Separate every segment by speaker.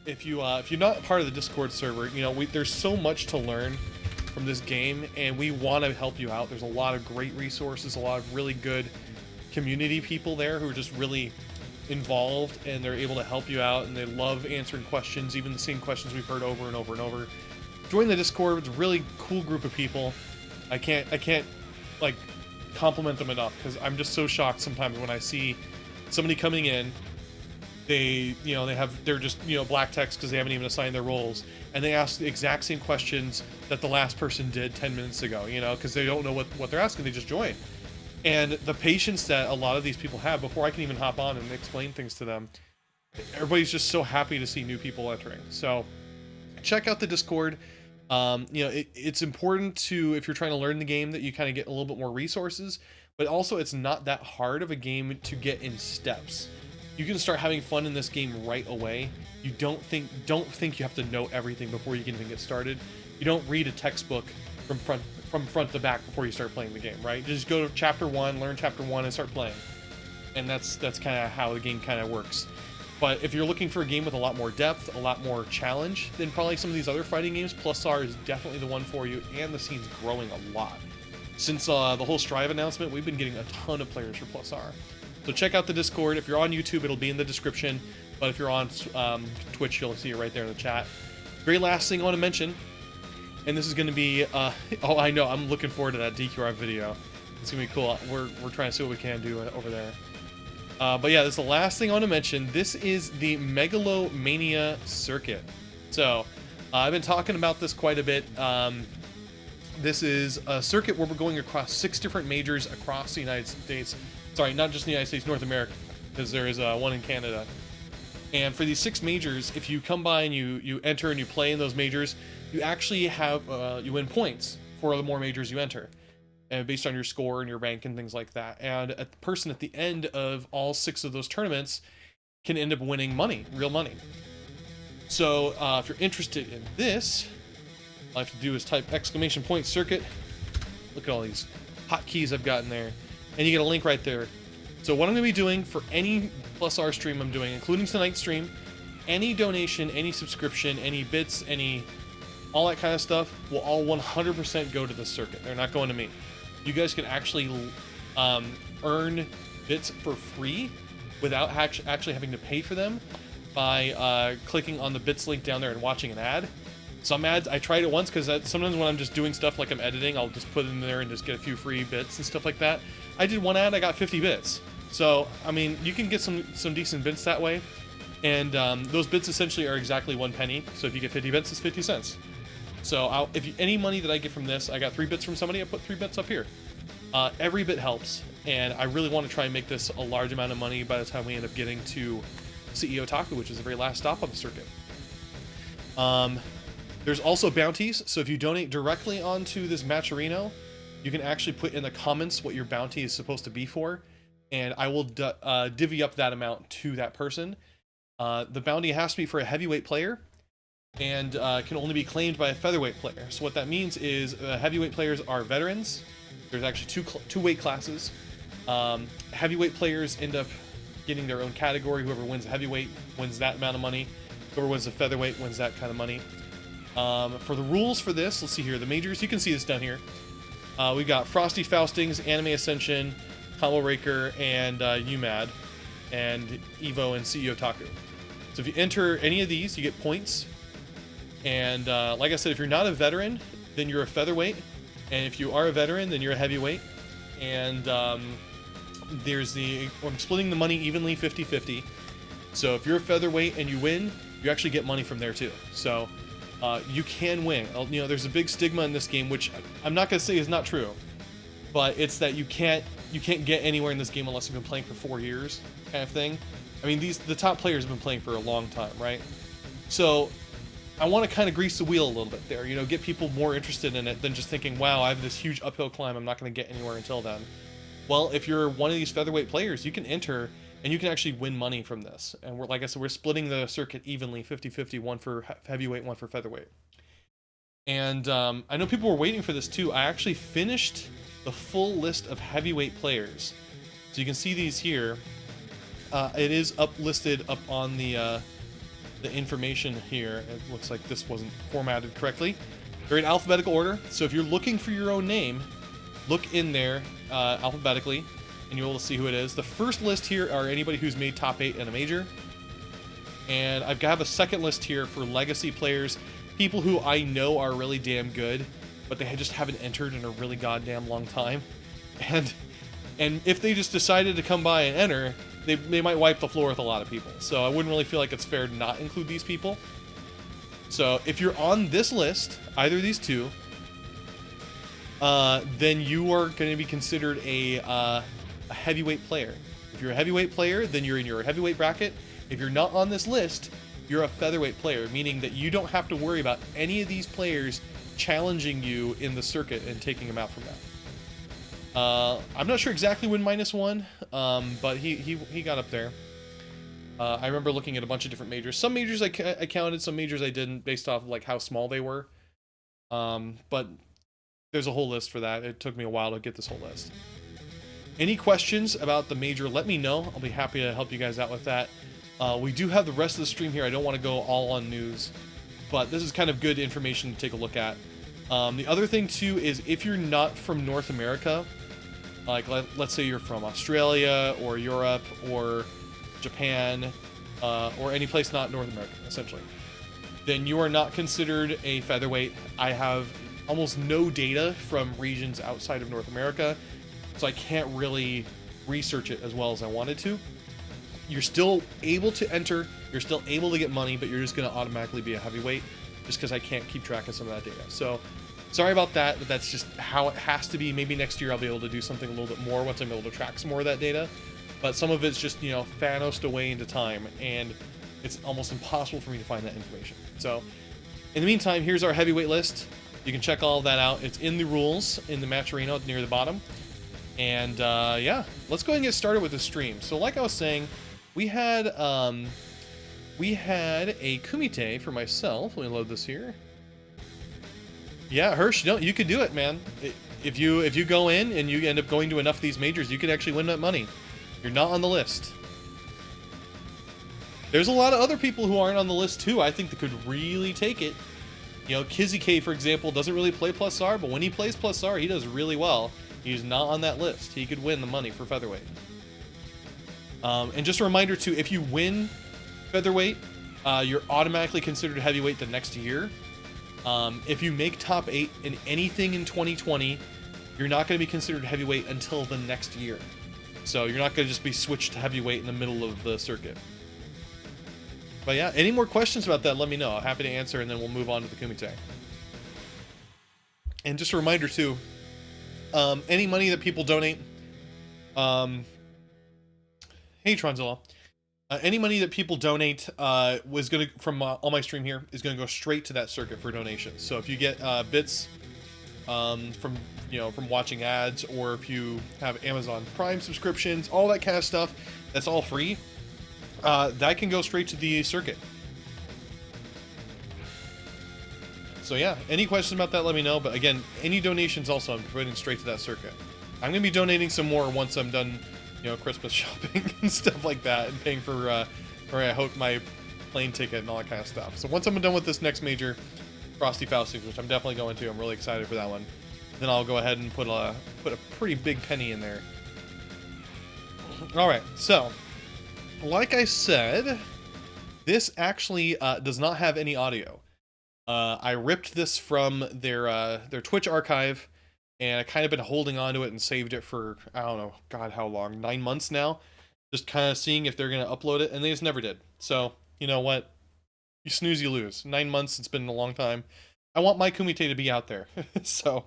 Speaker 1: if you're not part of the Discord server, you know, there's so much to learn from this game, and we want to help you out. There's a lot of great resources, a lot of really good community people there who are just really involved, and they're able to help you out, and they love answering questions, even the same questions we've heard over and over and over. Join the Discord. It's a really cool group of people. I can't like compliment them enough, because I'm just so shocked sometimes when I see somebody coming in. They're just, you know, black text because they haven't even assigned their roles, and they ask the exact same questions that the last person did 10 minutes ago, you know, because they don't know what they're asking. They just join. And the patience that a lot of these people have before I can even hop on and explain things to them, everybody's just so happy to see new people entering. So check out the Discord. It's important to, if you're trying to learn the game, that you kind of get a little bit more resources, but also it's not that hard of a game to get in steps. You can start having fun in this game right away. You don't think you have to know everything before you can even get started. You don't read a textbook from front to back before you start playing the game, right? Just go to chapter 1, learn chapter 1, and start playing. And that's kind of how the game kind of works. But if you're looking for a game with a lot more depth, a lot more challenge, then probably some of these other fighting games, Plus R is definitely the one for you, and the scene's growing a lot. Since the whole Strive announcement, we've been getting a ton of players for Plus R. So check out the Discord. If you're on YouTube, it'll be in the description. But if you're on Twitch, you'll see it right there in the chat. Very last thing I want to mention, and this is going to be, oh, I know, I'm looking forward to that DQRF video. It's going to be cool. We're trying to see what we can do over there. But yeah, this is the last thing I want to mention. This is the Megalomania circuit. So I've been talking about this quite a bit. This is a circuit where we're going across 6 different majors across the United States. Sorry, not just the United States, North America, because there is one in Canada. And for these 6 majors, if you come by and you enter and you play in those majors, you actually have you win points for the more majors you enter, and based on your score and your rank and things like that. And a person at the end of all 6 of those tournaments can end up winning money, real money. So if you're interested in this, all I have to do is type !circuit. Look at all these hotkeys I've got in there. And you get a link right there. So what I'm going to be doing for any Plus R stream I'm doing, including tonight's stream, any donation, any subscription, any bits, all that kind of stuff will all 100% go to the circuit. They're not going to me. You guys can actually earn bits for free without actually having to pay for them by clicking on the bits link down there and watching an ad. Some ads, I tried it once because sometimes when I'm just doing stuff like I'm editing, I'll just put it in there and just get a few free bits and stuff like that. I did one ad, I got 50 bits. So, I mean, you can get some decent bits that way. And those bits essentially are exactly 1 penny. So if you get 50 bits, it's 50 cents. So any money that I get from this, I got 3 bits from somebody, I put 3 bits up here. Every bit helps. And I really want to try and make this a large amount of money by the time we end up getting to CEO Taku, which is the very last stop on the circuit. There's also bounties, so if you donate directly onto this Matcherino, you can actually put in the comments what your bounty is supposed to be for, and I will divvy up that amount to that person. The bounty has to be for a heavyweight player, and can only be claimed by a featherweight player. So what that means is heavyweight players are veterans. There's actually two weight classes. Heavyweight players end up getting their own category. Whoever wins heavyweight wins that amount of money. Whoever wins the featherweight wins that kind of money. For the rules for this, let's see here, the majors, you can see this down here. We've got Frosty Faustings, Anime Ascension, Combo Raker, and UMAD, and Evo and CEO Taku. So if you enter any of these, you get points. And like I said, if you're not a veteran, then you're a featherweight. And if you are a veteran, then you're a heavyweight. And I'm splitting the money evenly 50-50. So if you're a featherweight and you win, you actually get money from there too. So you can win. You know, there's a big stigma in this game, which I'm not going to say is not true, but it's that you can't get anywhere in this game unless you've been playing for 4 years, kind of thing. I mean, the top players have been playing for a long time, right? So I want to kind of grease the wheel a little bit there, you know, get people more interested in it than just thinking, wow, I have this huge uphill climb, I'm not going to get anywhere until then. Well, if you're one of these featherweight players, you can enter and you can actually win money from this. And like I said, we're splitting the circuit evenly, 50-50, one for heavyweight, one for featherweight. And I know people were waiting for this too. I actually finished the full list of heavyweight players. So you can see these here. It is listed up on the the information here. It looks like this wasn't formatted correctly. They're in alphabetical order, so if you're looking for your own name, look in there alphabetically, and you'll see who it is. The first list here are anybody who's made top 8 in a major. And I have a second list here for legacy players, people who I know are really damn good, but they just haven't entered in a really goddamn long time. And if they just decided to come by and enter, they might wipe the floor with a lot of people. So I wouldn't really feel like it's fair to not include these people. So if you're on this list, either of these two, then you are going to be considered a heavyweight player. If you're a heavyweight player, then you're in your heavyweight bracket. If you're not on this list, you're a featherweight player, meaning that you don't have to worry about any of these players challenging you in the circuit and taking them out from that. I'm not sure exactly when -1, but he got up there. I remember looking at a bunch of different majors. Some majors I counted, some majors I didn't, based off of like how small they were. But there's a whole list for that. It took me a while to get this whole list. Any questions about the major, let me know. I'll be happy to help you guys out with that. We do have the rest of the stream here. I don't want to go all on news, but this is kind of good information to take a look at. The other thing too is if you're not from North America, like let's say you're from Australia or Europe or Japan, or any place not North America, essentially, then you are not considered a featherweight. I have almost no data from regions outside of North America, so I can't really research it as well as I wanted to. You're still able to enter, you're still able to get money, but you're just going to automatically be a heavyweight just because I can't keep track of some of that data. So sorry about that, but that's just how it has to be. Maybe next year I'll be able to do something a little bit more once I'm able to track some more of that data. But some of it's just, you know, Thanos'd away into time, and it's almost impossible for me to find that information. So in the meantime, here's our heavyweight list. You can check all of that out. It's in the rules in the match arena near the bottom. And yeah, let's go ahead and get started with the stream. So like I was saying, we had a Kumite for myself. Let me load this here. Yeah, Hirsch, no, you could do it, man. If you go in and you end up going to enough of these majors, you could actually win that money. You're not on the list. There's a lot of other people who aren't on the list too, I think, that could really take it. You know, Kizzy K, for example, doesn't really play plus R, but when he plays plus R, he does really well. He's not on that list. He could win the money for featherweight. And just a reminder too, if you win featherweight, you're automatically considered heavyweight the next year. If you make top 8 in anything in 2020, you're not going to be considered heavyweight until the next year. So you're not going to just be switched to heavyweight in the middle of the circuit. But yeah, any more questions about that, let me know. I'm happy to answer, and then we'll move on to the Kumite. And just a reminder too, any money that people donate, hey Tronzilla, any money that people donate was going to, from on my stream here, is going to go straight to that circuit for donations. So if you get bits from watching ads, or if you have Amazon Prime subscriptions, all that kind of stuff, that's all free. That can go straight to the circuit. So yeah, any questions about that, let me know. But again, any donations also, I'm putting straight to that circuit. I'm going to be donating some more once I'm done, you know, Christmas shopping and stuff like that, and paying for I hope my plane ticket and all that kind of stuff. So once I'm done with this next major, Frosty Faustus, which I'm definitely going to, I'm really excited for that one. Then I'll go ahead and put a pretty big penny in there. All right, so like I said, this actually does not have any audio. I ripped this from their Twitch archive, and I kind of been holding on to it and saved it for, I don't know, God, how long? 9 months now? Just kind of seeing if they're going to upload it, and they just never did. So, you know what? You snooze, you lose. 9 months, it's been a long time. I want my Kumite to be out there. So,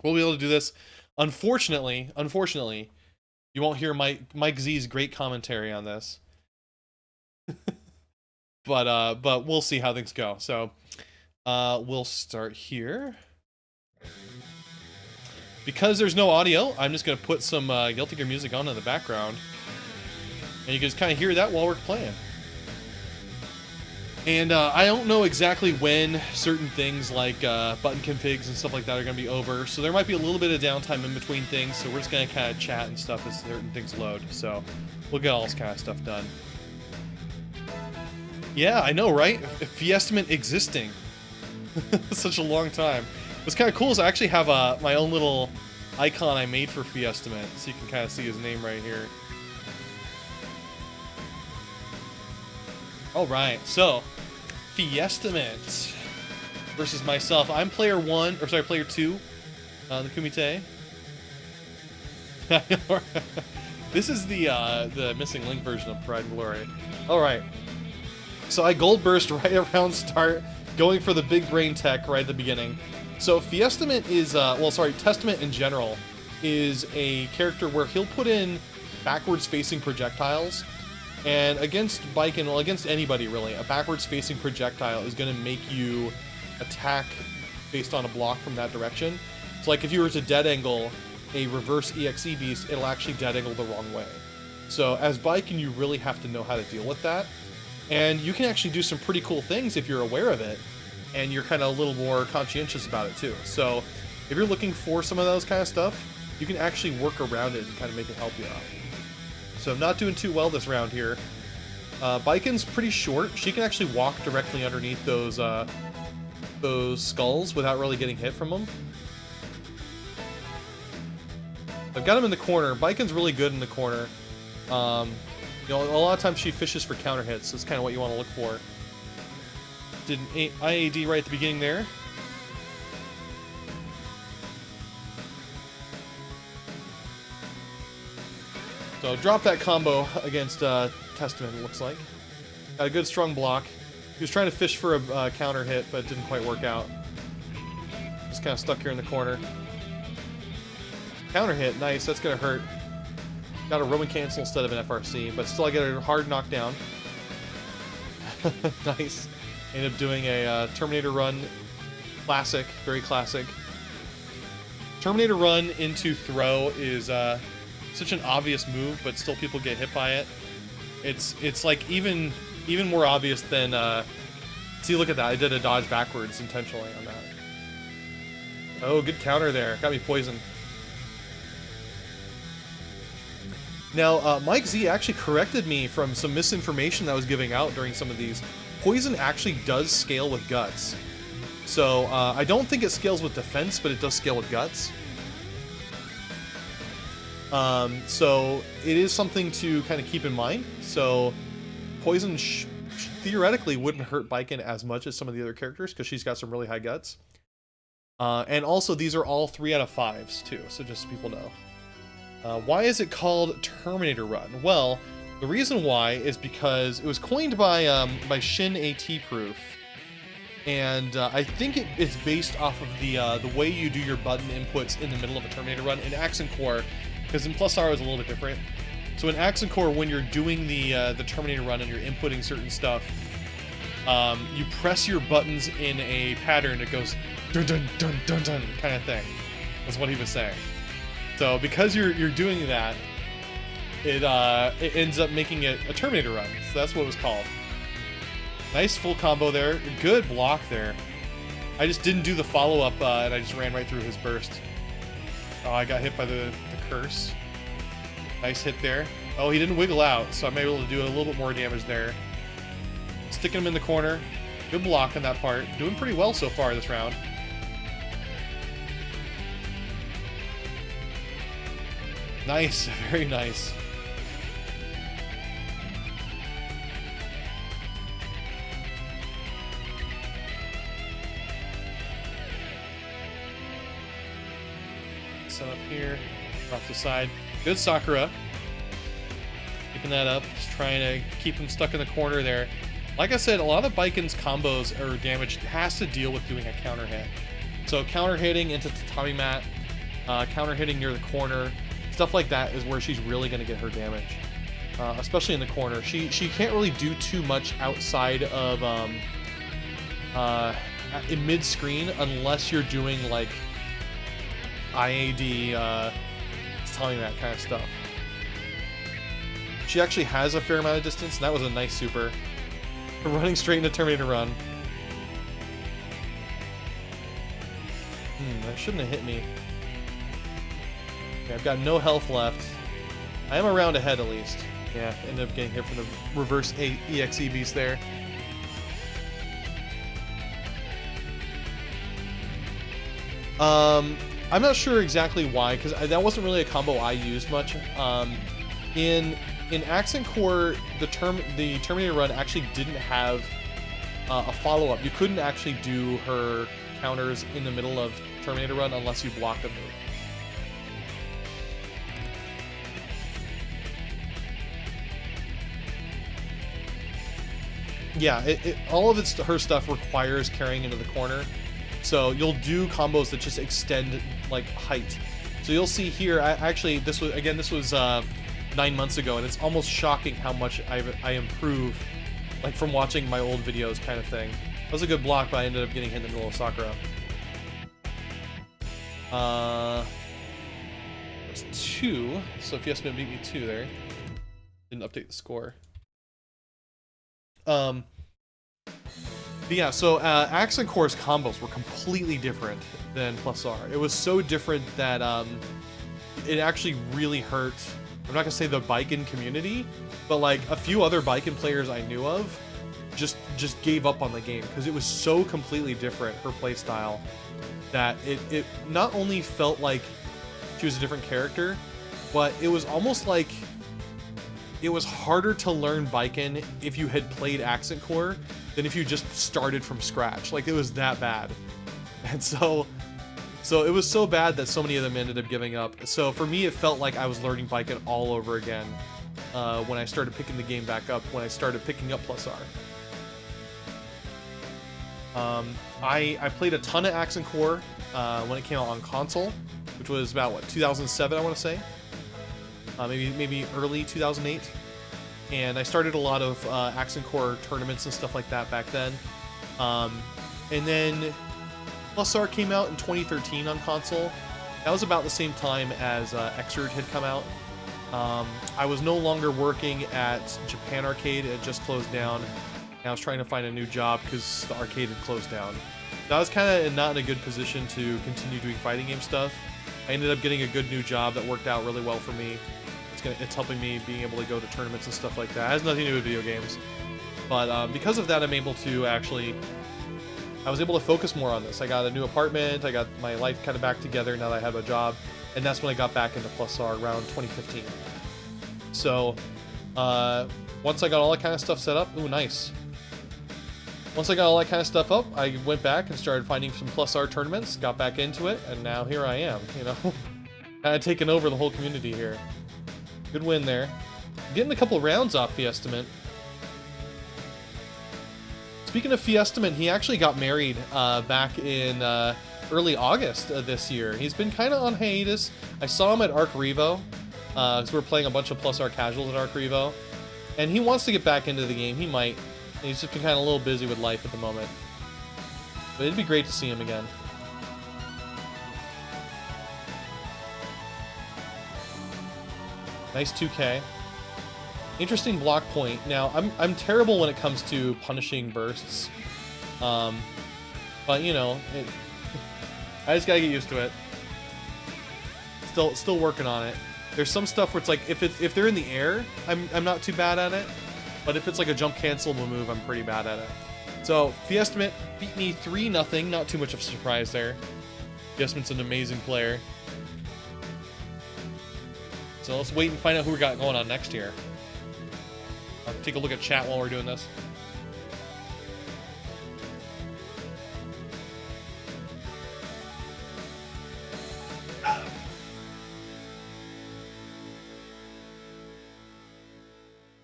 Speaker 1: we'll be able to do this. Unfortunately, you won't hear Mike Z's great commentary on this. But we'll see how things go. So, we'll start here. Because there's no audio, I'm just going to put some Guilty Gear music on in the background. And you can just kind of hear that while we're playing. And I don't know exactly when certain things like button configs and stuff like that are going to be over. So there might be a little bit of downtime in between things. So we're just going to kind of chat and stuff as certain things load. So we'll get all this kind of stuff done. Yeah, I know, right? Fiestament existing. Such a long time. What's kind of cool is I actually have my own little icon I made for Fiestament, so you can kind of see his name right here. Alright, so Fiestament versus myself. I'm player 1, or sorry, player 2, the Kumite. This is the missing link version of Pride and Glory. Alright. So I gold burst right around start, going for the big brain tech right at the beginning. So Fiestament is, Testament in general is a character where he'll put in backwards facing projectiles. And against Baiken, well, against anybody really, a backwards facing projectile is going to make you attack based on a block from that direction. So like if you were to dead angle a reverse EXE beast, it'll actually dead angle the wrong way. So as Baiken, you really have to know how to deal with that. And you can actually do some pretty cool things if you're aware of it, and you're kind of a little more conscientious about it too. So if you're looking for some of those kind of stuff, you can actually work around it and kind of make it help you out. So I'm not doing too well this round here. Baiken's pretty short. She can actually walk directly underneath those skulls without really getting hit from them. I've got him in the corner. Baiken's really good in the corner. You know, a lot of times she fishes for counter hits, so that's kind of what you want to look for. Did an IAD right at the beginning there. So drop that combo against Testament, it looks like. Got a good strong block. He was trying to fish for a counter hit, but it didn't quite work out. Just kind of stuck here in the corner. Counter hit, nice, that's going to hurt. Got a Roman cancel instead of an FRC, but still I get a hard knockdown. Nice. Ended up doing a Terminator run. Classic, very classic. Terminator run into throw is such an obvious move, but still people get hit by it. It's like even more obvious than see, look at that, I did a dodge backwards intentionally on that. Oh, good counter there, got me poisoned. Now, Mike Z actually corrected me from some misinformation that I was giving out during some of these. Poison actually does scale with guts. So, I don't think it scales with defense, but it does scale with guts. So, it is something to kind of keep in mind. So, Poison theoretically wouldn't hurt Baiken as much as some of the other characters, because she's got some really high guts. And also, these are all 3 out of 5s, too, so just so people know. Why is it called Terminator Run? Well, the reason why is because it was coined by Shin AT Proof, and I think it's based off of the way you do your button inputs in the middle of a Terminator Run in Accent Core, because in Plus R is a little bit different. So in Accent Core, when you're doing the Terminator Run and you're inputting certain stuff, you press your buttons in a pattern that goes dun dun dun dun dun kind of thing. That's what he was saying. So because you're doing that, it ends up making it a Terminator Run. So that's what it was called. Nice full combo there. Good block there. I just didn't do the follow-up, and I just ran right through his burst. Oh, I got hit by the curse. Nice hit there. Oh, he didn't wiggle out, so I'm able to do a little bit more damage there. Sticking him in the corner. Good block on that part. Doing pretty well so far this round. Nice, very nice. Set up here, off the side. Good Sakura. Picking that up, just trying to keep him stuck in the corner there. Like I said, a lot of Baiken's combos or damage has to deal with doing a counter hit. So counter hitting into tatami mat, counter hitting near the corner, stuff like that is where she's really going to get her damage, especially in the corner. She can't really do too much outside of in mid-screen unless you're doing like IAD, telling that kind of stuff. She actually has a fair amount of distance, and that was a nice super. Running straight into Terminator Run. That shouldn't have hit me. Okay, I've got no health left. I am a round ahead at least. Yeah, ended up getting hit from the reverse EXE beast there. I'm not sure exactly why, because that wasn't really a combo I used much. In Accent Core, the Terminator run actually didn't have a follow-up. You couldn't actually do her counters in the middle of Terminator run unless you blocked a move. Yeah, all of her stuff requires carrying into the corner. So you'll do combos that just extend like height. So you'll see here, this was 9 months ago, and it's almost shocking how much I improve, like from watching my old videos kind of thing. That was a good block, but I ended up getting hit in the middle of Sakura. There's 2, so Fiestament beat me 2 there. Didn't update the score. But yeah, so Accent Core's combos were completely different than Plus R. It was so different that it actually really hurt. I'm not gonna say the Baiken community, but like a few other Baiken players I knew of just gave up on the game because it was so completely different, her playstyle, that it not only felt like she was a different character, but it was almost like it was harder to learn Baiken if you had played Accent Core than if you just started from scratch. Like, it was that bad. And so it was so bad that so many of them ended up giving up. So for me, it felt like I was learning Baiken all over again when I started picking the game back up, when I started picking up Plus R. I played a ton of Accent Core when it came out on console, which was about, what, 2007, I want to say? Maybe early 2008. And I started a lot of Accent Core tournaments and stuff like that back then. And then Plus R came out in 2013 on console. That was about the same time as Xrd had come out. I was no longer working at Japan Arcade. It had just closed down. And I was trying to find a new job because the arcade had closed down. So I was kind of not in a good position to continue doing fighting game stuff. I ended up getting a good new job that worked out really well for me. It's helping me being able to go to tournaments and stuff like that. It has nothing to do with video games. But because of that, I'm able to actually... I was able to focus more on this. I got a new apartment, I got my life kind of back together now that I have a job, and that's when I got back into Plus R around 2015. So, once I got all that kind of stuff set up, ooh, nice. Once I got all that kind of stuff up, I went back and started finding some Plus R tournaments, got back into it, and now here I am, you know? Kind of taking over the whole community here. Good win there. Getting a couple rounds off Fiestament. Speaking of Fiestament, he actually got married back in early August of this year. He's been kind of on hiatus. I saw him at Arc Revo, because we were playing a bunch of Plus R casuals at Arc Revo. And he wants to get back into the game. He might. He's just been kind of a little busy with life at the moment. But it'd be great to see him again. Nice 2K. Interesting block point. Now, I'm terrible when it comes to punishing bursts. But, you know, I just gotta get used to it. Still working on it. There's some stuff where it's like, if they're in the air, I'm not too bad at it. But if it's like a jump cancelable move, I'm pretty bad at it. So, Fiestament beat me 3-0. Not too much of a surprise there. Fiestament's an amazing player. So let's wait and find out who we got going on next here. I'll take a look at chat while we're doing this.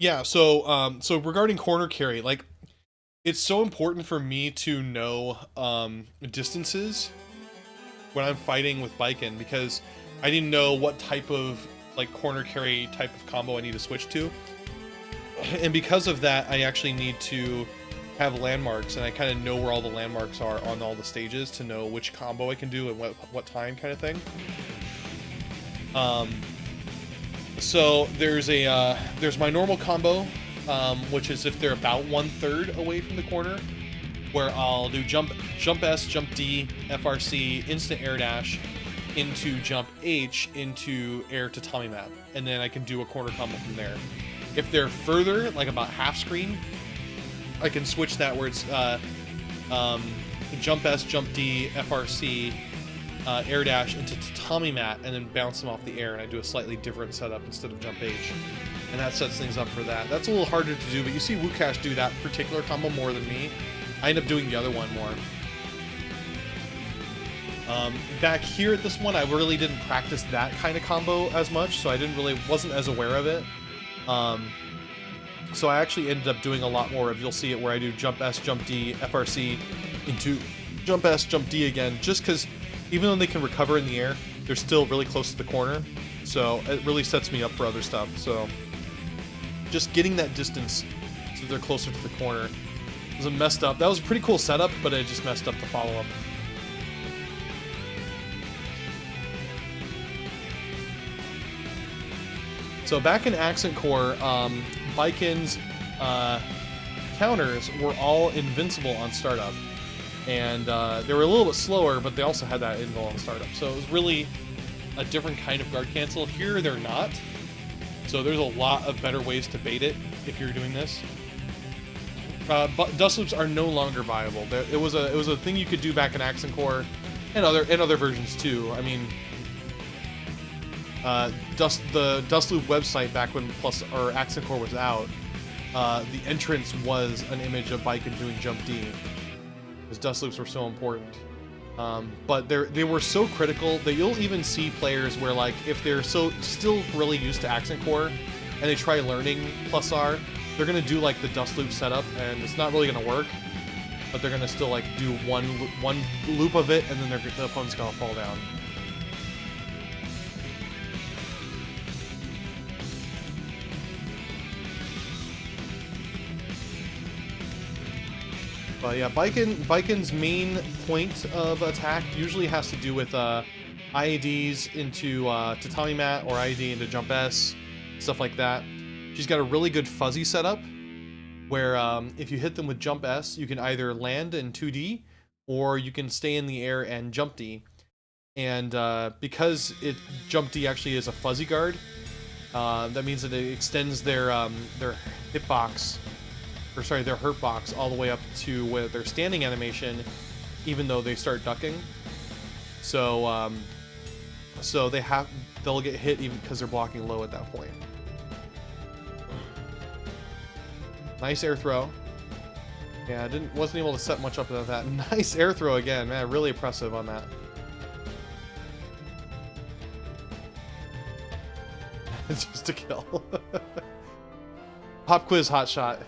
Speaker 1: Yeah, so regarding corner carry, like, it's so important for me to know distances when I'm fighting with Baiken, because I didn't know what type of like corner carry type of combo I need to switch to. And because of that, I actually need to have landmarks, and I kind of know where all the landmarks are on all the stages to know which combo I can do and what time kind of thing. So there's my normal combo, which is if they're about 1/3 away from the corner, where I'll do jump S, jump D, FRC, instant air dash, into jump H, into air to Tommy map, and then I can do a corner combo from there. If they're further, like about half screen, I can switch that where it's jump S, jump D, FRC, air dash into tatami mat and then bounce them off the air, and I do a slightly different setup instead of jump H. And that sets things up for that. That's a little harder to do, but you see Wukash do that particular combo more than me. I end up doing the other one more. Back here at this one, I really didn't practice that kind of combo as much, so I wasn't as aware of it. So I actually ended up doing a lot more of, you'll see it where I do jump S, jump D, FRC into jump S, jump D again, just because even though they can recover in the air, they're still really close to the corner. So it really sets me up for other stuff. So just getting that distance so they're closer to the corner was a messed up. That was a pretty cool setup, but it just messed up the follow-up. So back in Accent Core, Baiken's counters were all invincible on startup. And they were a little bit slower, but they also had that invul on startup. So it was really a different kind of guard cancel. Here they're not. So there's a lot of better ways to bait it if you're doing this. But dust loops are no longer viable. It was a thing you could do back in Accent Core and other versions too. I mean, the Dust Loop website back when Accent Core was out, the entrance was an image of Baiken doing jump D, because dust loops were so important. But they were so critical that you'll even see players where, like, if they're still really used to Accent Core and they try learning plus R, they're gonna do like the dust loop setup and it's not really gonna work, but they're gonna still like do one loop of it and then the opponent's gonna fall down. But yeah, Baiken's main point of attack usually has to do with IADs into tatami mat or IAD into jump S, stuff like that. She's got a really good fuzzy setup where if you hit them with jump S, you can either land in 2D or you can stay in the air and jump D. And because jump D actually is a fuzzy guard, that means that it extends their hitbox, or sorry, their hurt box all the way up to where their standing animation, even though they start ducking. So they'll get hit even because they're blocking low at that point. Nice air throw. Yeah, wasn't able to set much up with that. Nice air throw again, man. Really impressive on that. Just a kill. Pop quiz hot shot.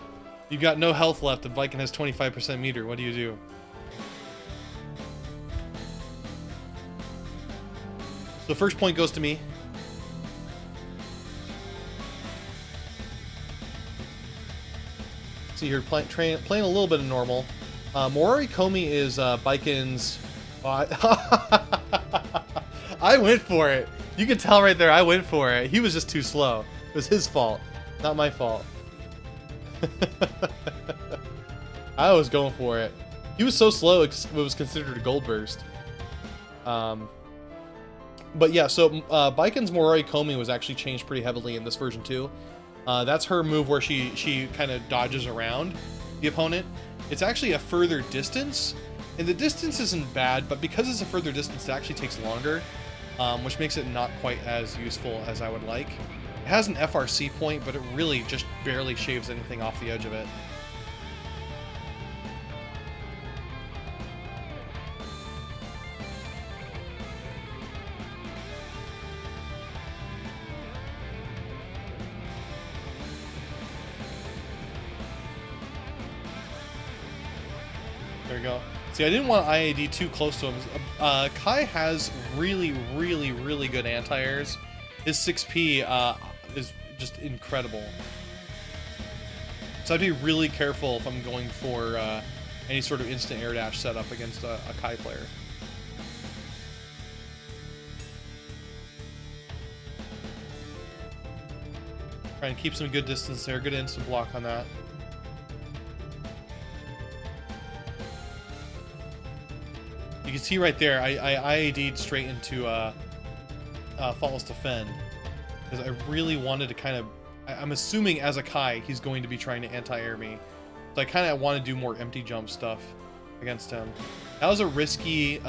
Speaker 1: You got no health left and Baiken has 25% meter. What do you do? So first point goes to me. See here, playing a little bit of normal. Morari Komi is Baiken's... I went for it. You can tell right there I went for it. He was just too slow. It was his fault, not my fault. I was going for it. He was so slow it was considered a gold burst. But yeah, so Baiken's Morari Komi was actually changed pretty heavily in this version too. That's her move where she kind of dodges around the opponent. It's actually a further distance, and the distance isn't bad, but because it's a further distance, it actually takes longer, which makes it not quite as useful as I would like. It has an FRC point, but it really just barely shaves anything off the edge of it. There we go. See, I didn't want IAD too close to him. Kai has really good anti-airs. His 6P is just incredible. So I'd be really careful if I'm going for any sort of instant air dash setup against a Kai player. Try and keep some good distance there. Good instant block on that. You can see right there, I IAD'd straight into Faultless Defend, because I really wanted to kind of... I'm assuming as a Kai, he's going to be trying to anti-air me. So I kind of want to do more empty jump stuff against him. That was a risky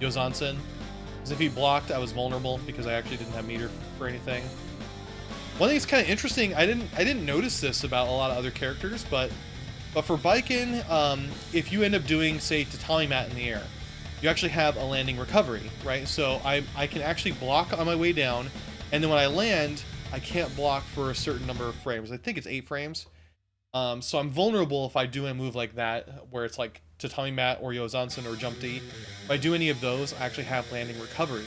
Speaker 1: Yozansen. Because if he blocked, I was vulnerable because I actually didn't have meter for anything. One thing that's kind of interesting, I didn't notice this about a lot of other characters, but for Baiken, if you end up doing, say, tatami mat in the air, you actually have a landing recovery, right? So I can actually block on my way down, and then when I land, I can't block for a certain number of frames. I think it's 8 frames. So I'm vulnerable if I do a move like that, where it's like tatami mat or Yozansen or jump D. If I do any of those, I actually have landing recovery.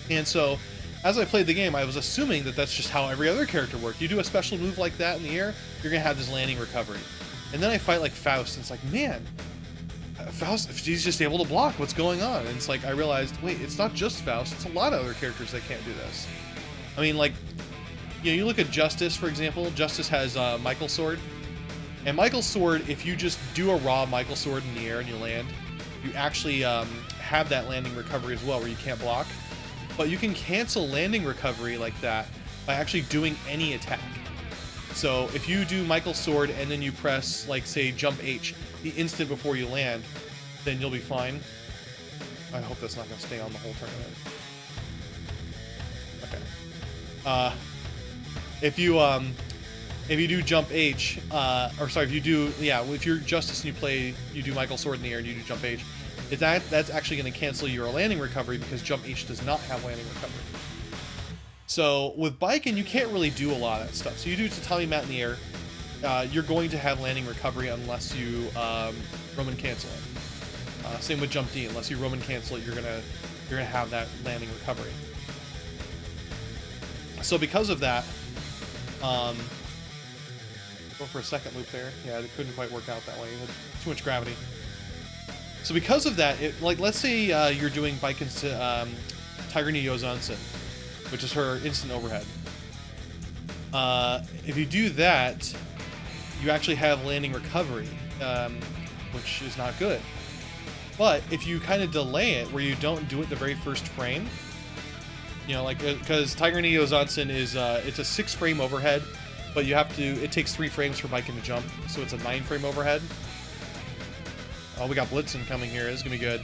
Speaker 1: And so, as I played the game, I was assuming that that's just how every other character worked. You do a special move like that in the air, you're gonna have this landing recovery. And then I fight like Faust, and it's like, man, Faust, if he's just able to block, what's going on? And it's like, I realized, wait, it's not just Faust, it's a lot of other characters that can't do this. I mean, like, you know, you look at Justice, for example. Justice has Michael Sword. And Michael Sword, if you just do a raw Michael Sword in the air and you land, you actually have that landing recovery as well, where you can't block. But you can cancel landing recovery like that by actually doing any attack. So if you do Michael Sword and then you press, like, say, jump H the instant before you land, then you'll be fine. I hope that's not going to stay on the whole tournament. Okay. If you do jump H, or sorry, if you do, yeah, if you're Justice and you do Michael Sword in the air and you do jump H, that's actually going to cancel your landing recovery because jump H does not have landing recovery. So with Baiken, you can't really do a lot of that stuff. So you do tatami mat in the air, you're going to have landing recovery unless you Roman cancel it. Same with jump D, unless you Roman cancel it, you're gonna have that landing recovery. So because of that, go for a second loop there. Yeah, it couldn't quite work out that way. It had too much gravity. So because of that, like, let's say you're doing Baiken's Tiger Knee Yozansen, which is her instant overhead. If you do that, you actually have landing recovery, which is not good. But if you kind of delay it, where you don't do it the very first frame, you know, like, because Tiger Knee Yozansen is, it's a 6-frame overhead, but it takes 3 frames for Baiken to jump, so it's a 9-frame overhead. Oh, we got Blitz coming here. This is going to be good.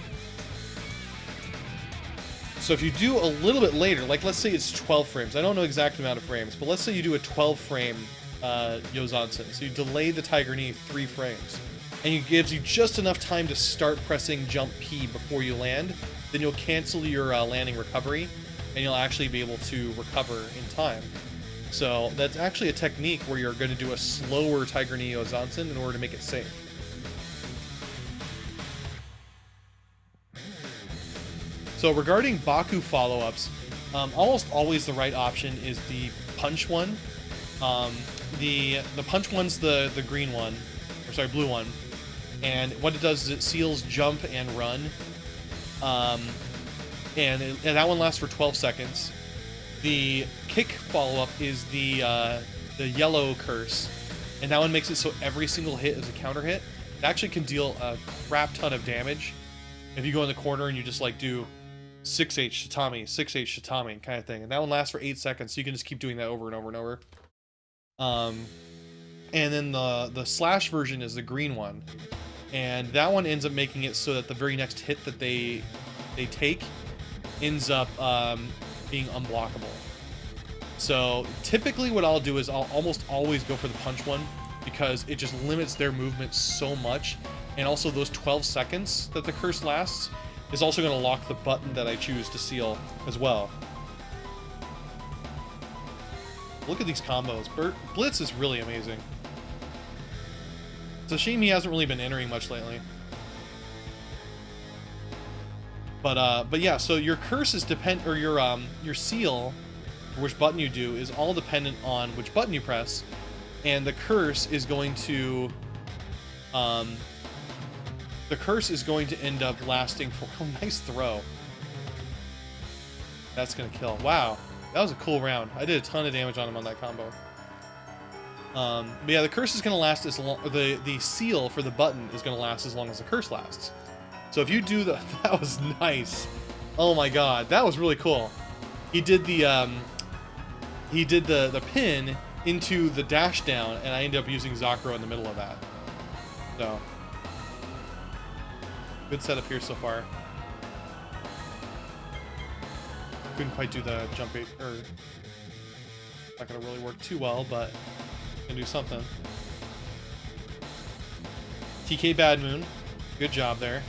Speaker 1: So if you do a little bit later, like, let's say it's 12 frames. I don't know exact amount of frames, but let's say you do a 12-frame Yozansen. So you delay the Tiger Knee 3 frames. And it gives you just enough time to start pressing jump P before you land. Then you'll cancel your landing recovery, and you'll actually be able to recover in time. So that's actually a technique where you're going to do a slower Tiger Knee Yozansen in order to make it safe. So regarding Baku follow-ups, almost always the right option is the punch one. The punch one's the green one, or sorry, blue one. And what it does is it seals jump and run. And that one lasts for 12 seconds. The kick follow-up is the yellow curse, and that one makes it so every single hit is a counter hit. It actually can deal a crap ton of damage if you go in the corner and you just like do 6H tatami, 6H tatami kind of thing. And that one lasts for 8 seconds, so you can just keep doing that over and over and over. And then the slash version is the green one, and that one ends up making it so that the very next hit that they take ends up being unblockable. So typically what I'll do is I'll almost always go for the punch one, because it just limits their movement so much, and also those 12 seconds that the curse lasts is also going to lock the button that I choose to seal as well. Look at these combos. Blitz is really amazing. It's a shame he hasn't really been entering much lately. But yeah, so your curse is or your seal, or which button you do, is all dependent on which button you press, and the curse is going to end up lasting for a nice throw. That's gonna kill. Wow, that was a cool round. I did a ton of damage on him on that combo. But yeah, the curse is gonna last as long. The seal for the button is gonna last as long as the curse lasts. So if you do that was nice. Oh my god, that was really cool. He did the pin into the dash down, and I ended up using Zakro in the middle of that. So good setup here so far. couldn't quite do the jump bait, or not gonna really work too well, but can do something. TK Bad Moon, good job there.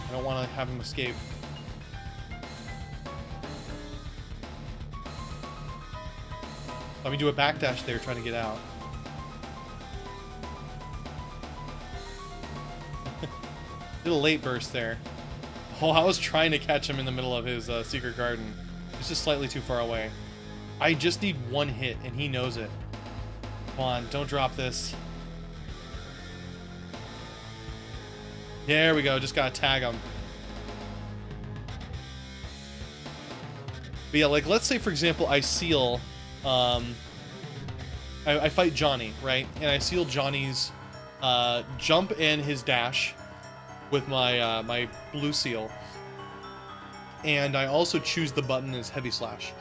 Speaker 1: I don't want to have him escape. Let me do a backdash there, trying to get out. Did a late burst there. Oh, I was trying to catch him in the middle of his secret garden. He's just slightly too far away. I just need one hit, and he knows it. Come on, don't drop this. There we go, just gotta tag him. But yeah, like, let's say, for example, I seal... I fight Johnny, right? And I seal Johnny's jump and his dash with my my blue seal. And I also choose the button as heavy slash.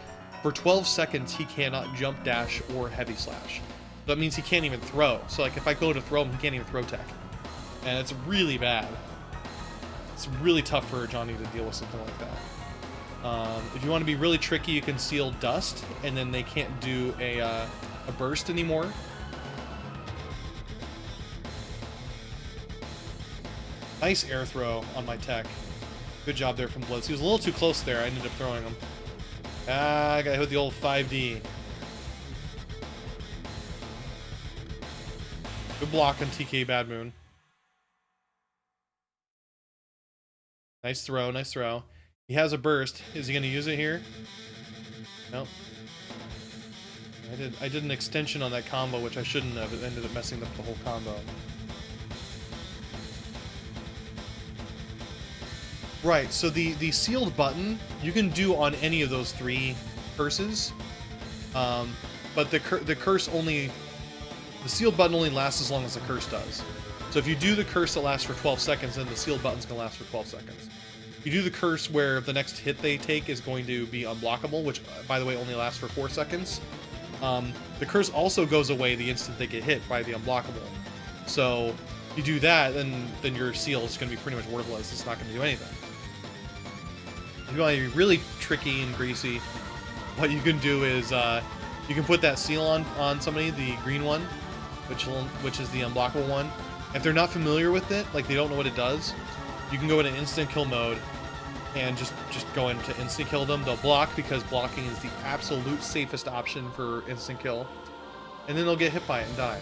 Speaker 1: For 12 seconds, he cannot jump, dash, or heavy slash. That means he can't even throw. So, like, if I go to throw him, he can't even throw tech. And it's really bad. It's really tough for Johnny to deal with something like that. If you want to be really tricky, you can seal dust, and then they can't do a burst anymore. Nice air throw on my tech. Good job there from Blitz. He was a little too close there. I ended up throwing him. Ah, I got hit with the old 5D. Good block on TK Bad Moon. Nice throw, nice throw. He has a burst. Is he going to use it here? Nope. I did an extension on that combo, which I shouldn't have. It ended up messing up the whole combo. Right, so the sealed button, you can do on any of those three curses. But the curse only... The sealed button only lasts as long as the curse does. So if you do the curse that lasts for 12 seconds, then the sealed button's going to last for 12 seconds. You do the curse where the next hit they take is going to be unblockable, which, by the way, only lasts for 4 seconds. The curse also goes away the instant they get hit by the unblockable. So you do that, then your seal is going to be pretty much worthless. It's not going to do anything. If you want to be really tricky and greasy, what you can do is you can put that seal on somebody, the green one, which is the unblockable one. If they're not familiar with it, like they don't know what it does, you can go into instant kill mode and just go into instant kill them. They'll block because blocking is the absolute safest option for instant kill. And then they'll get hit by it and die.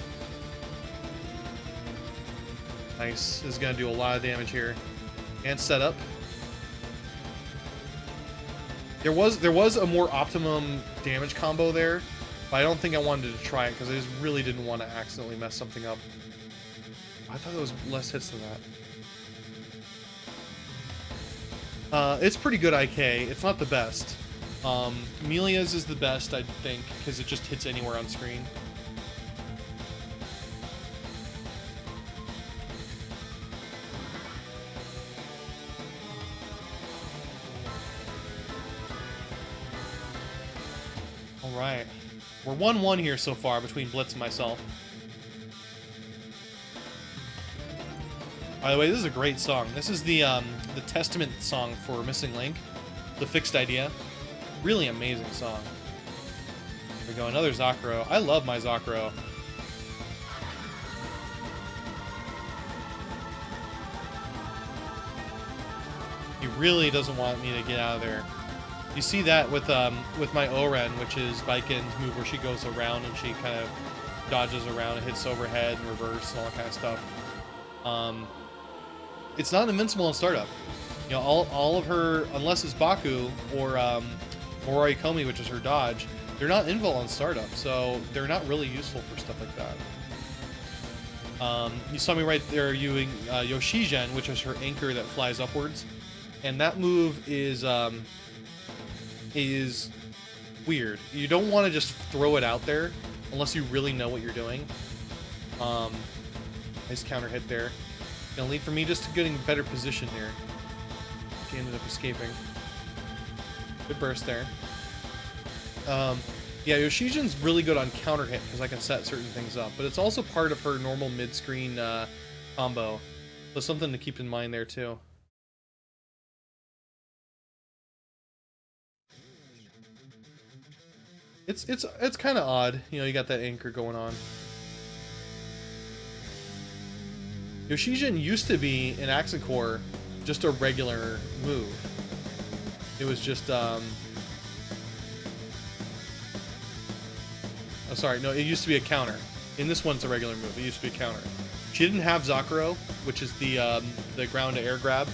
Speaker 1: Nice. This is going to do a lot of damage here. And setup. There was a more optimum damage combo there, but I don't think I wanted to try it because I just really didn't want to accidentally mess something up. I thought there was less hits than that. It's pretty good IK. It's not the best. Millia's is the best, I think, because it just hits anywhere on screen. Alright. We're 1-1 here so far between Blitz and myself. By the way, this is a great song. This is the Testament song for Missing Link, the Fixed Idea. Really amazing song. Here we go, another Zakro. I love my Zakro. He really doesn't want me to get out of there. You see that with my Oren, which is Baiken's move where she goes around and she kind of dodges around and hits overhead and reverse and all that kind of stuff. It's not invincible in startup. You know, all of her, unless it's Baku or Moroi Komi, which is her dodge, they're not invul on startup, so they're not really useful for stuff like that. You saw me right there using Yoshigen, which is her anchor that flies upwards, and that move is weird. You don't want to just throw it out there unless you really know what you're doing. Nice counter hit there. Gonna lead for me just to getting better position here. She ended up escaping. Good burst there. Yeah, Yoshigen's really good on counter hit because I can set certain things up, but it's also part of her normal mid-screen combo. So something to keep in mind there too. It's kind of odd. You know, you got that anchor going on. Yoshijin used to be in Accent Core just a regular move. It was just oh sorry, no, it used to be a counter. In this one, it's a regular move. It used to be a counter. She didn't have Zakuro, which is the ground to air grab,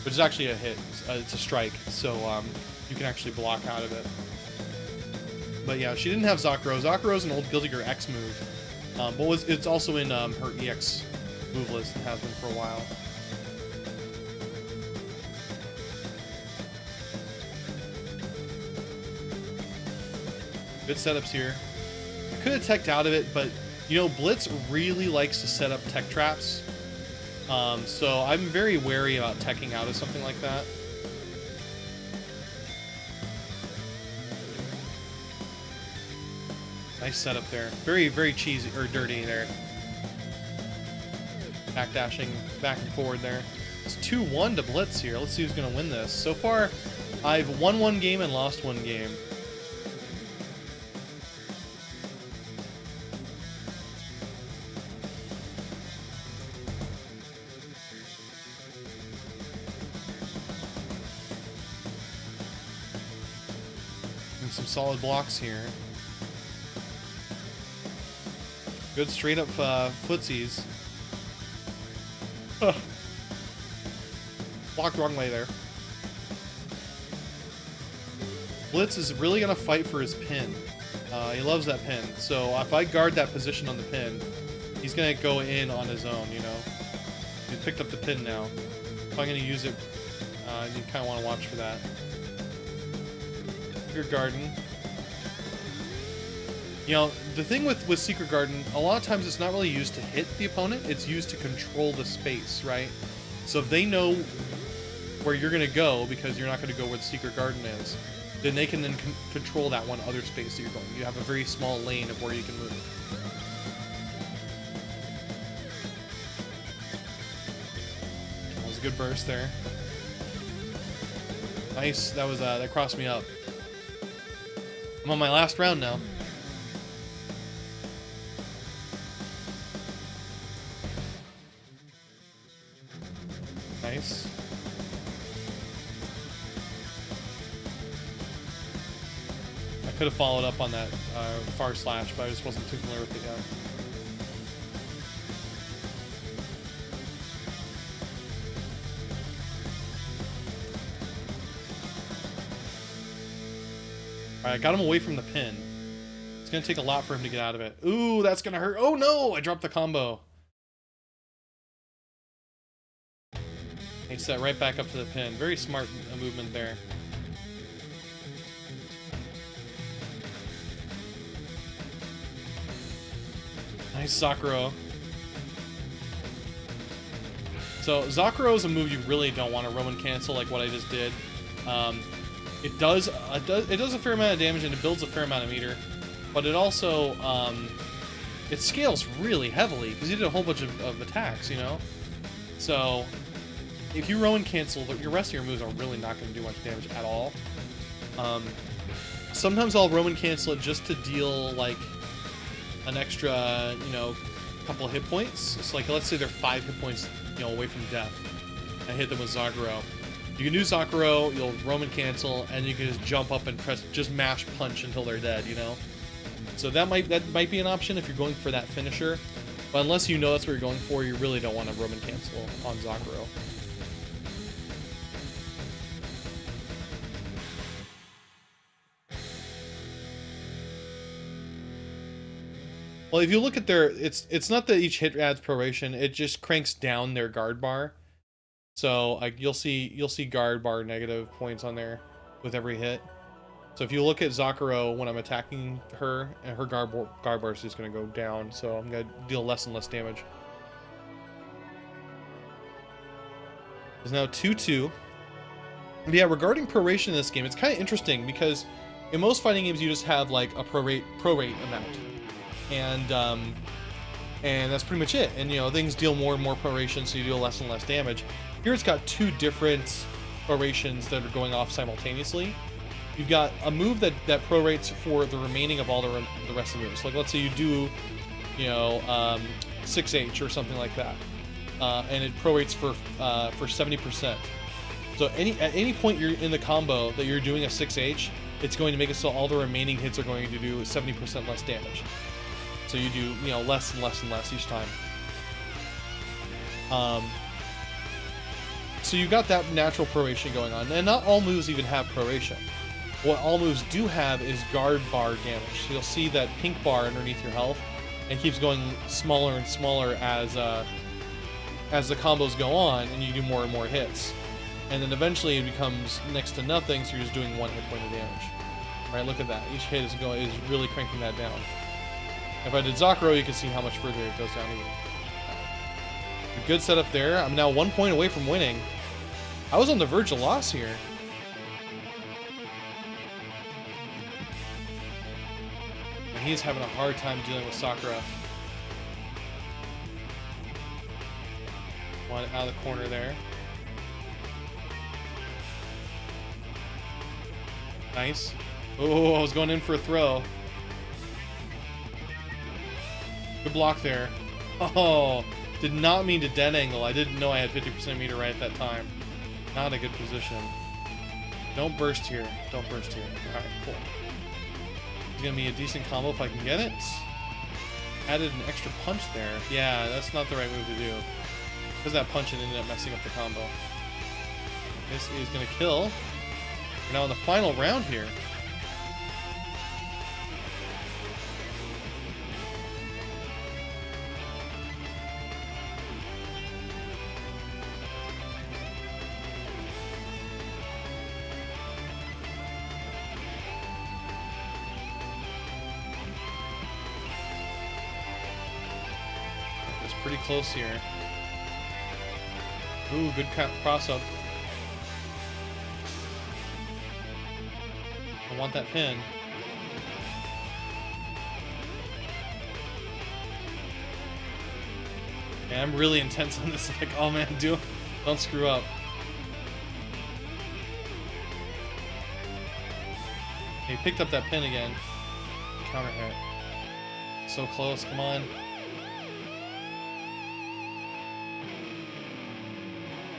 Speaker 1: which is actually a hit. It's a strike, so you can actually block out of it. But yeah, she didn't have Zakuro. Zakuro's an old Guilty Gear X move, but it's also in her EX move list and has been for a while. Good setups here. I could have teched out of it, but you know, Blitz really likes to set up tech traps. So I'm very wary about teching out of something like that. Nice setup there. Very, very cheesy, or dirty there. Backdashing back and forward there. It's 2-1 to Blitz here. Let's see who's going to win this. So far, I've won one game and lost one game. And some solid blocks here. Good straight up footsies. Blocked wrong way there. Blitz is really going to fight for his pin. He loves that pin. So if I guard that position on the pin, he's going to go in on his own, you know. He's picked up the pin now. If I'm going to use it, you kind of want to watch for that. Secret Garden. You know, the thing with Secret Garden, a lot of times it's not really used to hit the opponent, it's used to control the space, right? So if they know where you're going to go, because you're not going to go where the Secret Garden is, then they can then control that one other space that you're going. You have a very small lane of where you can move. That was a good burst there. Nice, that crossed me up. I'm on my last round now. Nice. I could have followed up on that far slash, but I just wasn't too familiar with it yet. Alright, I got him away from the pin. It's going to take a lot for him to get out of it. Ooh, that's going to hurt. Oh no, I dropped the combo. He set right back up to the pin. Very smart movement there. Nice Zakuro. So Zakuro is a move you really don't want to Roman cancel like what I just did. It does a fair amount of damage and it builds a fair amount of meter, but it also it scales really heavily because you did a whole bunch of attacks, you know. So if you Rowan cancel, your rest of your moves are really not going to do much damage at all. Sometimes I'll Roman cancel it just to deal like an extra, you know, couple of hit points. So like, let's say they're 5 hit points, you know, away from death. I hit them with Zakuro. You can do Zakuro, you'll Roman cancel, and you can just jump up and just mash punch until they're dead, you know. So that might be an option if you're going for that finisher. But unless you know that's what you're going for, you really don't want to Roman cancel on Zakuro. Well, if you look at their, it's not that each hit adds proration, it just cranks down their guard bar. So like you'll see guard bar negative points on there with every hit. So if you look at Zakuro when I'm attacking her, and her guard bar is just going to go down, so I'm going to deal less and less damage. It's now 2-2. But yeah, regarding proration in this game, it's kind of interesting because in most fighting games you just have like a prorate amount. And that's pretty much it. And you know, things deal more and more proration, so you deal less and less damage. Here it's got two different prorations that are going off simultaneously. you've got a move that prorates for the remaining of all the rest of the moves. Like let's say you do, you know, 6H or something like that, and it prorates for 70%. So at any point you're in the combo that you're doing a 6H, it's going to make it so all the remaining hits are going to do 70% less damage. So you do, you know, less and less and less each time. So you've got that natural proration going on, and not all moves even have proration. What all moves do have is guard bar damage. So you'll see that pink bar underneath your health, and keeps going smaller and smaller as the combos go on, and you do more and more hits. And then eventually it becomes next to nothing, so you're just doing 1 hit point of damage. Right, look at that. Each hit is really cranking that down. If I did Zakuro, you can see how much further it goes down even. A good setup there. I'm now 1 point away from winning. I was on the verge of loss here. And he's having a hard time dealing with Sakura. One out of the corner there. Nice. Oh, I was going in for a throw. Good block there. Oh, did not mean to dead angle. I didn't know I had 50% meter right at that time. Not a good position. Don't burst here. Don't burst here. Alright, cool. It's gonna be a decent combo if I can get it. Added an extra punch there. Yeah, that's not the right move to do. Because that punch and ended up messing up the combo. This is gonna kill. We're now in the final round here. It's pretty close here. Ooh, good cross up. I want that pin. Yeah, I'm really intense on this. Like, oh man, don't screw up. He picked up that pin again. Counter hit. So close, come on.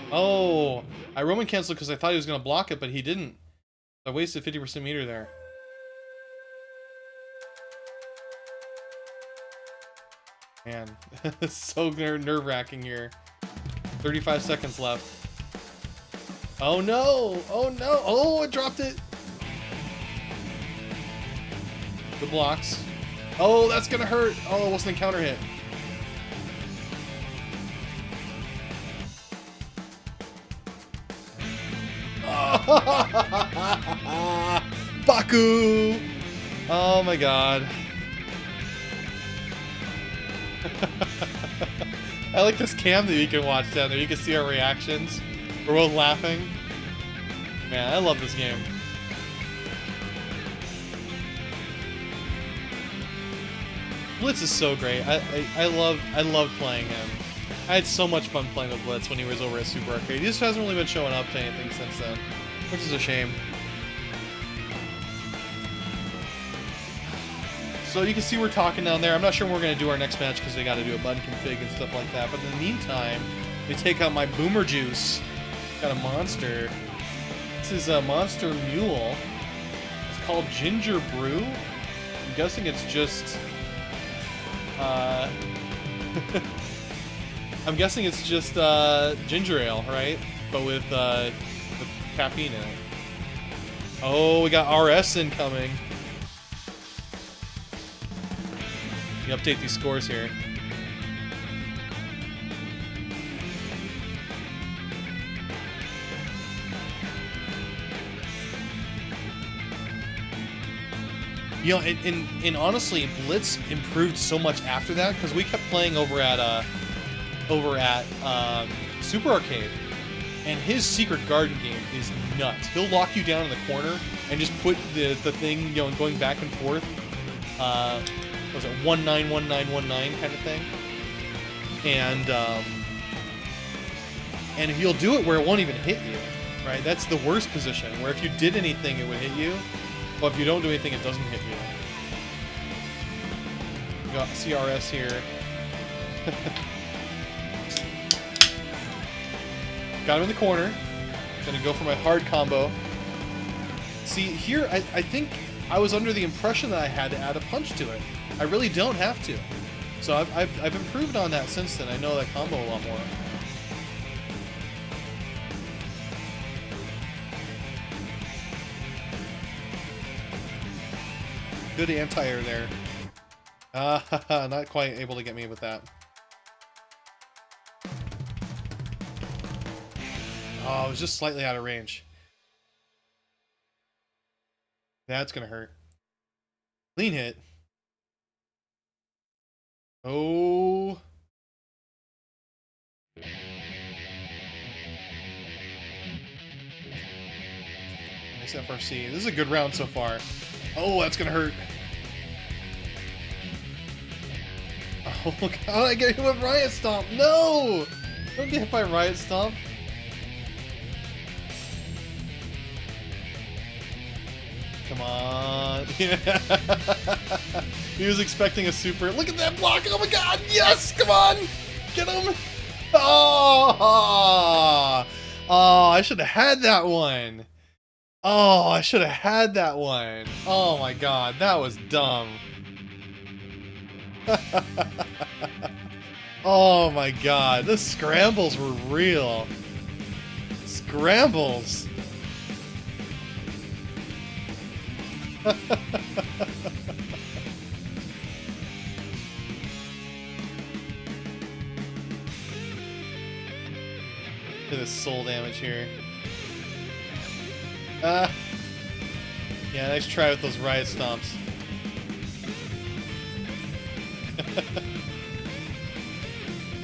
Speaker 1: Oh, I Roman canceled because I thought he was going to block it, but he didn't. I wasted 50% meter there. Man, it's so nerve-wracking here. 35 seconds left. Oh no! Oh no! Oh, I dropped it! Good blocks. Oh, that's gonna hurt! Oh, it wasn't a counter hit. Baku! Oh my god. I like this cam that you can watch down there. You can see our reactions. We're both laughing. Man, I love this game. Blitz is so great. I love playing him. I had so much fun playing with Blitz when he was over at Super Arcade. He just hasn't really been showing up to anything since then, which is a shame. So you can see we're talking down there. I'm not sure when we're going to do our next match because they got to do a button config and stuff like that. But in the meantime, they take out my Boomer Juice. Got a monster. This is a Monster Mule. It's called Ginger Brew. I'm guessing it's just... I'm guessing it's just ginger ale, right? But with caffeine in it. Oh, we got RS incoming. You update these scores here. You know, and honestly, Blitz improved so much after that because we kept playing over at Super Arcade, and his Secret Garden game is nuts. He'll lock you down in the corner and just put the thing, you know, going back and forth. What was it, 191919 kind of thing, and he'll do it where it won't even hit you, right? That's the worst position, where if you did anything, it would hit you. But if you don't do anything, it doesn't hit you. We got CRS here. Got him in the corner. Gonna go for my hard combo. See, here, I think I was under the impression that I had to add a punch to it. I really don't have to. So I've improved on that since then. I know that combo a lot more. Good anti-air there. Not quite able to get me with that. Oh, I was just slightly out of range. That's gonna hurt. Clean hit. Oh. Nice FRC. This is a good round so far. Oh, that's gonna hurt. Oh god, I get hit with Riot Stomp. No! Don't get hit by Riot Stomp. Come on. Yeah. He was expecting a super. Look at that block. Oh my god. Yes. Come on. Get him. Oh. Oh, I should have had that one. Oh, I should have had that one. Oh my god. That was dumb. Oh my god. The scrambles were real. Scrambles. Look at this soul damage here. Yeah, nice try with those Riot Stomps.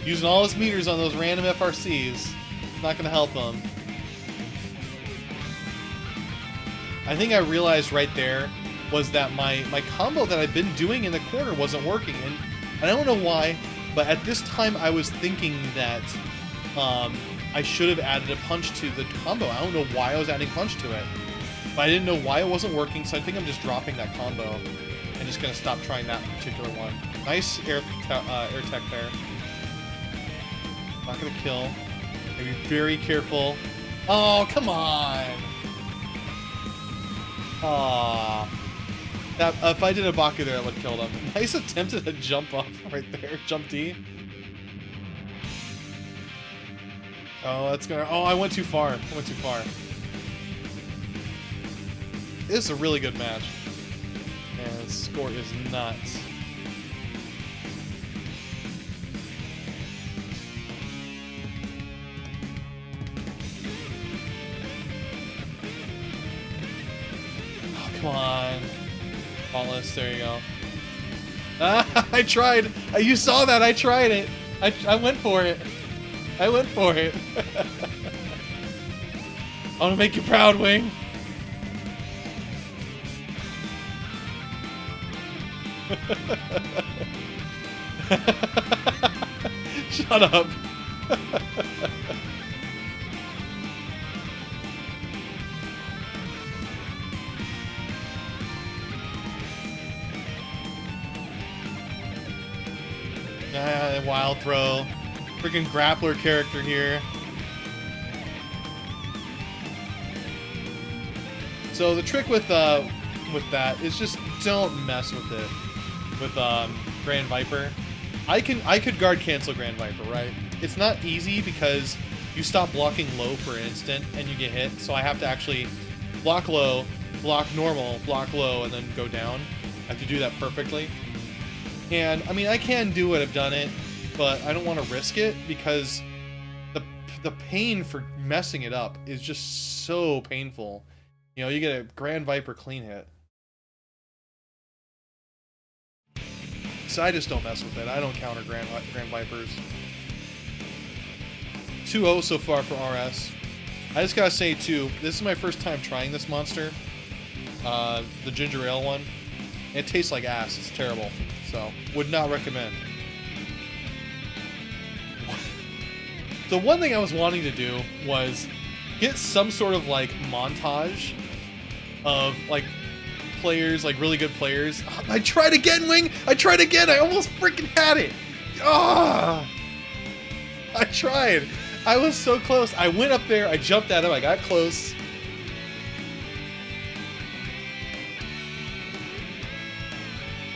Speaker 1: Using all his meters on those random FRCs. Not gonna help him. I think I realized right there was that my combo that I've been doing in the corner wasn't working, and I don't know why, but at this time I was thinking that I should have added a punch to the combo. I don't know why I was adding punch to it, but I didn't know why it wasn't working, so I think I'm just dropping that combo and just gonna stop trying that particular one. Nice air tech there. Not gonna kill. Gotta be very careful. Oh, come on! Aww. That, if I did a Baku there, I would have killed him. Nice attempt at a jump up right there. Jump D. Oh, that's gonna... Oh, I went too far. I went too far. This is a really good match. And the score is nuts. Come on. Faultless, there you go. Ah, I tried. You saw that. I tried it. I went for it. I went for it. I want to make you proud, Wing. Shut up. Wild throw. Freaking grappler character here. So the trick with that is just don't mess with it. With Grand Viper. I could guard cancel Grand Viper, right? It's not easy because you stop blocking low for an instant and you get hit, so I have to actually block low, block normal, block low, and then go down. I have to do that perfectly. And I mean, I can do it, I've done it, but I don't want to risk it because the pain for messing it up is just so painful. You know, you get a Grand Viper clean hit. So I just don't mess with it. I don't counter Grand Vipers. 2-0 so far for RS. I just gotta say too, this is my first time trying this monster. The ginger ale one. It tastes like ass. It's terrible. So, would not recommend. The one thing I was wanting to do was get some sort of like montage of like players, like really good players. I tried again, Wing. I tried again. I almost freaking had it. Ah! I tried. I was so close. I went up there. I jumped at him. I got close.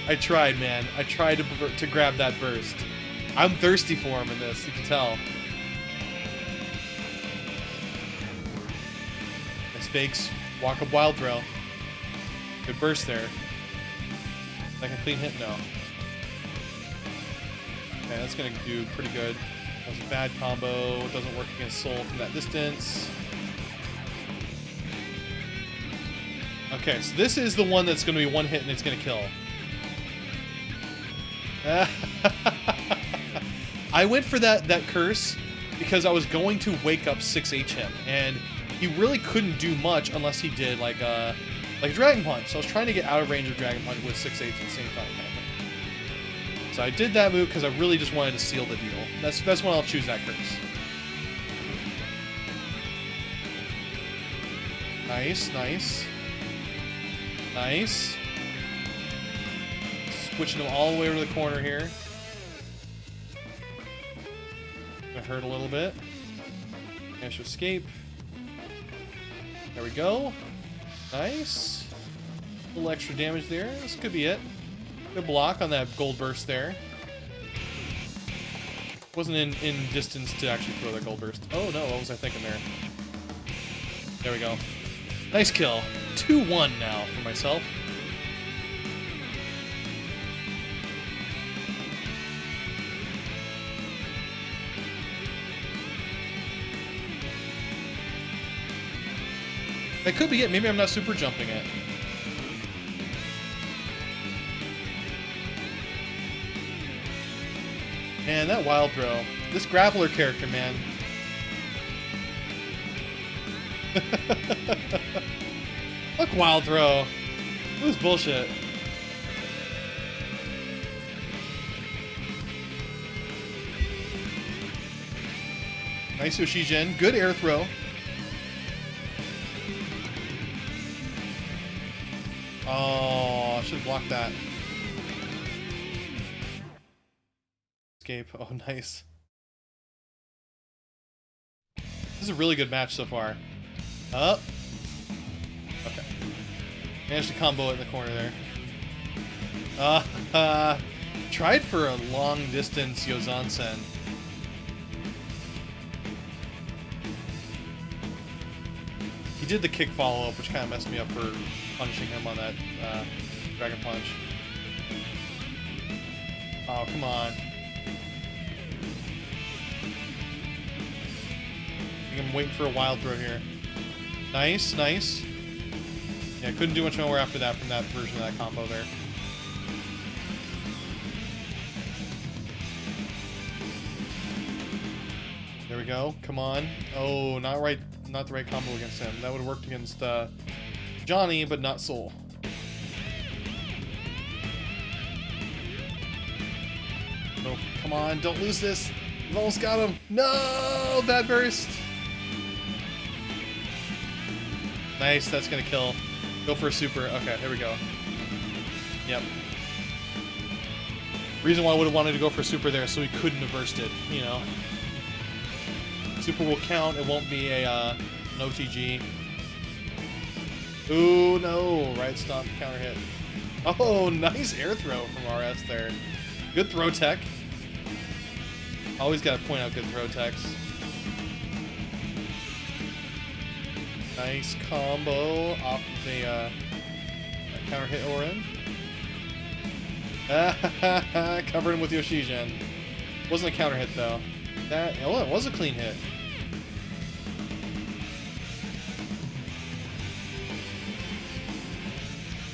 Speaker 1: I tried, man. I tried to grab that burst. I'm thirsty for him in this. You can tell. Nice fakes. Walk up wild throw. Good burst there. Like a clean hit? No. Okay, that's gonna do pretty good. That was a bad combo. It doesn't work against Soul from that distance. Okay, so this is the one that's gonna be one hit and it's gonna kill. I went for that curse because I was going to wake up 6H him, and he really couldn't do much unless he did like a Dragon Punch. So I was trying to get out of range of Dragon Punch with 6H at the same time. So I did that move because I really just wanted to seal the deal. That's when I'll choose that curse. Nice, nice. Nice. Switching them all the way over the corner here. Gonna hurt a little bit. Managed to escape. There we go. Nice. A little extra damage there. This could be it. Good block on that gold burst there. Wasn't in distance to actually throw that gold burst. Oh no, what was I thinking there? There we go. Nice kill. 2-1 now for myself. That could be it. Maybe I'm not super jumping it. Man, that wild throw. This grappler character, man. Look, wild throw. It was bullshit. Nice Yoshijin. Good air throw. Oh, I should have blocked that. Escape. Oh, nice. This is a really good match so far. Up. Okay. Managed to combo it in the corner there. Tried for a long distance Yozansen. He did the kick follow up, which kind of messed me up for punishing him on that Dragon Punch. Oh, come on. I'm waiting for a wild throw here. Nice, nice. Yeah, couldn't do much more after that from that version of that combo there. There we go. Come on. Oh, not right. Not the right combo against him. That would have worked against Johnny, but not Soul. Oh, come on. Don't lose this. You've almost got him. No! Bad burst. Nice. That's going to kill. Go for a super. Okay, here we go. Yep. Reason why I would have wanted to go for super there so he couldn't have bursted, you know. Super will count. It won't be a an OTG. Ooh, no. Right stomp counter hit. Oh, nice air throw from RS there. Good throw tech. Always got to point out good throw techs. Nice combo off of the counter hit Orin. Covered him with Yoshijin. Wasn't a counter hit though. Oh, it was a clean hit.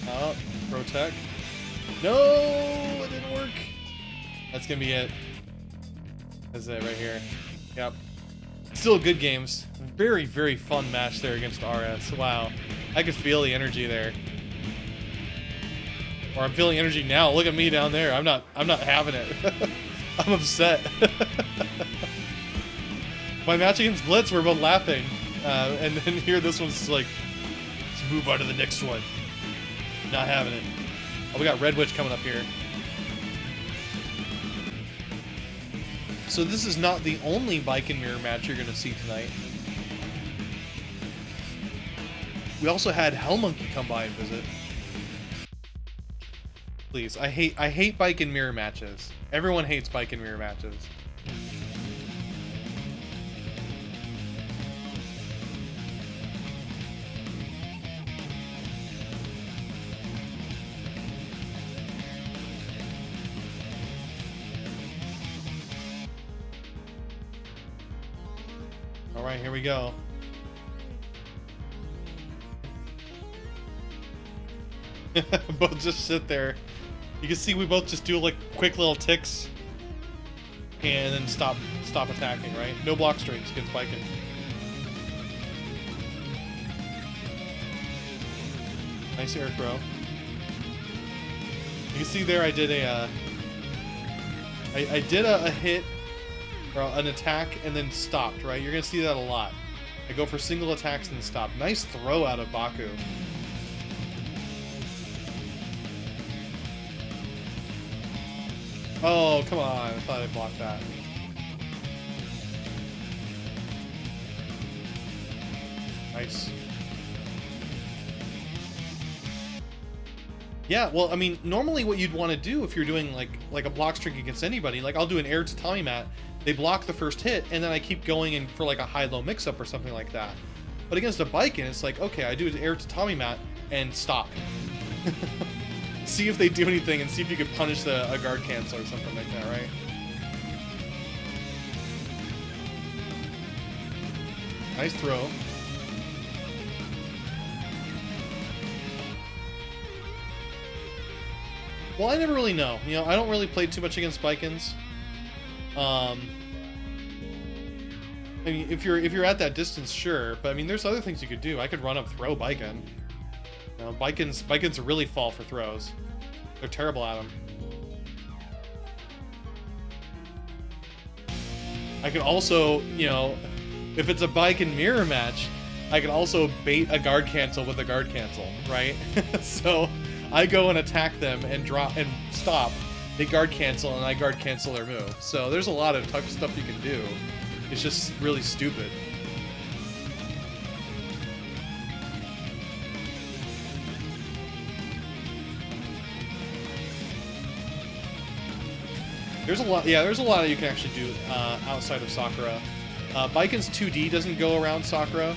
Speaker 1: Oh, Pro Tech. No, it didn't work. That's gonna be it. That's it right here. Yep. Still good games. Very, very fun match there against RS. Wow. I could feel the energy there. Or I'm feeling energy now. Look at me down there. I'm not having it. I'm upset. My match against Blitz, we're both laughing. And then here, this one's like, let's move on to the next one. Not having it. Oh, we got Red Witch coming up here. So this is not the only Baiken mirror match you're going to see tonight. We also had Hellmonkey come by and visit. Please, I hate Baiken mirror matches. Everyone hates Baiken mirror matches. All right, here we go. Both just sit there. You can see we both just do like quick little ticks and then stop attacking, right? No block strings against Baiken. Nice air throw. You can see there I did a a hit or an attack and then stopped, right? You're gonna see that a lot. I go for single attacks and then stop. Nice throw out of Baku. Oh, come on. I thought I blocked that. Nice. Yeah, well, I mean, normally what you'd want to do if you're doing like a block string against anybody, like I'll do an air tatami mat, they block the first hit, and then I keep going in for like a high-low mix-up or something like that. But against a Baiken, it's like, okay, I do an air tatami mat and stop. See if they do anything and see if you could punish a guard cancel or something like that, right? Nice throw. Well, I never really know. You know, I don't really play too much against Baikens. I mean, if you're at that distance, sure. But I mean, there's other things you could do. I could run up throw Baiken. You know, Baikens really fall for throws. They're terrible at them. I could also, you know, if it's a Baiken mirror match, I could also bait a guard cancel with a guard cancel, right? So I go and attack them and drop and stop. They guard cancel and I guard cancel their move. So there's a lot of tough stuff you can do. It's just really stupid. There's a lot, yeah, there's a lot that you can actually do outside of Sakura. Baiken's 2D doesn't go around Sakura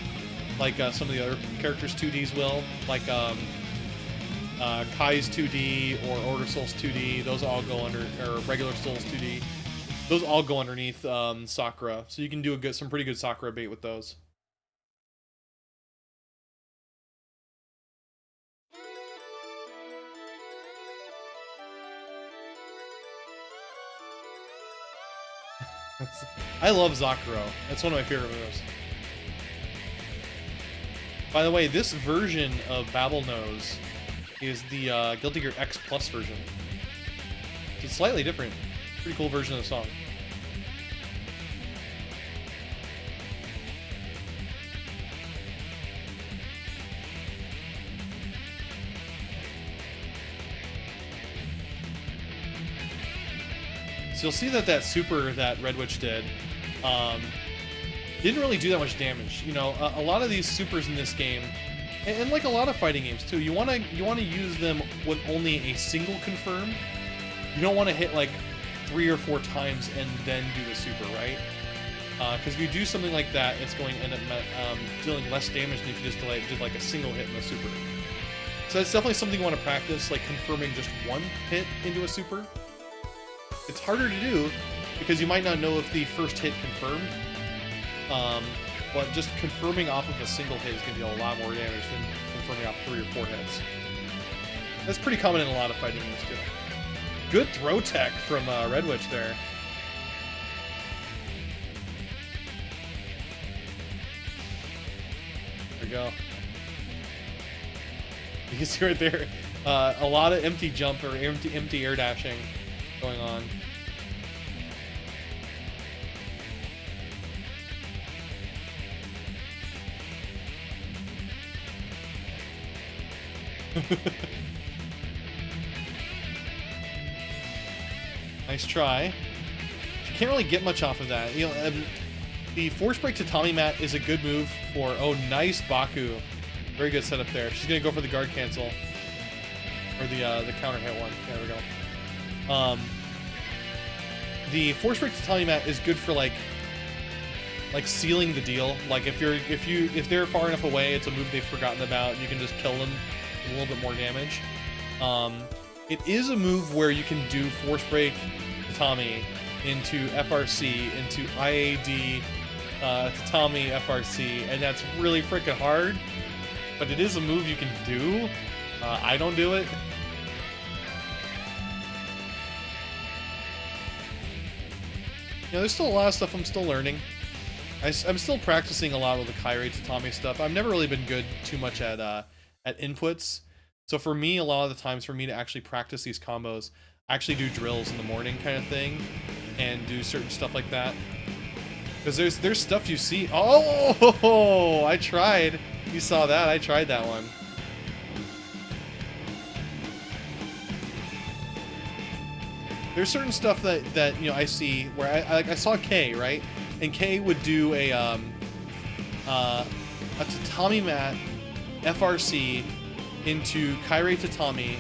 Speaker 1: like some of the other characters' 2Ds will, like Kai's 2D or Order Soul's 2D. Those all go under, or regular Soul's 2D. Those all go underneath Sakura, so you can do some pretty good Sakura bait with those. I love Zakuro. That's one of my favorite moves. By the way, this version of Babel Nose is the Guilty Gear X Plus version. It's slightly different. Pretty cool version of the song. So you'll see that super that Red Witch did didn't really do that much damage. You know, a lot of these supers in this game, and like a lot of fighting games too, you wanna use them with only a single confirm. You don't want to hit like 3 or 4 times and then do the super, right? Because if you do something like that, it's going to end up dealing less damage than if you just did like a single hit in the super. So that's definitely something you want to practice, like confirming just one hit into a super. It's harder to do because you might not know if the first hit confirmed, but just confirming off of a single hit is going to deal a lot more damage than confirming off 3 or 4 hits. That's pretty common in a lot of fighting games too. Good throw tech from Red Witch there. There we go. You can see right there, a lot of empty jump or empty air dashing going on. Nice try. You can't really get much off of that. You know, the force break tatami mat is a good move for... Oh, nice Baku. Very good setup there. She's gonna go for the guard cancel. Or the counter hit one. There we go. The force break tatami mat is good for like sealing the deal. Like if they're far enough away, it's a move they've forgotten about. You can just kill them with a little bit more damage. It is a move where you can do force break tatami into FRC, into IAD, tatami FRC, and that's really freaking hard. But it is a move you can do. I don't do it. You know, there's still a lot of stuff I'm still learning. I'm still practicing a lot with the Kairi tatami stuff. I've never really been good too much at inputs. So for me, a lot of the times for me to actually practice these combos, I actually do drills in the morning kind of thing, and do certain stuff like that. Because there's stuff you see. Oh, I tried. You saw that? I tried that one. There's certain stuff that you know I see where I saw K, right, and K would do a tatami mat FRC into Kairi tatami,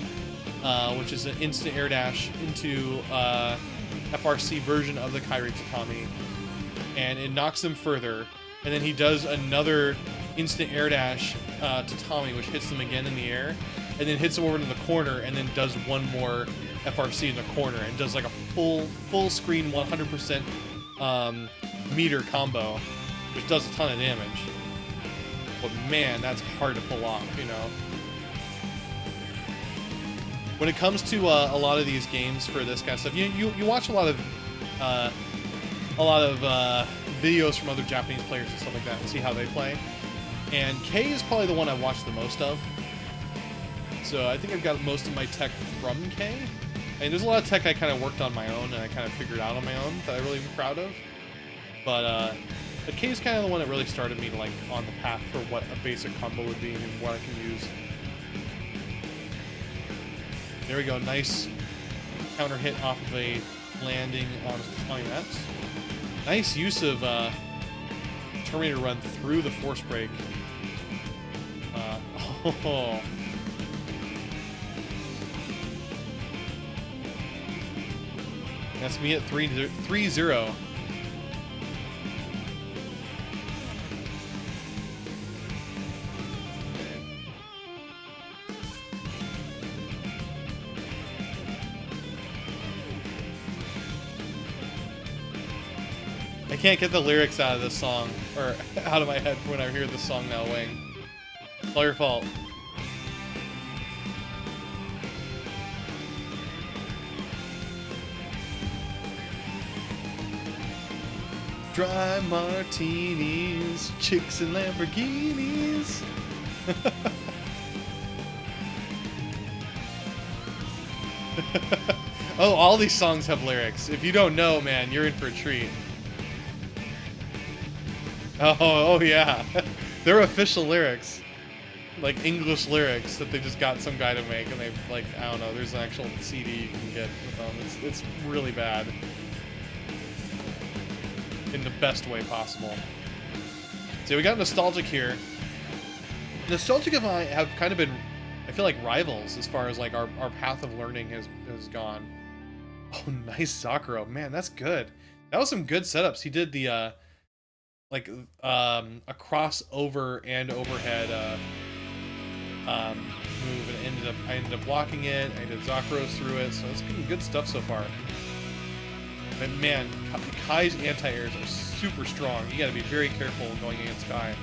Speaker 1: which is an instant air dash into FRC version of the Kairi tatami, and it knocks him further, and then he does another instant air dash tatami, which hits them again in the air, and then hits him over to the corner, and then does one more FRC in the corner, and does like a full screen 100% meter combo, which does a ton of damage. But man, that's hard to pull off, you know. When it comes to a lot of these games for this kind of stuff, you watch a lot of videos from other Japanese players and stuff like that, and see how they play. And K is probably the one I watch the most of. So I think I've got most of my tech from K. And there's a lot of tech I kind of worked on my own and I kind of figured out on my own that I really am proud of. But K is kind of the one that really started me like on the path for what a basic combo would be and what I can use. There we go, nice counter hit off of a landing on tatami mats. Nice use of Terminator run through the force break. Oh. That's me at 3-0. I can't get the lyrics out of this song, or out of my head when I hear this song now, Wing. It's all your fault. Dry martinis, chicks and Lamborghinis. Oh, all these songs have lyrics. If you don't know, man, you're in for a treat. Oh yeah. They're official lyrics. Like English lyrics that they just got some guy to make, and they've, like, I don't know, there's an actual CD you can get with them. It's really bad. In the best way possible. So we got Nostalgic here. Nostalgic and I have kind of been, I feel like, rivals as far as like our path of learning has gone. Oh, nice Sakura. Man, that's good. That was some good setups. He did the like a crossover and overhead move, and I ended up blocking it. I did Zakuros through it, so it's good stuff so far. But man, Kai's anti-airs are super strong. You gotta be very careful going against Kai.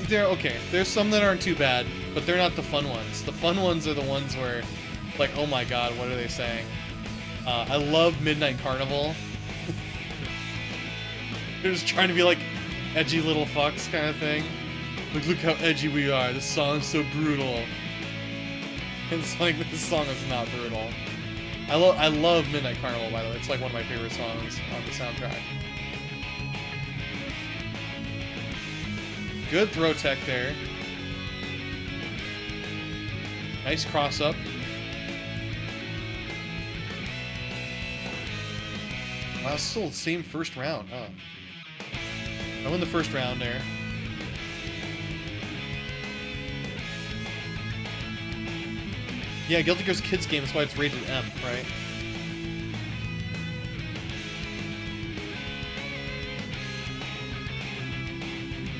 Speaker 1: They're okay. There's some that aren't too bad, but they're not the fun ones. The fun ones are the ones where, like, oh my god, what are they saying? I love Midnight Carnival. They're just trying to be like edgy little fucks kind of thing. Like, look how edgy we are. This song's so brutal. And it's like, this song is not brutal. I love Midnight Carnival, by the way. It's like one of my favorite songs on the soundtrack. Good throw tech there. Nice cross up. Wow, still the same first round, huh? I win the first round there. Yeah, Guilty Gear's kids game, that's why it's rated M, right?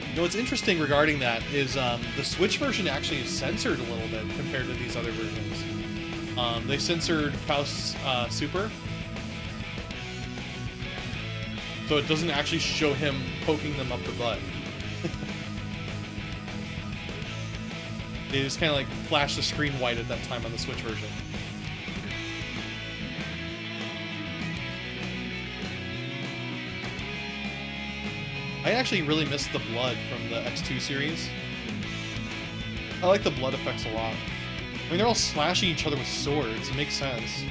Speaker 1: You know, what's interesting regarding that is the Switch version actually is censored a little bit compared to these other versions. They censored Faust's Super. So it doesn't actually show him poking them up the butt. They just kind of like flash the screen white at that time on the Switch version. I actually really miss the blood from the X2 series. I like the blood effects a lot. I mean, they're all slashing each other with swords. It makes sense.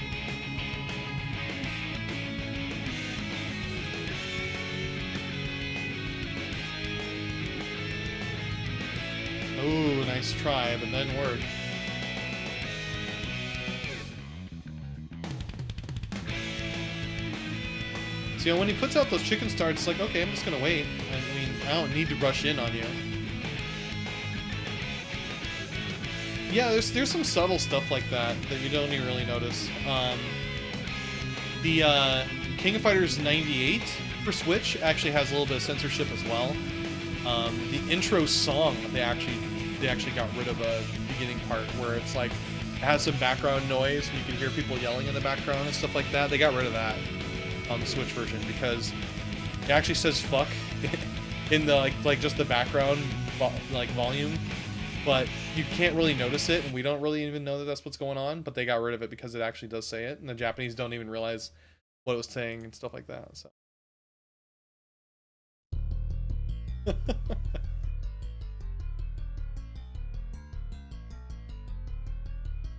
Speaker 1: Ooh, nice try, but didn't work. So, you know, when he puts out those chicken stars, it's like, okay, I'm just gonna wait. I mean, I don't need to rush in on you. Yeah, there's some subtle stuff like that that you don't even really notice. The King of Fighters 98 for Switch actually has a little bit of censorship as well. The intro song, they actually got rid of a beginning part where it's like it has some background noise and you can hear people yelling in the background and stuff like that. They got rid of that on the Switch version because it actually says fuck in the like just the background volume, but you can't really notice it, and we don't really even know that that's what's going on, but they got rid of it because it actually does say it, and the Japanese don't even realize what it was saying and stuff like that. So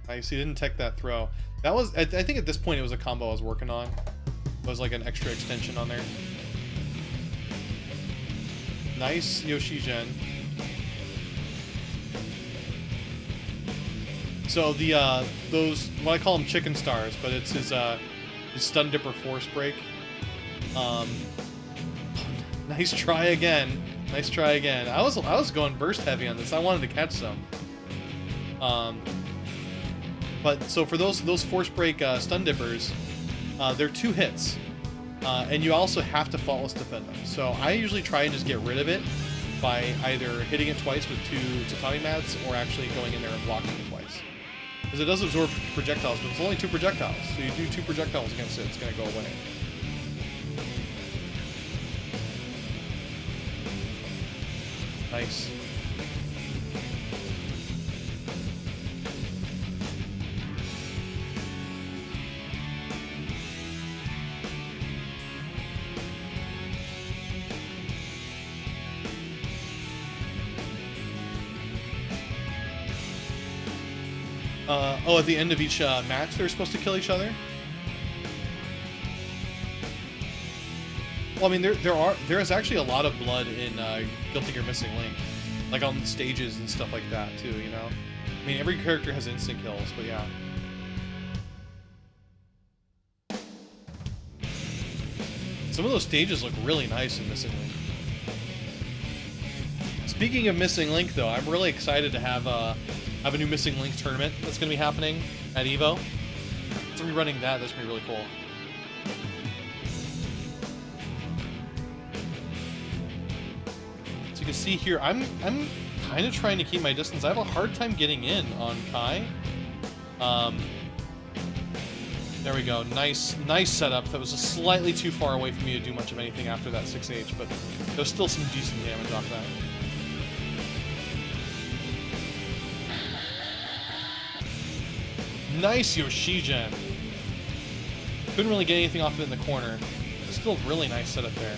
Speaker 1: nice, he didn't tech that throw. That was, I think at this point it was a combo I was working on. It was like an extra extension on there. Nice Yoshi-gen. So the those, well, I call them chicken stars, but it's his stun dipper force break. Nice try again. Nice try again. I was going burst heavy on this. I wanted to catch some. But so for those force break stun dippers, they're 2 hits, and you also have to faultless defend them. So I usually try and just get rid of it by either hitting it twice with 2 tatami mats or actually going in there and blocking it twice. Because it does absorb projectiles, but it's only 2 projectiles. So you do 2 projectiles against it, it's going to go away. Nice. Oh, at the end of each match, they're supposed to kill each other? Well, I mean, there is actually a lot of blood in Guilty Gear Missing Link, like on the stages and stuff like that too. You know, I mean, every character has instant kills, but yeah. Some of those stages look really nice in Missing Link. Speaking of Missing Link, though, I'm really excited to have a new Missing Link tournament that's going to be happening at EVO. So we're running that. That's going to be really cool. So you can see here, I'm kind of trying to keep my distance. I have a hard time getting in on Kai. There we go. Nice setup. That was just slightly too far away for me to do much of anything after that 6H, but there's still some decent damage off that. Nice Yoshi-gen. Couldn't really get anything off it in the corner. Still really nice setup there.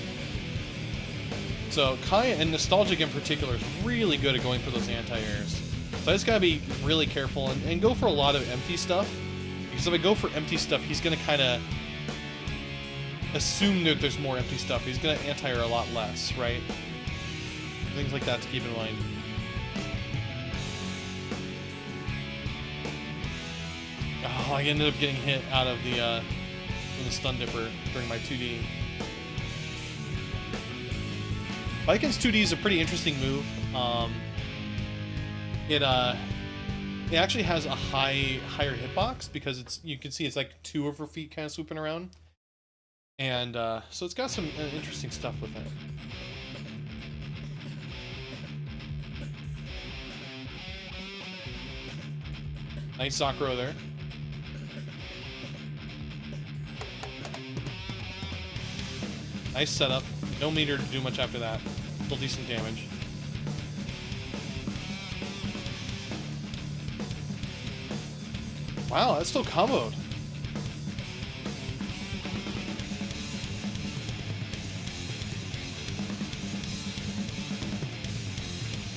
Speaker 1: So Kai and Nostalgic in particular is really good at going for those anti-airs. So I just gotta be really careful and go for a lot of empty stuff. Because if I go for empty stuff, he's gonna kind of assume that there's more empty stuff. He's gonna anti-air a lot less, right? Things like that to keep in mind. Oh, I ended up getting hit out of the stun dipper during my 2D. Baiken's 2D is a pretty interesting move. It actually has a higher hitbox because you can see it's like 2 of her feet kind of swooping around, and so it's got some interesting stuff with it. Nice Sakura there. Nice setup. No meter to do much after that. Still decent damage. Wow, that's still comboed.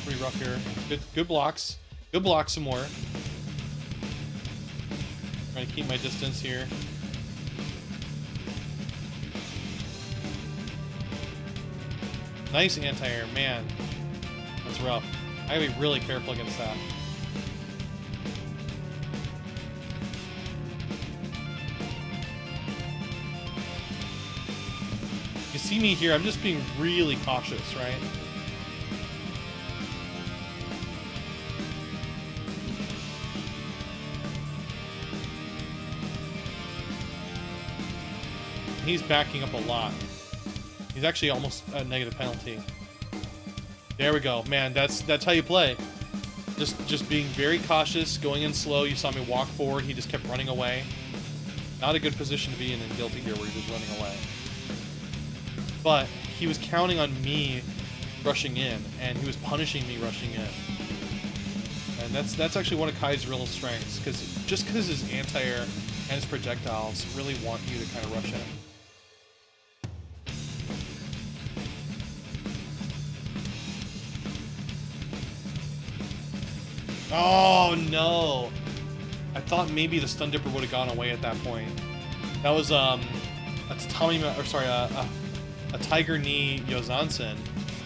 Speaker 1: Pretty rough here. Good blocks. Good blocks some more. Trying to keep my distance here. Nice anti-air, man. That's rough. I gotta be really careful against that. You see me here, I'm just being really cautious, right? He's backing up a lot. He's actually almost a negative penalty. There we go. Man, that's how you play. Just being very cautious, going in slow. You saw me walk forward. He just kept running away. Not a good position to be in Guilty Gear where he was running away. But he was counting on me rushing in, and he was punishing me rushing in. And that's actually one of Kai's real strengths, because his anti-air and his projectiles really want you to kind of rush in. Oh no! I thought maybe the stun dipper would have gone away at that point. That was that's Tommy, or sorry, a Tiger Knee Yozansen,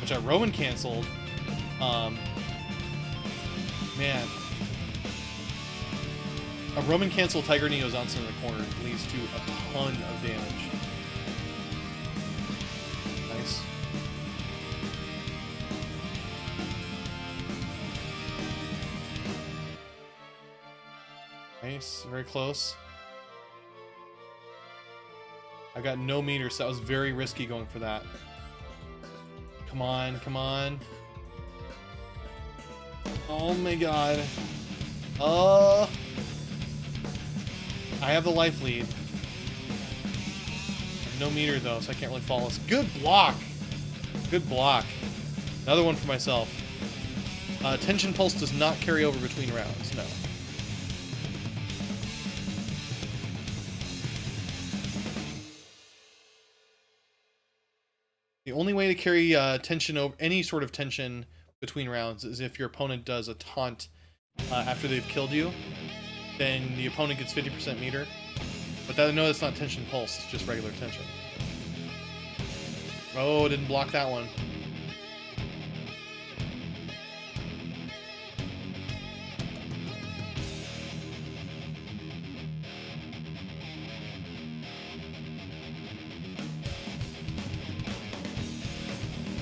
Speaker 1: which I Roman canceled. Man, a Roman cancel Tiger Knee Yozansen in the corner leads to a ton of damage. Nice. Nice, very close. I got no meter, so that was very risky going for that. Come on, come on. Oh my god. I have the life lead. No meter though, so I can't really follow this. Good block! Good block. Another one for myself. Tension Pulse does not carry over between rounds, no. The only way to carry tension over any sort of tension between rounds is if your opponent does a taunt after they've killed you. Then the opponent gets 50% meter. But no, that's not tension pulse, it's just regular tension. Oh, didn't block that one.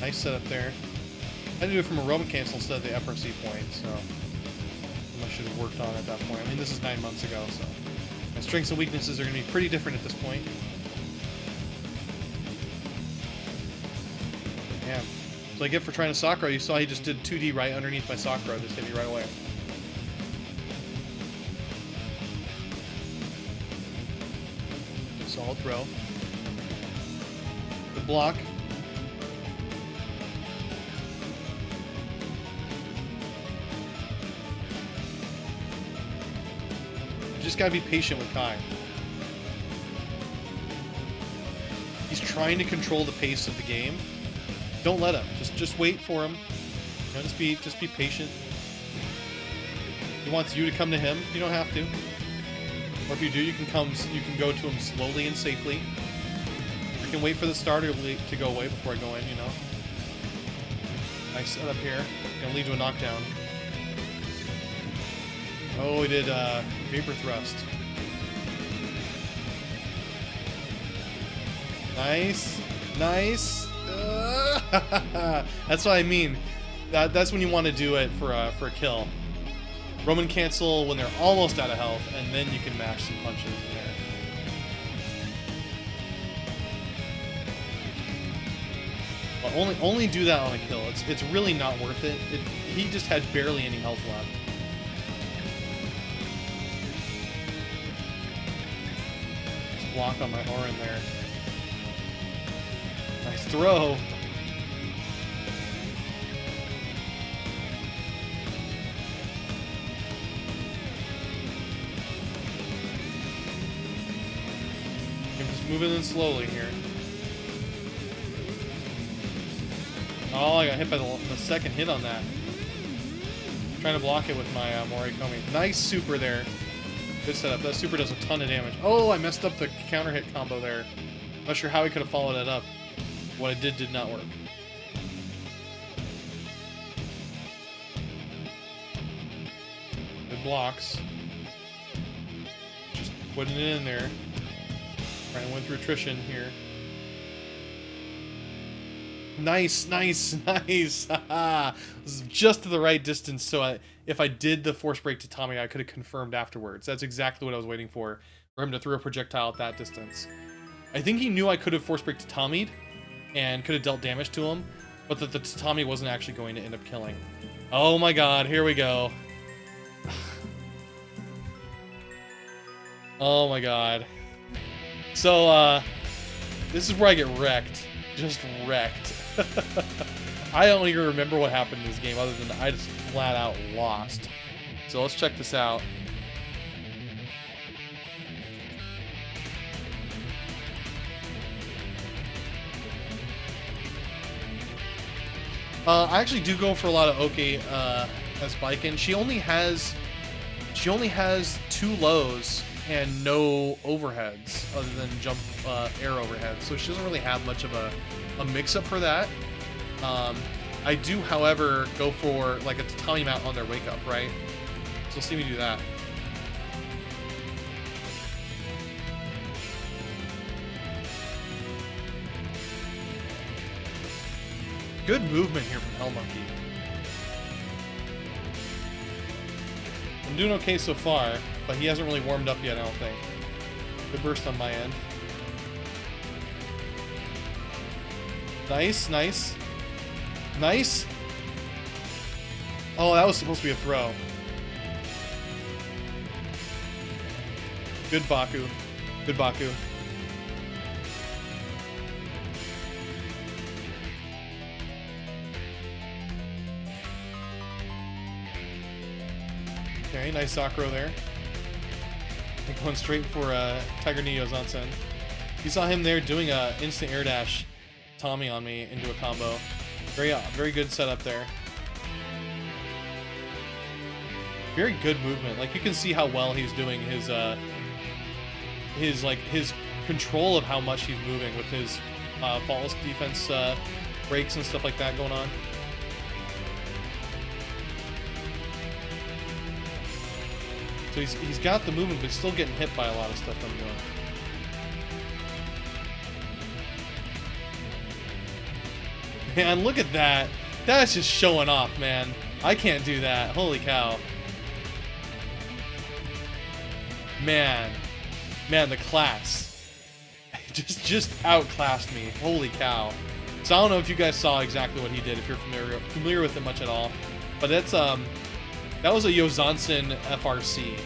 Speaker 1: Nice setup there. I had to do it from a Roman cancel instead of the FRC point, so I should have worked on it at that point. I mean, this is 9 months ago, so my strengths and weaknesses are going to be pretty different at this point. Yeah. So I get for trying to Sakura. You saw he just did 2D right underneath my Sakura. Just hit me right away. Solid throw. Good block. Just gotta be patient with Kai. He's trying to control the pace of the game. Don't let him. Just wait for him. You know, just be patient. He wants you to come to him. You don't have to. Or if you do, you can go to him slowly and safely. You can wait for the starter to go away before I go in. You know. Nice setup here. Gonna lead to a knockdown. Oh, he did Vapor Thrust. Nice. Nice. That's what I mean. That's when you want to do it for a kill. Roman cancel when they're almost out of health, and then you can mash some punches in there. But only do that on a kill. It's really not worth it. He just had barely any health left. Just block on my Orin there. Nice throw. I'm just moving in slowly here. Oh, I got hit by the second hit on that. Trying to block it with my Morikomi. Nice super there. Good setup. That super does a ton of damage. Oh, I messed up the counter hit combo there. Not sure how he could have followed that up. What I did not work. Good blocks. Just putting it in there. Trying to win through attrition here. Nice, nice, nice. This is just to the right distance, so if I did the force break to Tommy, I could have confirmed afterwards. That's exactly what I was waiting for him to throw a projectile at that distance. I think he knew I could have force break to Tommy'd and could have dealt damage to him, but that the Tommy wasn't actually going to end up killing. Oh my god, here we go. Oh my god. So, this is where I get wrecked. Just wrecked. I don't even remember what happened in this game other than I just flat out lost. So let's check this out. I actually do go for a lot of Oke as Baiken. She only has 2 lows and no overheads other than jump air overheads, so she doesn't really have much of a mix-up for that. I do, however, go for like a tatami mount on their wake-up, right? So see me do that. Good movement here from Hellmonkey. I'm doing okay so far, but he hasn't really warmed up yet, I don't think. Good burst on my end. Nice, nice. Nice. Oh, that was supposed to be a throw. Good Baku. Good Baku. Okay, nice Sakura there. Going straight for Tiger Neo Zansen. You saw him there doing a instant air dash Tommy on me into a combo. Very good setup there. Very good movement. Like, you can see how well he's doing his control of how much he's moving with his false defense breaks and stuff like that going on. So he's got the movement, but he's still getting hit by a lot of stuff I'm doing. Man, look at that. That's just showing off, man. I can't do that. Holy cow. Man, the class. just outclassed me. Holy cow. So I don't know if you guys saw exactly what he did, if you're familiar with it much at all. But that's that was a Yozansen FRC.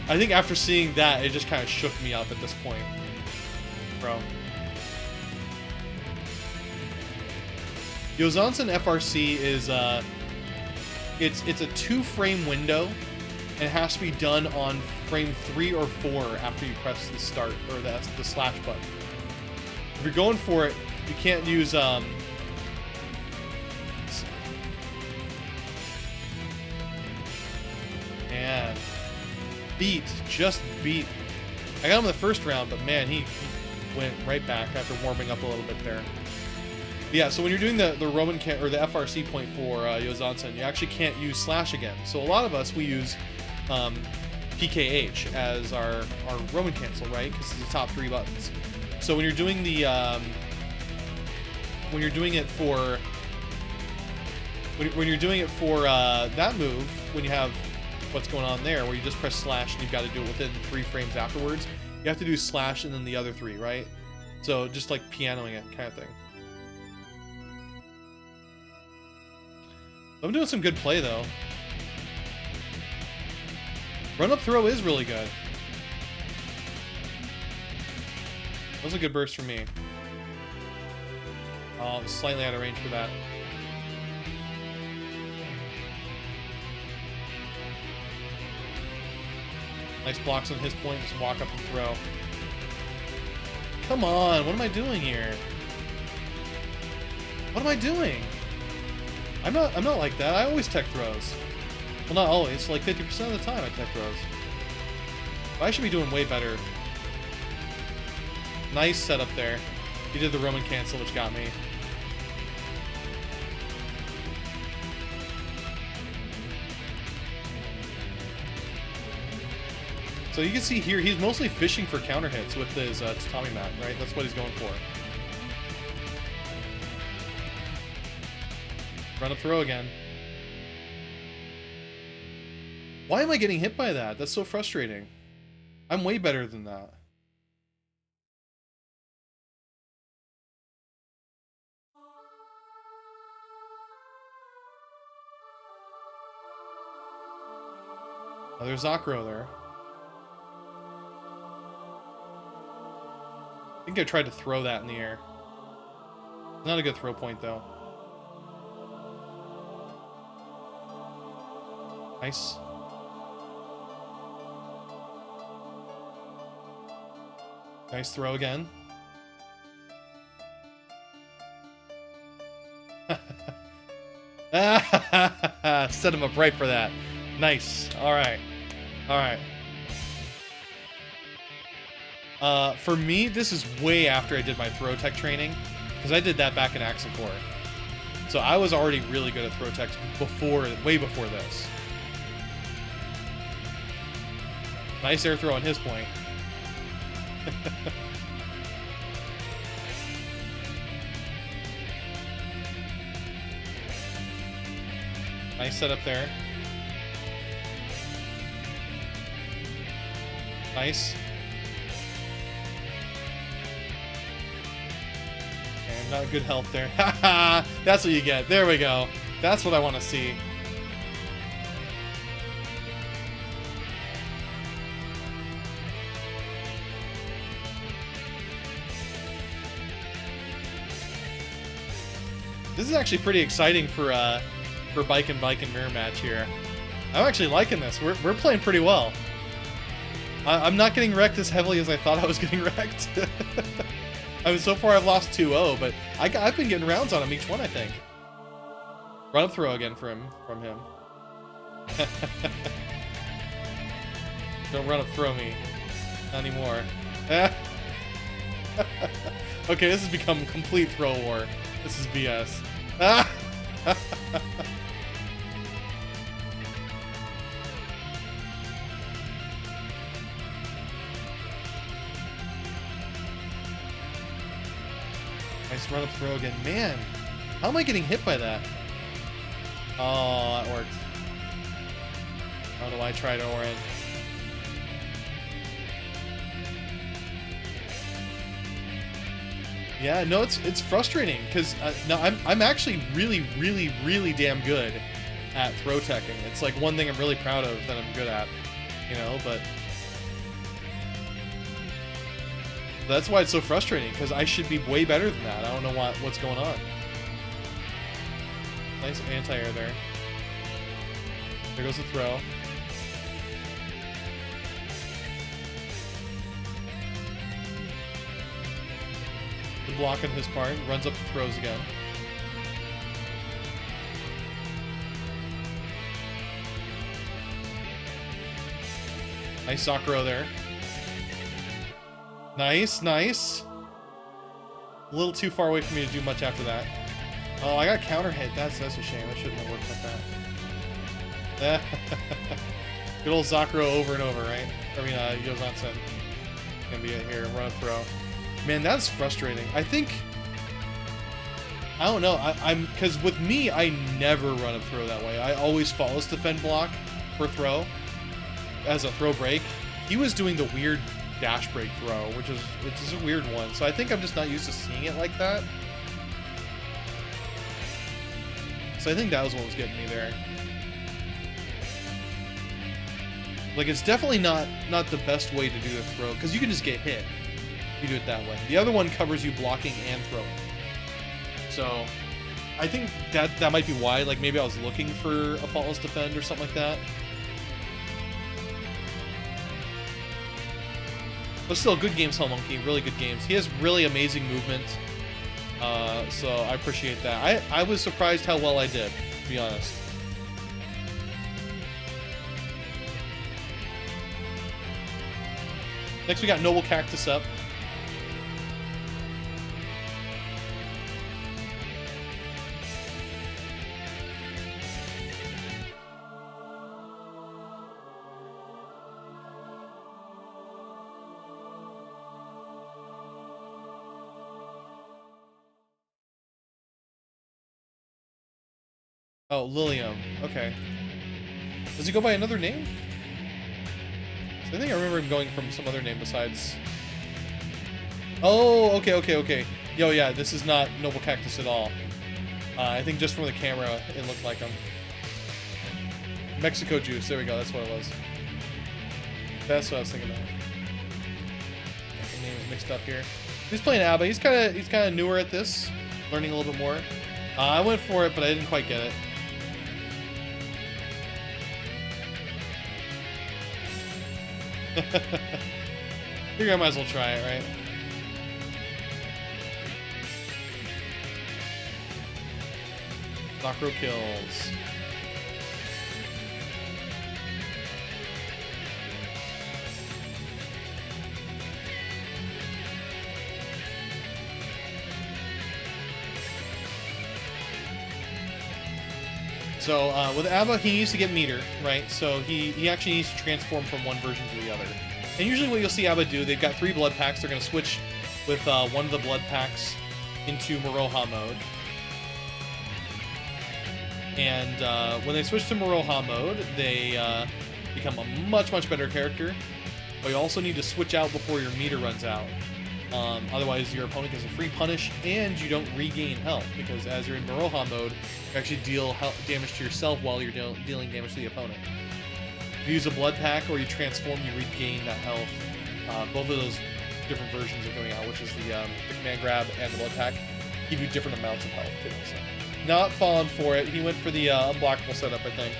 Speaker 1: I think after seeing that, it just kind of shook me up at this point. Bro. Yozansen FRC is it's a 2-frame window, and it has to be done on frame 3 or 4 after you press the start or the slash button. If you're going for it, you can't use man, just beat. I got him in the first round, but man, he went right back after warming up a little bit there. Yeah, so when you're doing the Roman or the FRC point for Yozansen, you actually can't use slash again. So a lot of us, we use PKH as our Roman cancel, right? Because it's the top 3 buttons. So when you're doing the when you're doing it for that move, when you have what's going on there, where you just press slash and you've got to do it within 3 frames afterwards, you have to do slash and then the other 3, right? So just like pianoing it kind of thing. I'm doing some good play though. Run up throw is really good. That was a good burst for me. Oh, I'm slightly out of range for that. Nice blocks on his point, just walk up and throw. Come on, what am I doing here? What am I doing? I'm not like that. I always tech throws. Well, not always. Like 50% of the time I tech throws. But I should be doing way better. Nice setup there. He did the Roman cancel, which got me. So you can see here, he's mostly fishing for counter hits with his tatami mat, right? That's what he's going for. Run up throw again. Why am I getting hit by that? That's so frustrating. I'm way better than that. Oh, there's Zakro there. I think I tried to throw that in the air. Not a good throw point, though. Nice. Nice throw again. Set him up right for that. Nice. Alright. Alright. For me, this is way after I did my throw tech training, because I did that back in Axon Core. So I was already really good at throw techs before, way before this. Nice air throw on his point. Nice setup there. Nice. And not good health there. Haha! That's what you get. There we go. That's what I want to see. This is actually pretty exciting for Baiken mirror match here. I'm actually liking this. We're playing pretty well. I'm not getting wrecked as heavily as I thought I was getting wrecked. I mean, so far I've lost 2-0, but I've been getting rounds on him each one, I think. Run up throw again from him. Don't run up throw me. Not anymore. Okay, this has become complete throw war. This is BS. Nice run up throw again. Man, how am I getting hit by that? Oh, that worked. How do I try to orient? Yeah, no, it's frustrating because no, I'm actually really damn good at throw teching. It's like one thing I'm really proud of that I'm good at, you know. But that's why it's so frustrating, because I should be way better than that. I don't know what's going on. Nice anti-air there. There goes the throw. Good block on his part. Runs up the throws again. Nice Sakura there. Nice, nice. A little too far away for me to do much after that. Oh, I got counter hit. That's a shame. I shouldn't have worked like that. Good old Zakuro over and over, right? I mean, Yozansen. Gonna be it here. Run and throw. Man, that's frustrating. I think... I don't know. Because with me, I never run and throw that way. I always follows defend block for throw as a throw break. He was doing the weird dash break throw, which is a weird one. So I think I'm just not used to seeing it like that. So I think that was what was getting me there. Like, it's definitely not the best way to do the throw, because you can just get hit if you do it that way. The other one covers you blocking and throwing. So I think that might be why. Like, maybe I was looking for a faultless defend or something like that. But still, good games, Hellmonkey. Really good games. He has really amazing movement. So I appreciate that. I was surprised how well I did, to be honest. Next we got Noble Cactus up. Oh, Lilium. Okay. Does he go by another name? I think I remember him going from some other name besides... Oh, okay. Yo, yeah, this is not Noble Cactus at all. I think just from the camera, it looked like him. Mexico Juice, there we go, that's what it was. That's what I was thinking of. The name is mixed up here. He's playing A.B.A. He's kind of newer at this, learning a little bit more. I went for it, but I didn't quite get it. Figure I might as well try it, right? Zakuro kills. So with A.B.A, he needs to get meter, right? So he actually needs to transform from one version to the other. And usually what you'll see A.B.A do, they've got 3 blood packs. They're going to switch with one of the blood packs into Miroha mode. And when they switch to Miroha mode, they become a much better character. But you also need to switch out before your meter runs out. Otherwise, your opponent gets a free punish, and you don't regain health, because as you're in Miroha mode, you actually deal damage to yourself while you're dealing damage to the opponent. If you use a blood pack or you transform, you regain that health. Both of those different versions are going out, which is the command grab and the blood pack, give you different amounts of health too. So, not falling for it. He went for the unblockable setup, I think.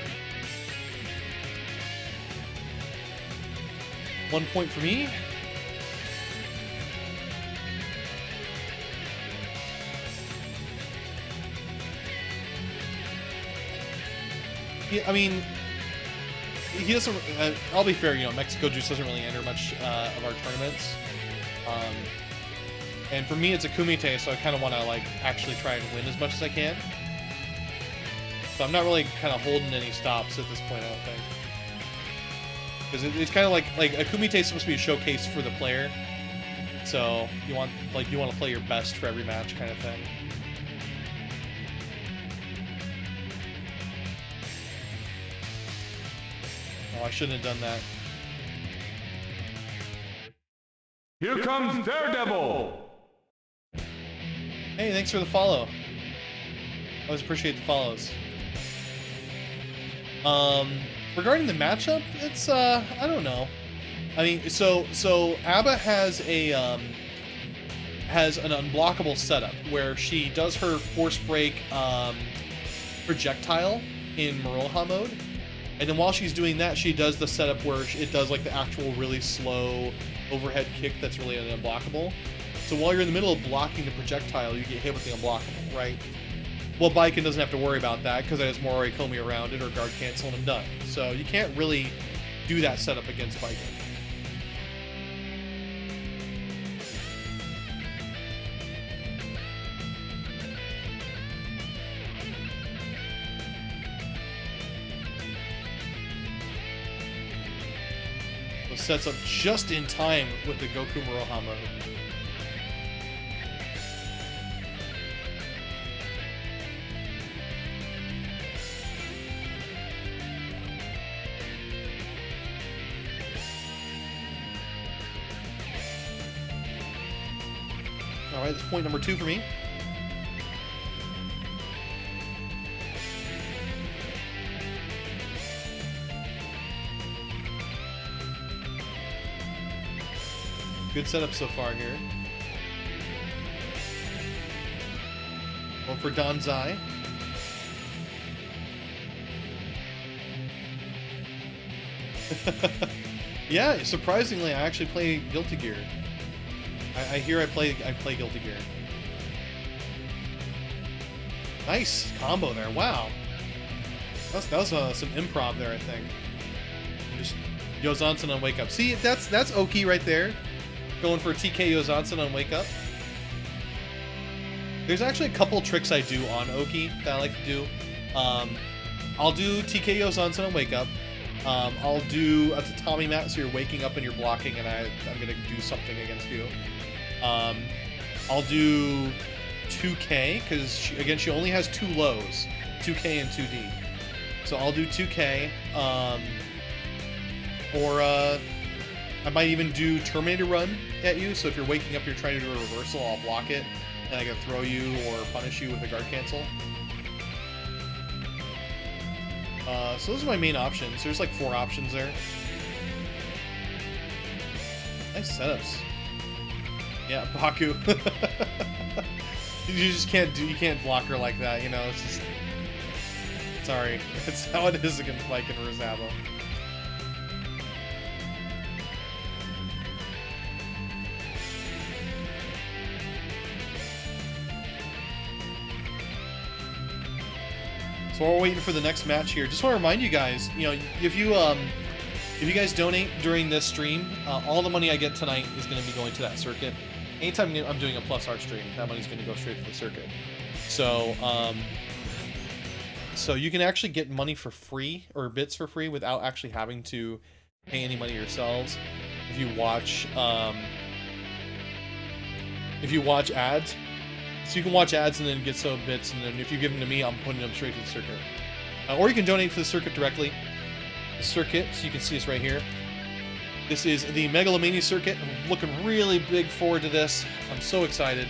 Speaker 1: 1 point for me. I mean, he doesn't. I'll be fair, you know, Mexico Juice doesn't really enter much of our tournaments. And for me, it's a Kumite, so I kind of want to like actually try and win as much as I can. So I'm not really kind of holding any stops at this point, I don't think, because it's kind of like a Kumite is supposed to be a showcase for the player. So you want to play your best for every match, kind of thing. Oh, I shouldn't have done that.
Speaker 2: Here comes Daredevil!
Speaker 1: Hey, thanks for the follow. Always appreciate the follows. Regarding the matchup, it's I don't know. I mean, so A.B.A has an unblockable setup where she does her force break projectile in Miroha mode. And then while she's doing that, she does the setup where it does like the actual really slow overhead kick that's really unblockable. So while you're in the middle of blocking the projectile, you get hit with the unblockable, right? Well, Baiken doesn't have to worry about that because it has more Orikomi around it or guard cancel and I'm done. So you can't really do that setup against Baiken. sets up just in time with the Goku Muroha mode. Alright, that's point number 2 for me. Good setup so far here. One for Danzai. Yeah, surprisingly, I actually play Guilty Gear. I hear I play Guilty Gear. Nice combo there. Wow. That was some improv there, I think. Just Yozansen on Wake Up. See, that's Oki right there. Going for TK Yozansen on Wake Up. There's actually a couple tricks I do on Oki that I like to do. I'll do TK Yozansen on Wake Up. I'll do a tatami mat, so you're waking up and you're blocking, and I'm gonna do something against you. I'll do 2K, because again, she only has 2 lows, 2K and 2D. So I'll do 2K, or I might even do Terminator Run at you, so if you're waking up, you're trying to do a reversal, I'll block it, and I can throw you or punish you with a guard cancel. So those are my main options. There's like 4 options there. Nice setups. Yeah, Baku. You just you can't block her like that, you know, it's just... Sorry. It's how it is against Baiken or Zappa. So while we're waiting for the next match here, just want to remind you guys, you know, if you guys donate during this stream, all the money I get tonight is going to be going to that circuit. Anytime I'm doing a Plus R stream, that money's going to go straight to the circuit. So, so you can actually get money for free, or bits for free, without actually having to pay any money yourselves. If you watch ads. So you can watch ads and then get some bits, and then if you give them to me, I'm putting them straight to the circuit. Or you can donate to the circuit directly. The circuit, so you can see us right here. This is the Megalomania circuit. I'm looking really big forward to this. I'm so excited.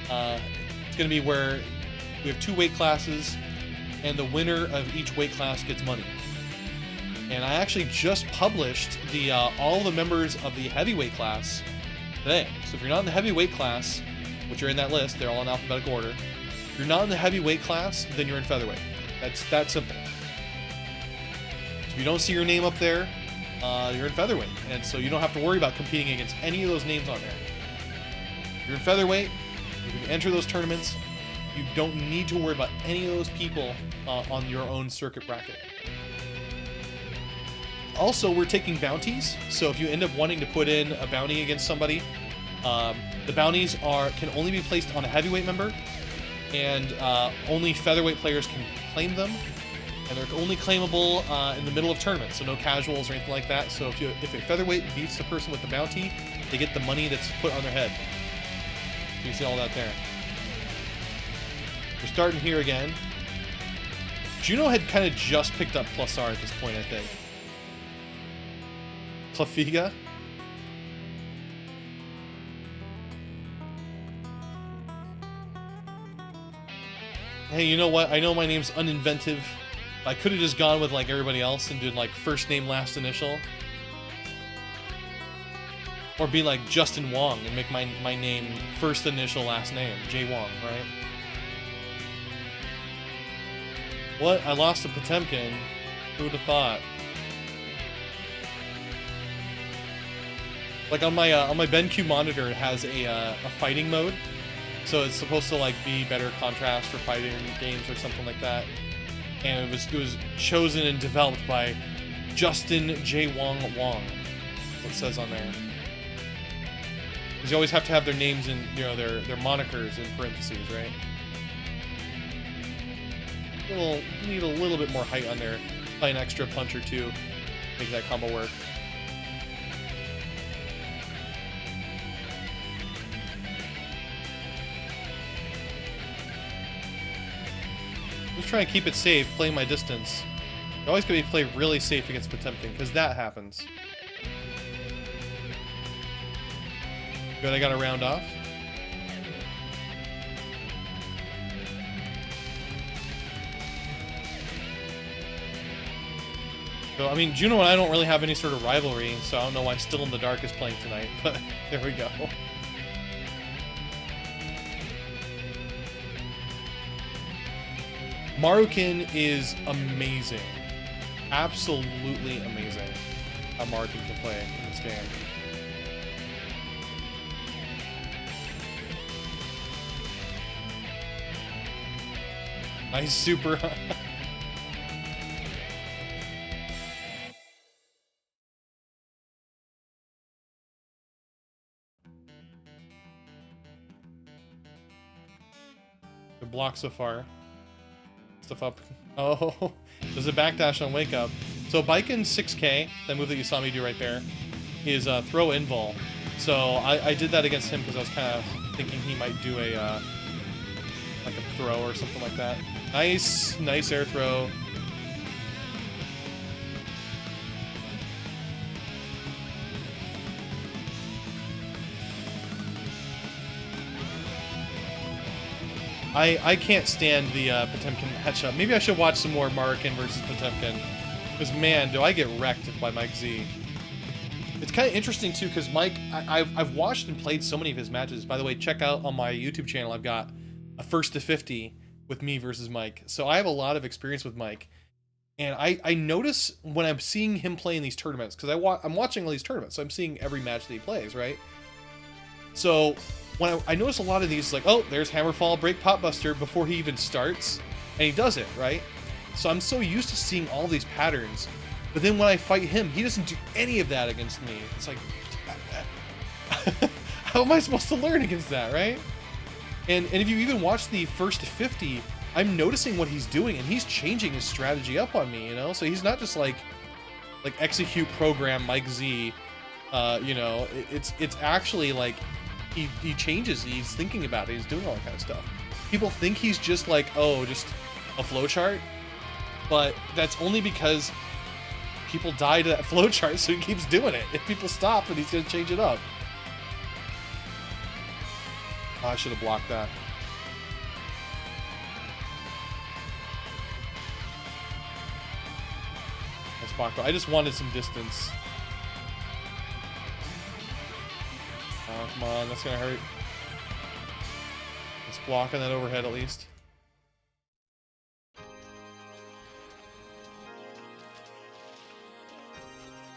Speaker 1: It's going to be where we have 2 weight classes, and the winner of each weight class gets money. And I actually just published the all the members of the heavyweight class today. So if you're not in the heavyweight class, which are in that list, they're all in alphabetical order. If you're not in the heavyweight class, then you're in featherweight. That's that simple. So if you don't see your name up there, you're in featherweight, and so you don't have to worry about competing against any of those names on there. You're in featherweight, you can enter those tournaments, you don't need to worry about any of those people on your own circuit bracket. Also, we're taking bounties, so if you end up wanting to put in a bounty against somebody, the bounties can only be placed on a heavyweight member, and only featherweight players can claim them, and they're only claimable in the middle of tournaments, so no casuals or anything like that. So if a featherweight beats the person with the bounty, they get the money that's put on their head. So you see all that there. We're starting here again. Juno had kind of just picked up Plus R at this point, I think. Clafiga. Hey, you know what? I know my name's uninventive. I could have just gone with like everybody else and did like first name, last initial. Or be like Justin Wong and make my name first initial, last name. J Wong, right? What? I lost to Potemkin. Who would have thought? Like on my BenQ monitor, it has a fighting mode. So it's supposed to like be better contrast for fighting games or something like that. And it was chosen and developed by Justin J. Wong. That's what it says on there. Because you always have to have their names in, you know, their monikers in parentheses, right? Need a little bit more height on there. Probably an extra punch or two. Make that combo work. Just trying to keep it safe, playing my distance. You always gotta play really safe against Potemkin, because that happens. Good, I got a round off. So, I mean, Juno and I don't really have any sort of rivalry, so I don't know why Still in the Dark is playing tonight, but there we go. Marukin is amazing. Absolutely amazing how Marukin can play in this game. Nice super. Good block so far. Stuff up. Oh, there's a backdash on wake up. So Baiken 6K, that move that you saw me do right there, is throw invul. So I did that against him because I was kind of thinking he might do a like a throw or something like that. Nice air throw. I can't stand the Potemkin headshot. Maybe I should watch some more Marukin versus Potemkin. Because, man, do I get wrecked by Mike Z. It's kind of interesting, too, because Mike, I've watched and played so many of his matches. By the way, check out on my YouTube channel, I've got a 1st to 50 with me versus Mike. So I have a lot of experience with Mike. And I notice when I'm seeing him play in these tournaments, because I'm watching all these tournaments, so I'm seeing every match that he plays, right? So when I notice a lot of these, like, oh, there's Hammerfall, break Potbuster before he even starts, and he does it, right? So I'm so used to seeing all these patterns, but then when I fight him, he doesn't do any of that against me. It's like, how am I supposed to learn against that, right? And if you even watch the 1st to 50, I'm noticing what he's doing, and he's changing his strategy up on me, you know? So he's not just like execute program Mike Z, you know, it's actually like, he changes, he's thinking about it, he's doing all that kind of stuff. People think he's just like, oh, just a flowchart, but that's only because people die to that flowchart, so he keeps doing it. If people stop, then he's gonna change it up. Oh, I should have blocked that. Nice block. I just wanted some distance. Oh, come on, that's gonna hurt. Let's block on that overhead at least.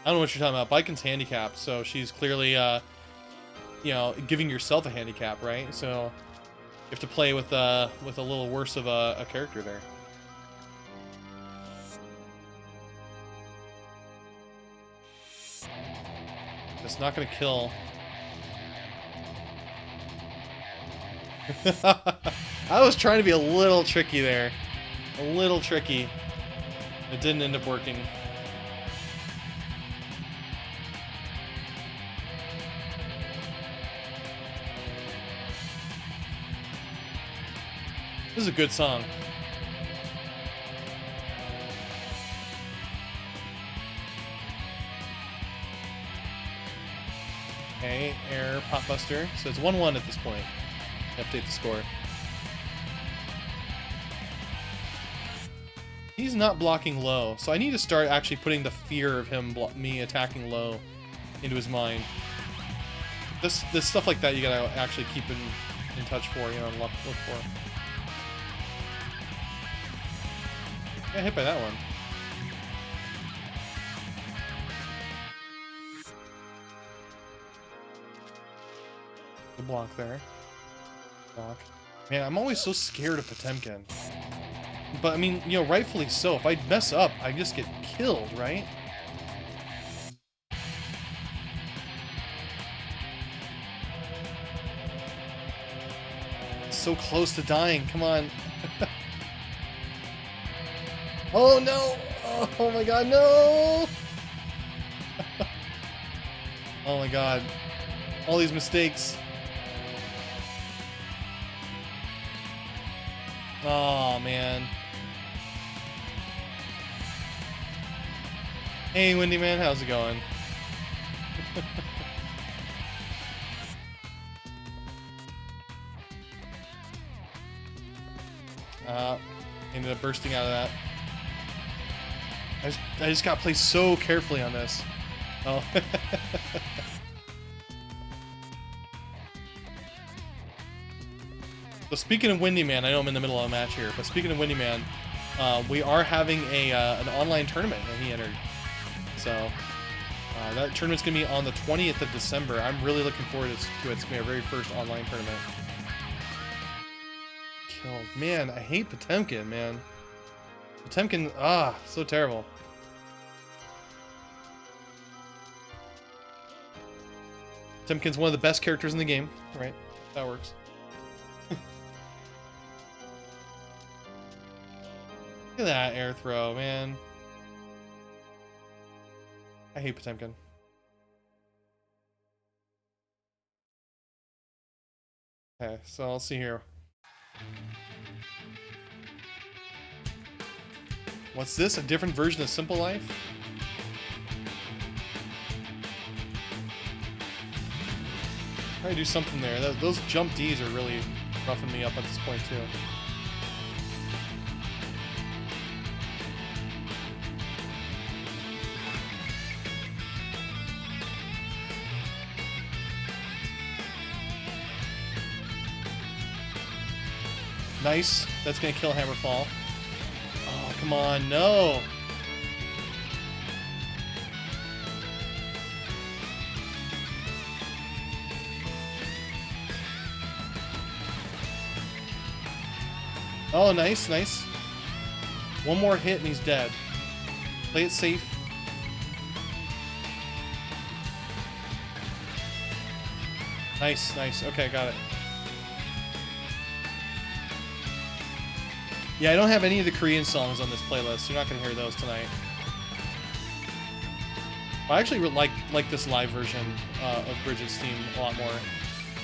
Speaker 1: I don't know what you're talking about. Baiken's handicapped, so she's clearly, you know, giving yourself a handicap, right? So you have to play with a little worse of a character there. It's not gonna kill. I was trying to be a little tricky there. A little tricky. It didn't end up working. This is a good song. Okay, air Potbuster. So it's 1-1 at this point. Update the score. He's not blocking low, so I need to start actually putting the fear of him, me attacking low, into his mind. This stuff like that you gotta actually keep in touch for, you know, and look for. Got hit by that one. The block there. Block. Man, I'm always so scared of Potemkin. But I mean, you know, rightfully so. If I mess up, I just get killed, right? So close to dying. Come on. Oh no! Oh my god, no! Oh my god. All these mistakes. Oh man. Hey, Windy Man, how's it going? Ended up bursting out of that. I just got placed so carefully on this. Oh. So speaking of Windy Man, I know I'm in the middle of a match here, but speaking of Windy Man, we are having an online tournament that he entered. So that tournament's gonna be on the 20th of December. I'm really looking forward to it. It's gonna be our very first online tournament. Killed. Man, I hate Potemkin, man. Potemkin, so terrible. Potemkin's one of the best characters in the game, right? That works. Look at that air throw, man. I hate Potemkin. Okay, so I'll see here. What's this? A different version of Simple Life? Try to do something there. Those jump Ds are really roughing me up at this point too. Nice. That's gonna kill Hammerfall. Oh, come on, no! Oh, nice, nice. One more hit and he's dead. Play it safe. Nice, nice. Okay, got it. Yeah, I don't have any of the Korean songs on this playlist. You're not going to hear those tonight. I actually like this live version of Bridget's theme a lot more.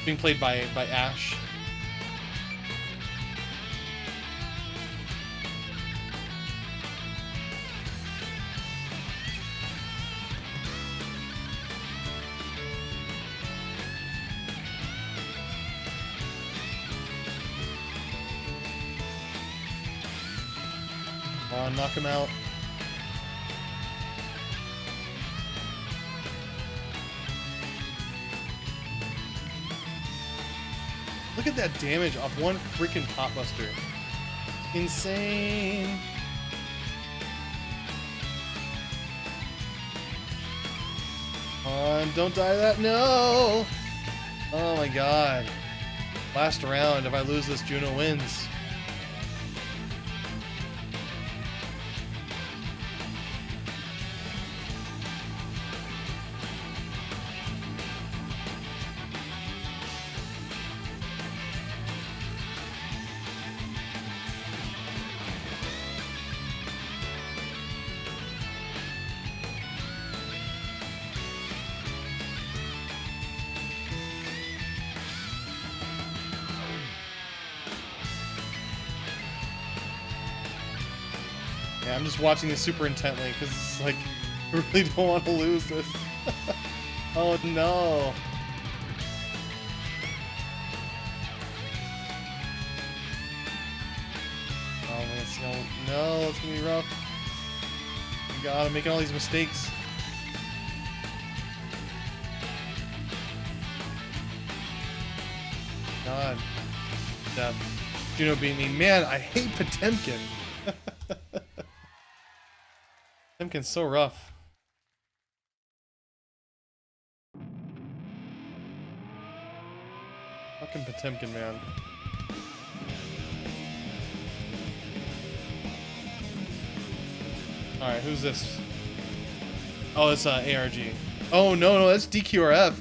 Speaker 1: Being played by Ash. Knock him out. Look at that damage off one freaking Potbuster. Insane. Come on, don't die to that. No! Oh my god. Last round. If I lose this, Juno wins. Yeah, I'm just watching this super intently because it's like, I really don't want to lose this. Oh no. Oh man, no, it's gonna be rough. God, I'm making all these mistakes. God. Death. Juno beat me. Man, I hate Potemkin. Potemkin's so rough. Fucking Potemkin, man. Alright, who's this? Oh, it's ARG. Oh, no, that's DQRF.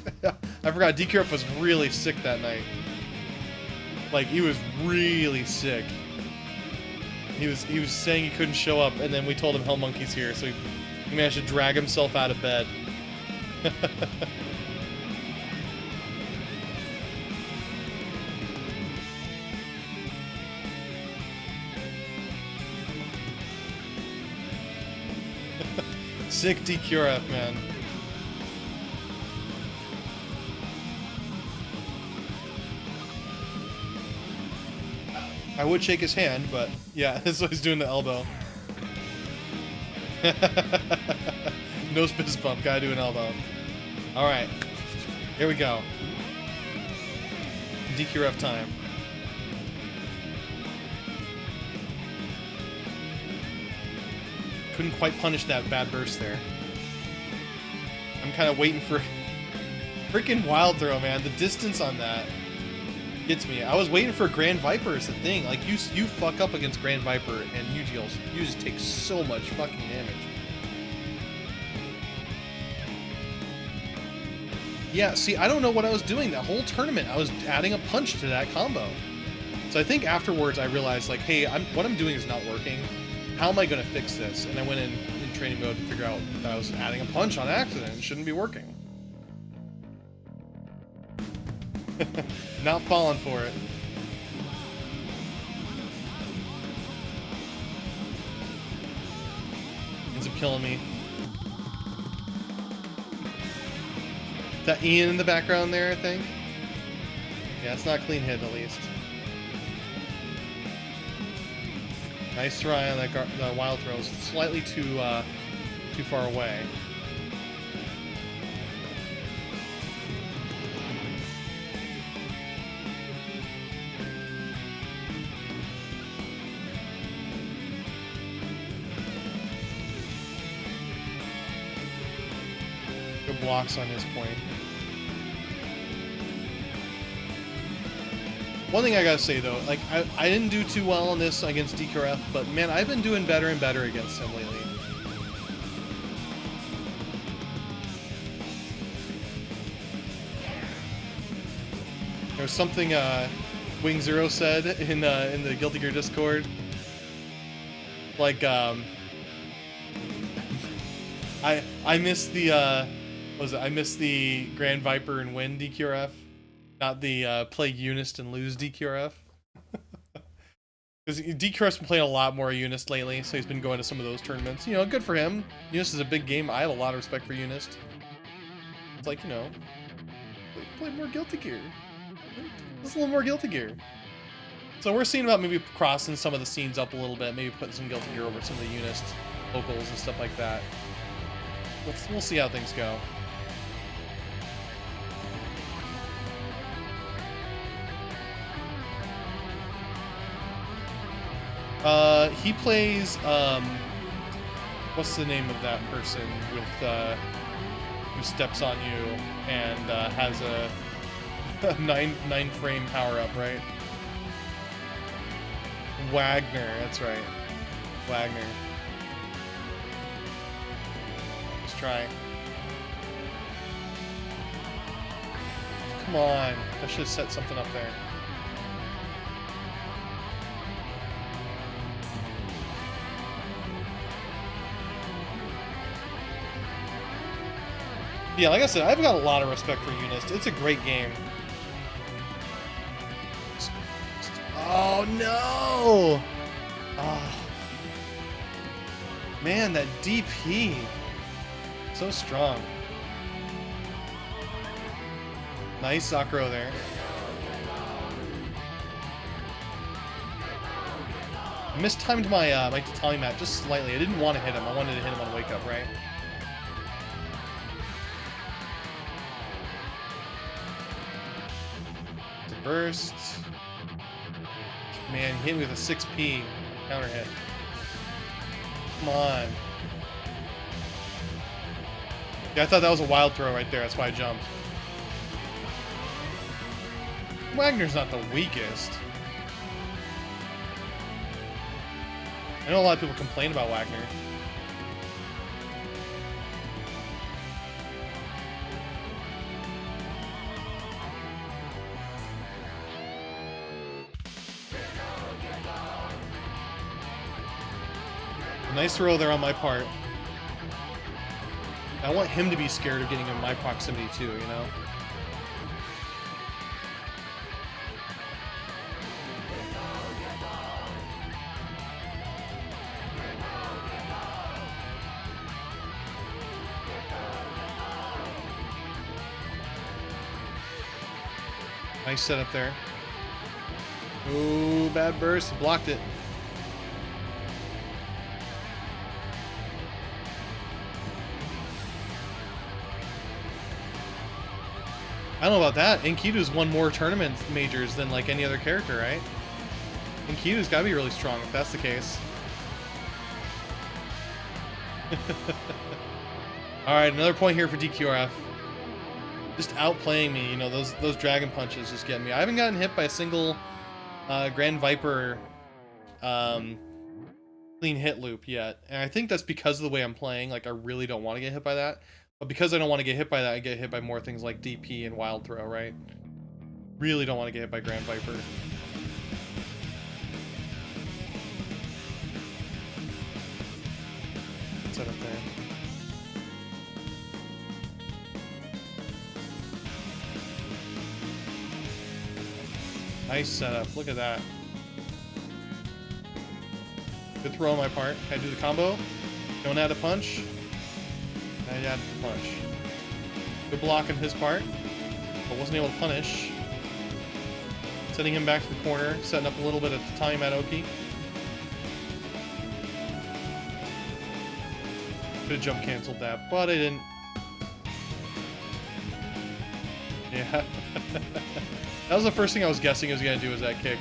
Speaker 1: I forgot DQRF was really sick that night. Like, he was really sick. He was saying he couldn't show up, and then we told him Hellmonkey's here, so he managed to drag himself out of bed. Sick DQRF, man. I would shake his hand, but yeah, this is what he's doing the elbow. Nose fist bump, gotta do an elbow. Alright, here we go. DQRF time. Couldn't quite punish that bad burst there. I'm kind of waiting for freaking wild throw, man. The distance on that gets me. I was waiting for Grand Viper is the thing. Like you fuck up against Grand Viper and you just take so much fucking damage. Yeah, see, I don't know what I was doing that whole tournament. I was adding a punch to that combo. So I think afterwards I realized, like, hey, what I'm doing is not working. How am I going to fix this? And I went in training mode to figure out that I was adding a punch on accident. It shouldn't be working. Not falling for it. Ends up killing me. Is that Ian in the background there, I think? Yeah, it's not clean hit at least. Nice try on that the wild throws. Slightly too far away. Good blocks on his point. One thing I gotta say though, like I didn't do too well on this against DQRF, but man, I've been doing better and better against him lately. There's something WingZero said in the Guilty Gear Discord. Like I missed the I missed the Grand Viper and win DQRF. Not the play Unist and lose DQRF. Because DQRF's been playing a lot more Unist lately, so he's been going to some of those tournaments. You know, good for him. Unist is a big game. I have a lot of respect for Unist. It's like, you know, play more Guilty Gear. Just a little more Guilty Gear. So we're seeing about maybe crossing some of the scenes up a little bit, maybe putting some Guilty Gear over some of the Unist locals and stuff like that. We'll see how things go. He plays, what's the name of that person with, who steps on you and, has a 9 frame power up, right? Wagner, that's right. Wagner. Let's try. Come on, I should have set something up there. Yeah, like I said, I've got a lot of respect for Unist. It's a great game. Oh, no! Oh. Man, that DP. So strong. Nice Sakura there. I mistimed my my tatami mat just slightly. I didn't want to hit him. I wanted to hit him on wake up, right? Burst. Man, he hit me with a 6P counter hit. Come on. Yeah, I thought that was a wild throw right there. That's why I jumped. Wagner's not the weakest. I know a lot of people complain about Wagner. Nice throw there on my part. I want him to be scared of getting in my proximity too, you know? Nice setup there. Ooh, bad burst. He blocked it. I don't know about that. Enkidu's won more tournament majors than like any other character, right? Enkidu's got to be really strong if that's the case. All right, another point here for DQRF. Just outplaying me, you know, those dragon punches just getting me. I haven't gotten hit by a single Grand Viper clean hit loop yet, and I think that's because of the way I'm playing. Like, I really don't want to get hit by that, but because I don't want to get hit by that, I get hit by more things like DP and Wild Throw, right? Really don't want to get hit by Grand Viper. Set up there. Nice setup. Look at that. Good throw on my part. Can I do the combo? Don't add a punch. I added the punch. Good block on his part, but wasn't able to punish. Sending him back to the corner, setting up a little bit of time at Oki. Could have jump canceled that, but I didn't. Yeah. That was the first thing I was guessing he was going to do, was that kick.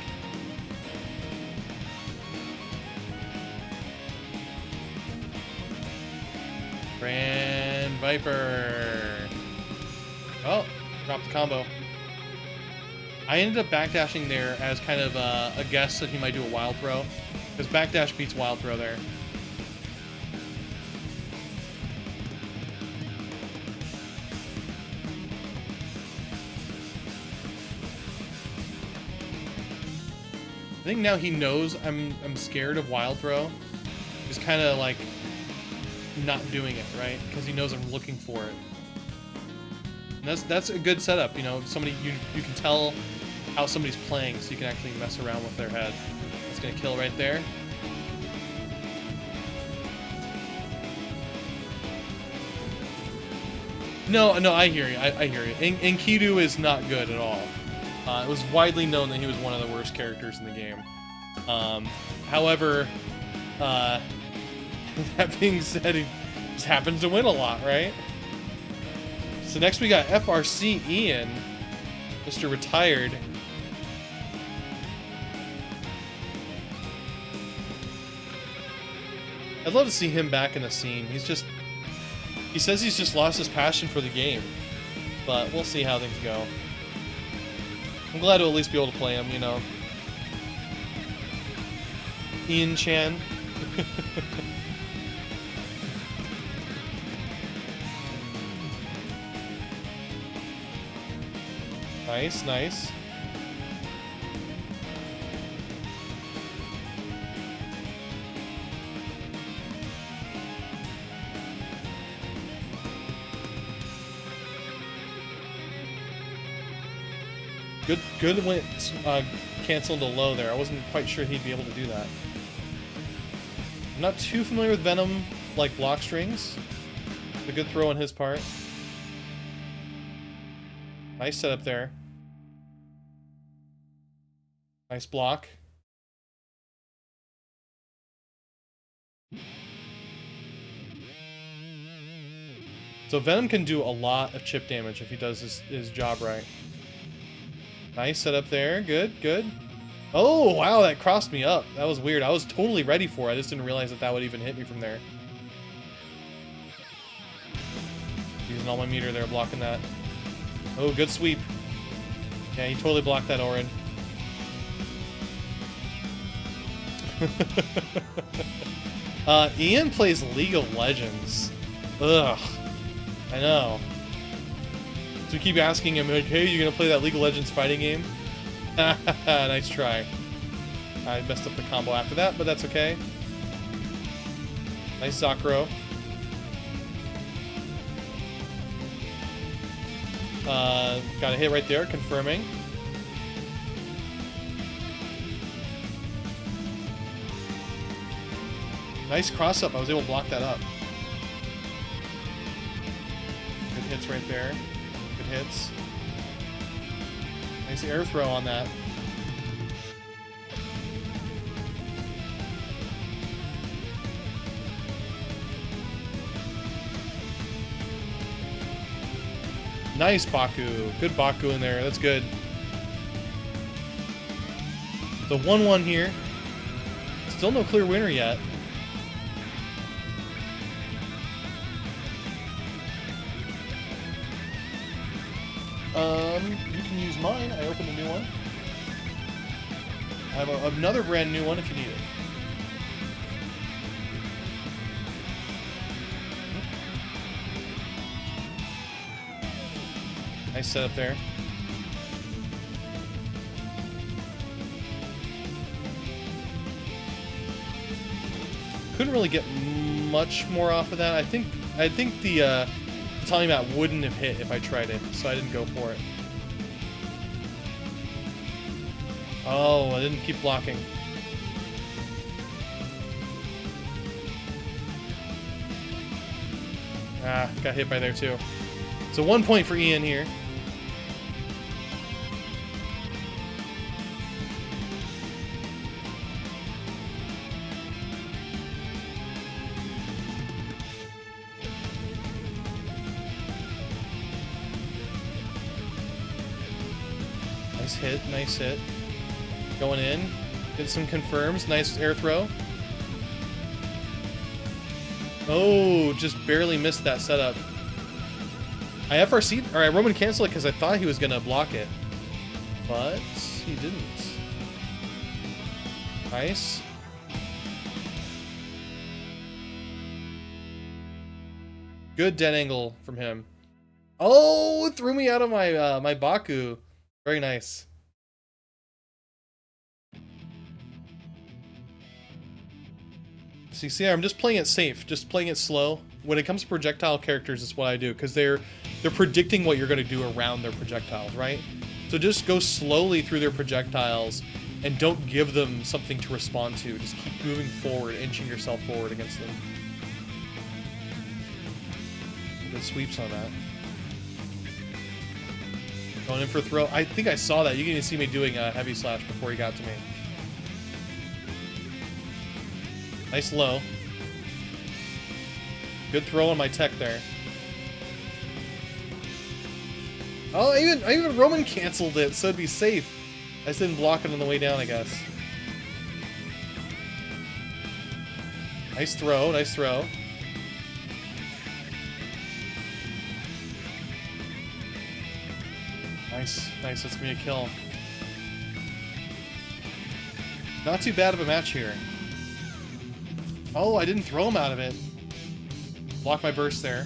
Speaker 1: Grand Viper. Oh, dropped the combo. I ended up backdashing there as kind of a guess that he might do a Wild Throw, because backdash beats Wild Throw there. I think now he knows I'm scared of Wild Throw. He's kind of like not doing it, right? Because he knows I'm looking for it. And that's a good setup, you know. Somebody you can tell how somebody's playing, so you can actually mess around with their head. That's gonna kill right there. No, I hear you. I hear you. Enkidu is not good at all. It was widely known that he was one of the worst characters in the game. However, that being said, he just happens to win a lot, right? So next we got FRC Ean, Mr. Retired. I'd love to see him back in the scene. He says he's just lost his passion for the game, but we'll see how things go. I'm glad to at least be able to play him, you know. Ian Chan. Nice, nice. Good went canceled to low there. I wasn't quite sure he'd be able to do that. I'm not too familiar with Venom, like block strings. A good throw on his part. Nice setup there. Nice block. So Venom can do a lot of chip damage if he does his job right. Nice setup there. Good, good. Oh, wow, that crossed me up. That was weird. I was totally ready for it. I just didn't realize that would even hit me from there. Using all my meter there, blocking that. Oh, good sweep. Yeah, he totally blocked that Orin. Ian plays League of Legends. Ugh. I know. So we keep asking him, like, hey, you gonna play that League of Legends fighting game? Nice try. I messed up the combo after that, but that's okay. Nice Zakro. Got a hit right there, confirming. Nice cross up. I was able to block that up. Good hits right there. Good hits. Nice air throw on that. Nice Baku. Good Baku in there. That's good. The 1-1 here. Still no clear winner yet. You can use mine. I opened a new one. I have another brand new one if you need it. Nice setup there. Couldn't really get much more off of that. I think the Tommy Mat wouldn't have hit if I tried it, so I didn't go for it. Oh, I didn't keep blocking. Ah, got hit by there too. So 1 point for Ian here. Nice hit. Going in. Get some confirms. Nice air throw. Oh, just barely missed that setup. I FRC'd, or I Roman canceled it because I thought he was going to block it. But he didn't. Nice. Good dead angle from him. Oh, it threw me out of my my Baku. Very nice. See, I'm just playing it safe, just playing it slow. When it comes to projectile characters, it's what I do, because they're predicting what you're going to do around their projectiles, right? So just go slowly through their projectiles, and don't give them something to respond to. Just keep moving forward, inching yourself forward against them. Good sweeps on that. Going in for a throw. I think I saw that. You can even see me doing a heavy slash before he got to me. Nice low. Good throw on my tech there. Oh, I even Roman canceled it, so it'd be safe. I just didn't block it on the way down, I guess. Nice throw, nice throw. Nice, nice, that's gonna be a kill. Not too bad of a match here. Oh, I didn't throw him out of it. Block my burst there.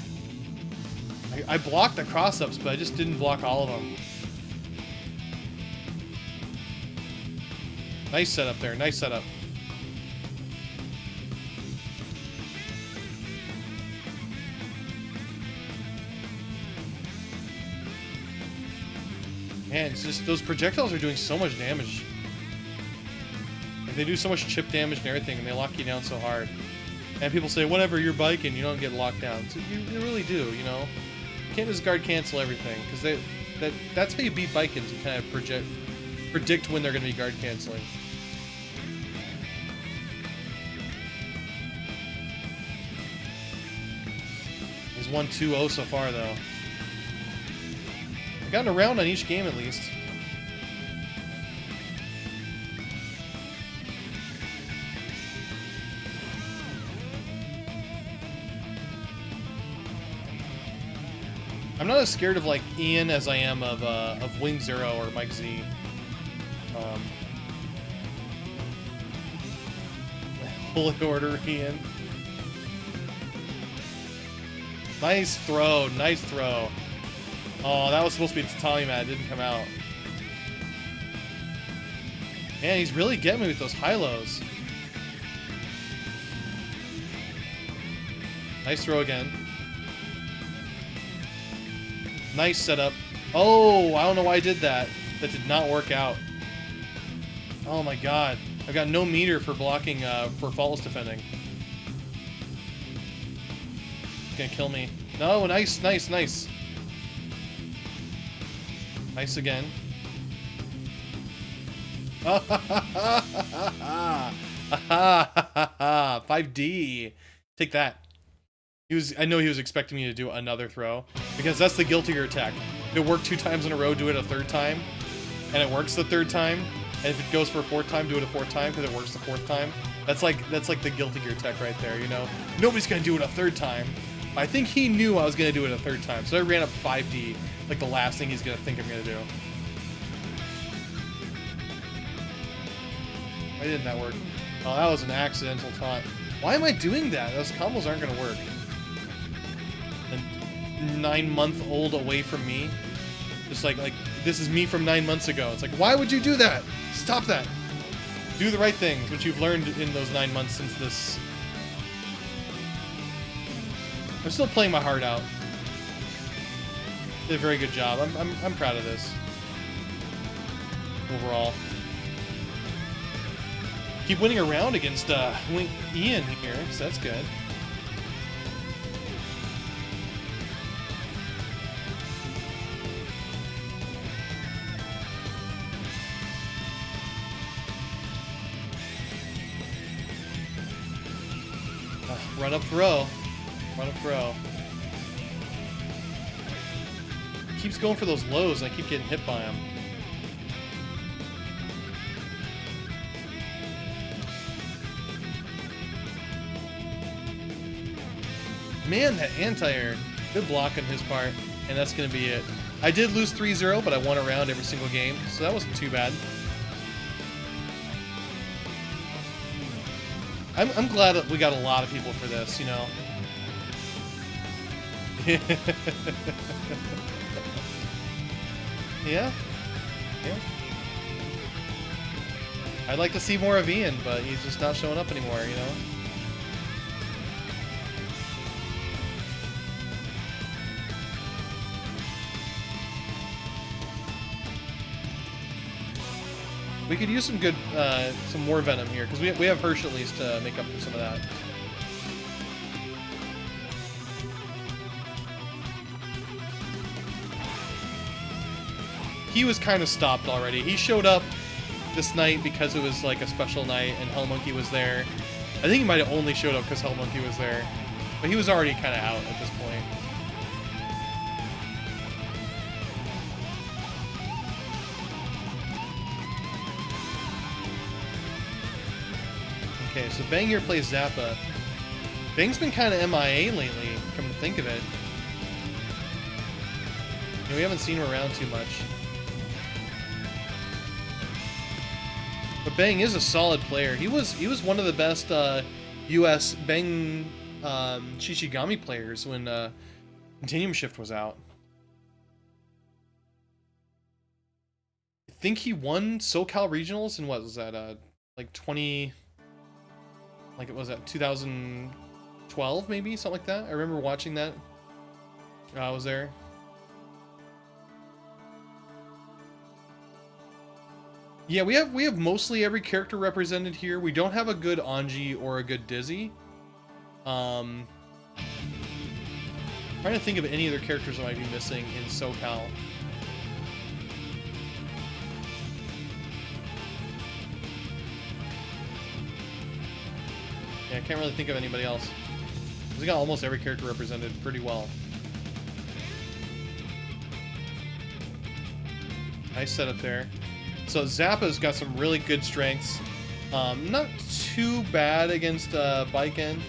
Speaker 1: I blocked the cross-ups, but I just didn't block all of them. Nice setup there, nice setup. Man, it's just those projectiles are doing so much damage. Like, they do so much chip damage and everything, and they lock you down so hard. And people say, whatever, you're Baiken, you don't get locked down. So you really do, you know? You can't just guard cancel everything, because that's how you beat Baikens. You kind of predict when they're going to be guard canceling. He's 1-2-0 so far, though. I've gotten a round on each game, at least. I'm not as scared of like Ian as I am of WingZero or Mike Z. Holy order, Ian. Nice throw, nice throw. Oh, that was supposed to be Tommy Mat. It didn't come out. Man, he's really getting me with those high-lows. Nice throw again. Nice setup. Oh, I don't know why I did that. That did not work out. Oh my god. I've got no meter for blocking, for faultless defending. It's gonna kill me. No, nice, nice, nice. Nice again. 5D. Take that. I know he was expecting me to do another throw, because that's the guilty gear attack. If it worked 2 times in a row, do it a 3rd time, and it works the 3rd time. And if it goes for a 4th time, do it a 4th time, because it works the 4th time. That's like the guilty gear tech right there, you know? Nobody's gonna do it a 3rd time. I think he knew I was gonna do it a 3rd time, so I ran up 5D, like the last thing he's gonna think I'm gonna do. Why didn't that work? Oh, that was an accidental taunt. Why am I doing that? Those combos aren't gonna work. A 9-month-old away from me. Just like this is me from 9 months ago. It's like, why would you do that? Stop that. Do the right things, which you've learned in those 9 months since this. I'm still playing my heart out. Did a very good job. I'm proud of this. Overall. Keep winning around against Ean here, so that's good. Run up throw. Run up throw. Keeps going for those lows, and I keep getting hit by him. Man, that anti-air. Good block on his part, and that's going to be it. I did lose 3-0, but I won a round every single game, so that wasn't too bad. I'm glad that we got a lot of people for this, you know. Yeah. Yeah. I'd like to see more of Ian, but he's just not showing up anymore, you know. We could use some good, some more Venom here, because we have Hirsch at least to make up for some of that. He was kind of stopped already. He showed up this night because it was like a special night and Hellmonkey was there. I think he might have only showed up because Hellmonkey was there, but he was already kind of out at this point. Okay, so Bang here plays Zappa. Bang's been kind of MIA lately, come to think of it. You know, we haven't seen him around too much. But Bang is a solid player. He was one of the best US Bang Shishigami players when Continuum Shift was out. I think he won SoCal Regionals in what was that, like 20... Like it was at 2012 maybe, something like that. I remember watching that. I was there. Yeah, we have mostly every character represented here. We don't have a good Anji or a good Dizzy. Trying to think of any other characters I might be missing in SoCal. Yeah, I can't really think of anybody else. We got almost every character represented pretty well. Nice setup there. So Zappa's got some really good strengths. Not too bad against Baiken.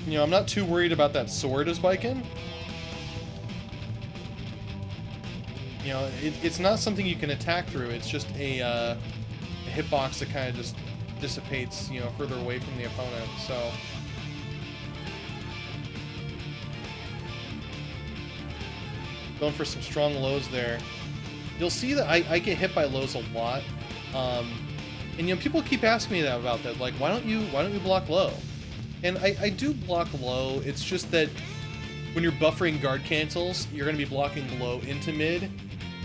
Speaker 1: You know, I'm not too worried about that sword as Baiken. You know, it's not something you can attack through. It's just a hitbox that kind of just dissipates, you know, further away from the opponent. So going for some strong lows there. You'll see that I get hit by lows a lot, and you know, people keep asking me that about that. Like, why don't you block low? And I do block low. It's just that when you're buffering guard cancels, you're going to be blocking low into mid.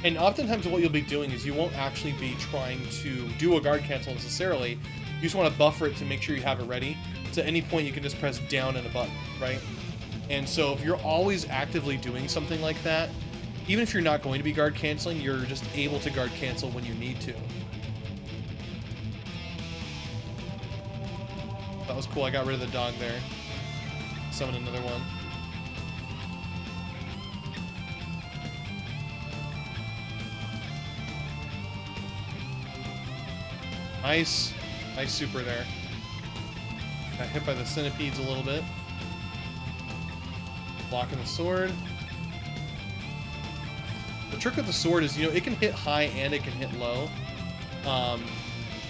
Speaker 1: And oftentimes what you'll be doing is you won't actually be trying to do a guard cancel necessarily. You just want to buffer it to make sure you have it ready. So at any point you can just press down and a button, right? And so if you're always actively doing something like that, even if you're not going to be guard canceling, you're just able to guard cancel when you need to. That was cool. I got rid of the dog there. Summon another one. Nice. Nice super there. Got hit by the centipedes a little bit. Blocking the sword. The trick with the sword is, you know, it can hit high and it can hit low.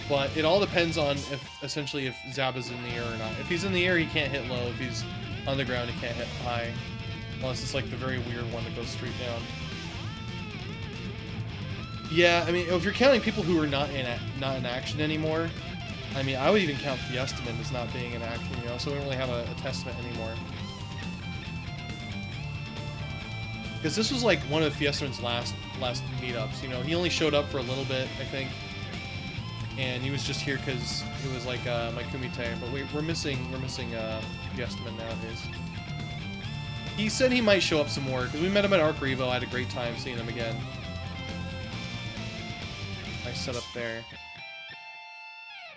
Speaker 1: But it all depends on essentially if Zappa's in the air or not. If he's in the air, he can't hit low. If he's on the ground, he can't hit high. Unless it's like the very weird one that goes straight down. Yeah, I mean, if you're counting people who are not in action anymore, I mean, I would even count Fiestament as not being in action, you know, so we don't really have a testament anymore. Because this was like one of Fiestament's last meetups, you know. He only showed up for a little bit, I think. And he was just here because it was like my Kumite, but we're missing Fiestament nowadays. He said he might show up some more, because we met him at Arc Revo. I had a great time seeing him again. Nice setup there.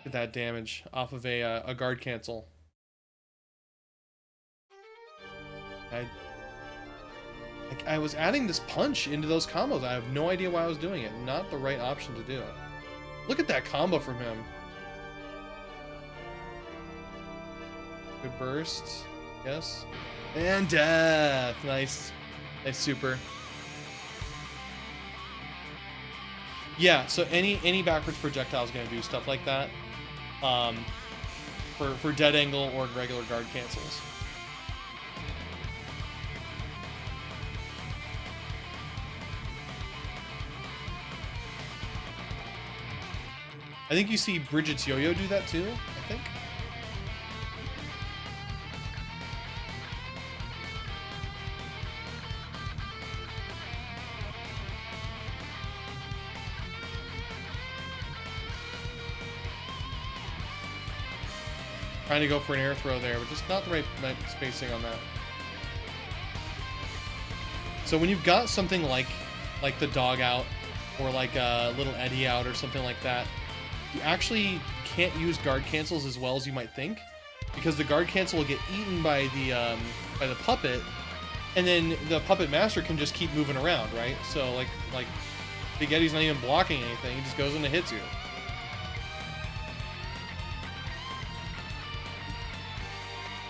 Speaker 1: Did that damage off of a guard cancel. I was adding this punch into those combos. I have no idea why I was doing it. Not the right option to do. Look at that combo from him. Good burst. Yes. And death. Nice. Nice super. Yeah, so any backwards projectile is going to do stuff like that. For dead angle or regular guard cancels. I think you see Bridget's yo-yo do that too, I think. Trying to go for an air throw there, but just not the right spacing on that. So when you've got something like the dog out, or like a little Eddie out or something like that, you actually can't use guard cancels as well as you might think, because the guard cancel will get eaten by the puppet, and then the puppet master can just keep moving around, right? So like Big Eddie's not even blocking anything; he just goes in and hits you.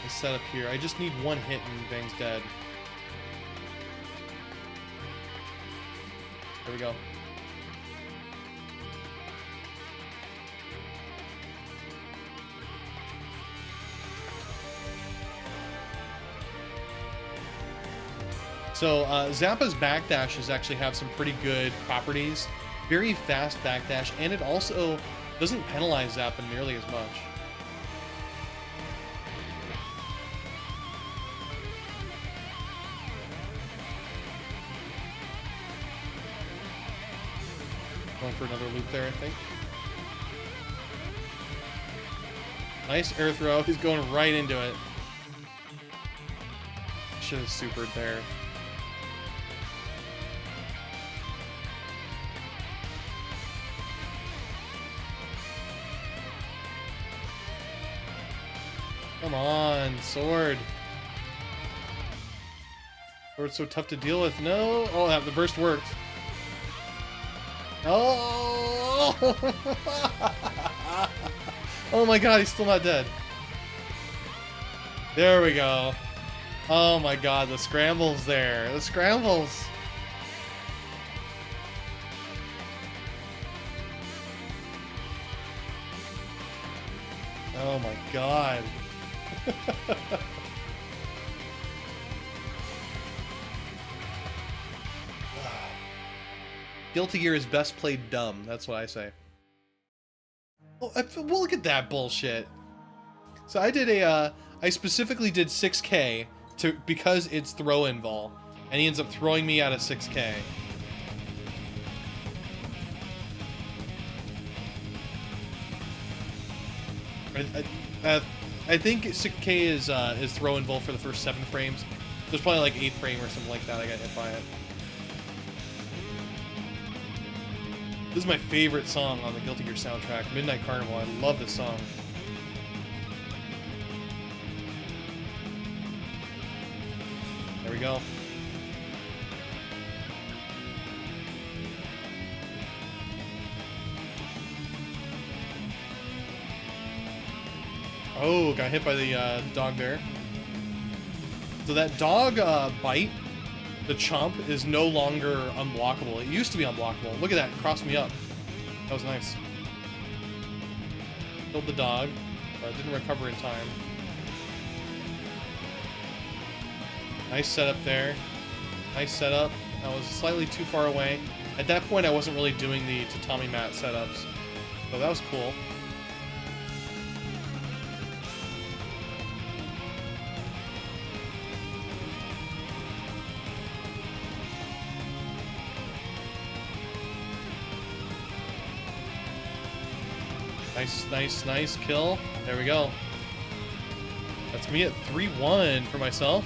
Speaker 1: Nice setup here. I just need one hit and Bang's dead. There we go. So Zappa's backdashes actually have some pretty good properties. Very fast backdash, and it also doesn't penalize Zappa nearly as much. Going for another loop there, I think. Nice air throw. He's going right into it. Should have supered there. Come on, sword. Sword's so tough to deal with. No. Oh, the burst worked. Oh! Oh my god, he's still not dead. There we go. Oh my god, the scrambles there. The scrambles. Oh my god. Guilty Gear is best played dumb. That's what I say. Well, look at that bullshit. So I did I specifically did 6K because it's throw-in vol, and he ends up throwing me out of 6K. I think 6K is throw-in vol for the first 7 frames. There's probably like 8th frame or something like that. I got hit by it. This is my favorite song on the Guilty Gear soundtrack, Midnight Carnival. I love this song. There we go. Oh, got hit by the dog there. So that dog bite, the chomp, is no longer unblockable. It used to be unblockable. Look at that, it crossed me up. That was nice. Killed the dog, but didn't recover in time. Nice setup there. Nice setup. I was slightly too far away. At that point, I wasn't really doing the tatami mat setups. So that was cool. Nice kill. There we go. That's gonna be at 3-1 for myself.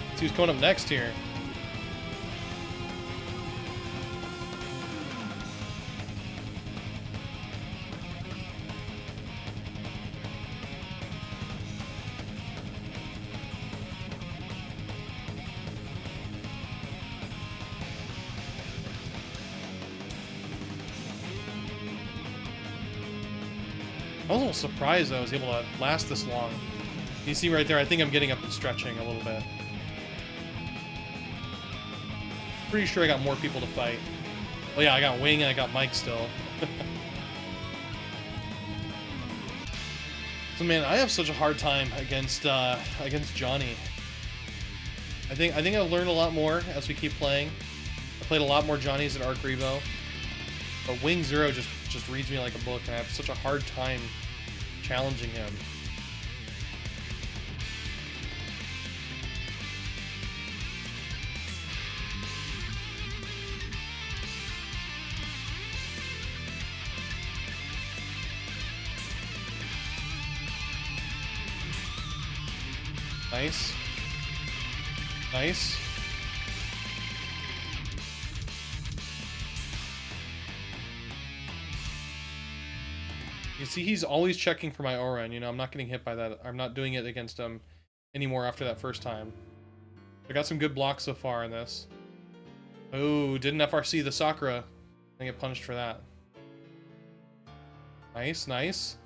Speaker 1: Let's see who's coming up next here. I was a little surprised I was able to last this long. You see right there, I think I'm getting up and stretching a little bit. Pretty sure I got more people to fight. Well, yeah, I got Wing and I got Mike still. So man, I have such a hard time against Johnny. I think I'll learn a lot more as we keep playing. I played a lot more Johnnies at Arc Revo, but WingZero just reads me like a book, and I have such a hard time challenging him. Nice. Nice. You see, he's always checking for my aura, and, you know, I'm not getting hit by that. I'm not doing it against him anymore after that first time. I got some good blocks so far in this. Oh, didn't FRC the Sakura. I get punished for that. Nice, nice.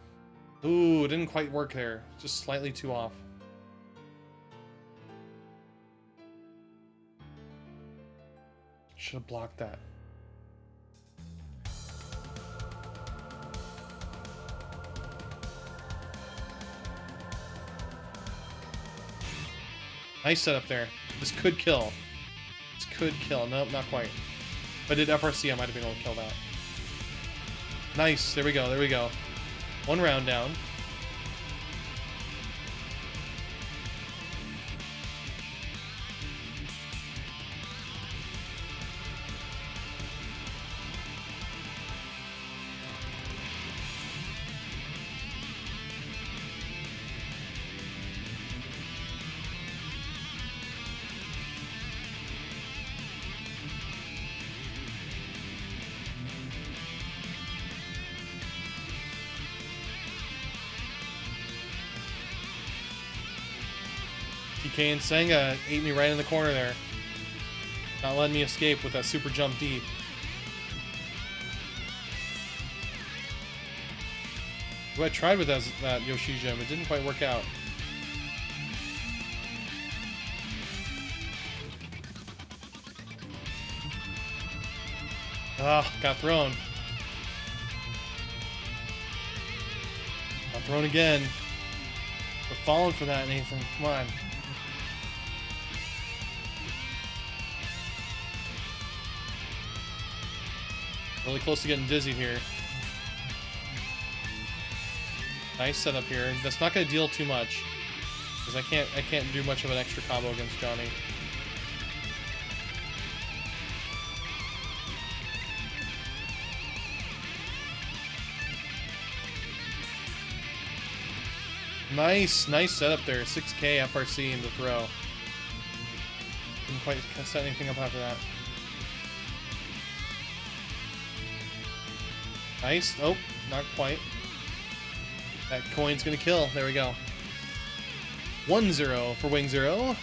Speaker 1: Ooh, didn't quite work there. Just slightly too off. Should have blocked that. Nice setup there. This could kill. This could kill. Nope, not quite. If I did FRC, I might have been able to kill that. Nice. There we go. There we go. One round down. DK and Senga ate me right in the corner there. Not letting me escape with that super jump deep. Ooh, I tried with that Yoshi gem. It didn't quite work out. Ah, got thrown. Got thrown again. We're falling for that, Nathan. Come on. Really close to getting dizzy here. Nice setup here. That's not going to deal too much, because I can't do much of an extra combo against Johnny. Nice setup there. 6K FRC in the throw. Didn't quite set anything up after that. Nice. Oh, not quite. That coin's gonna kill. There we go. 1-0 for WingZero.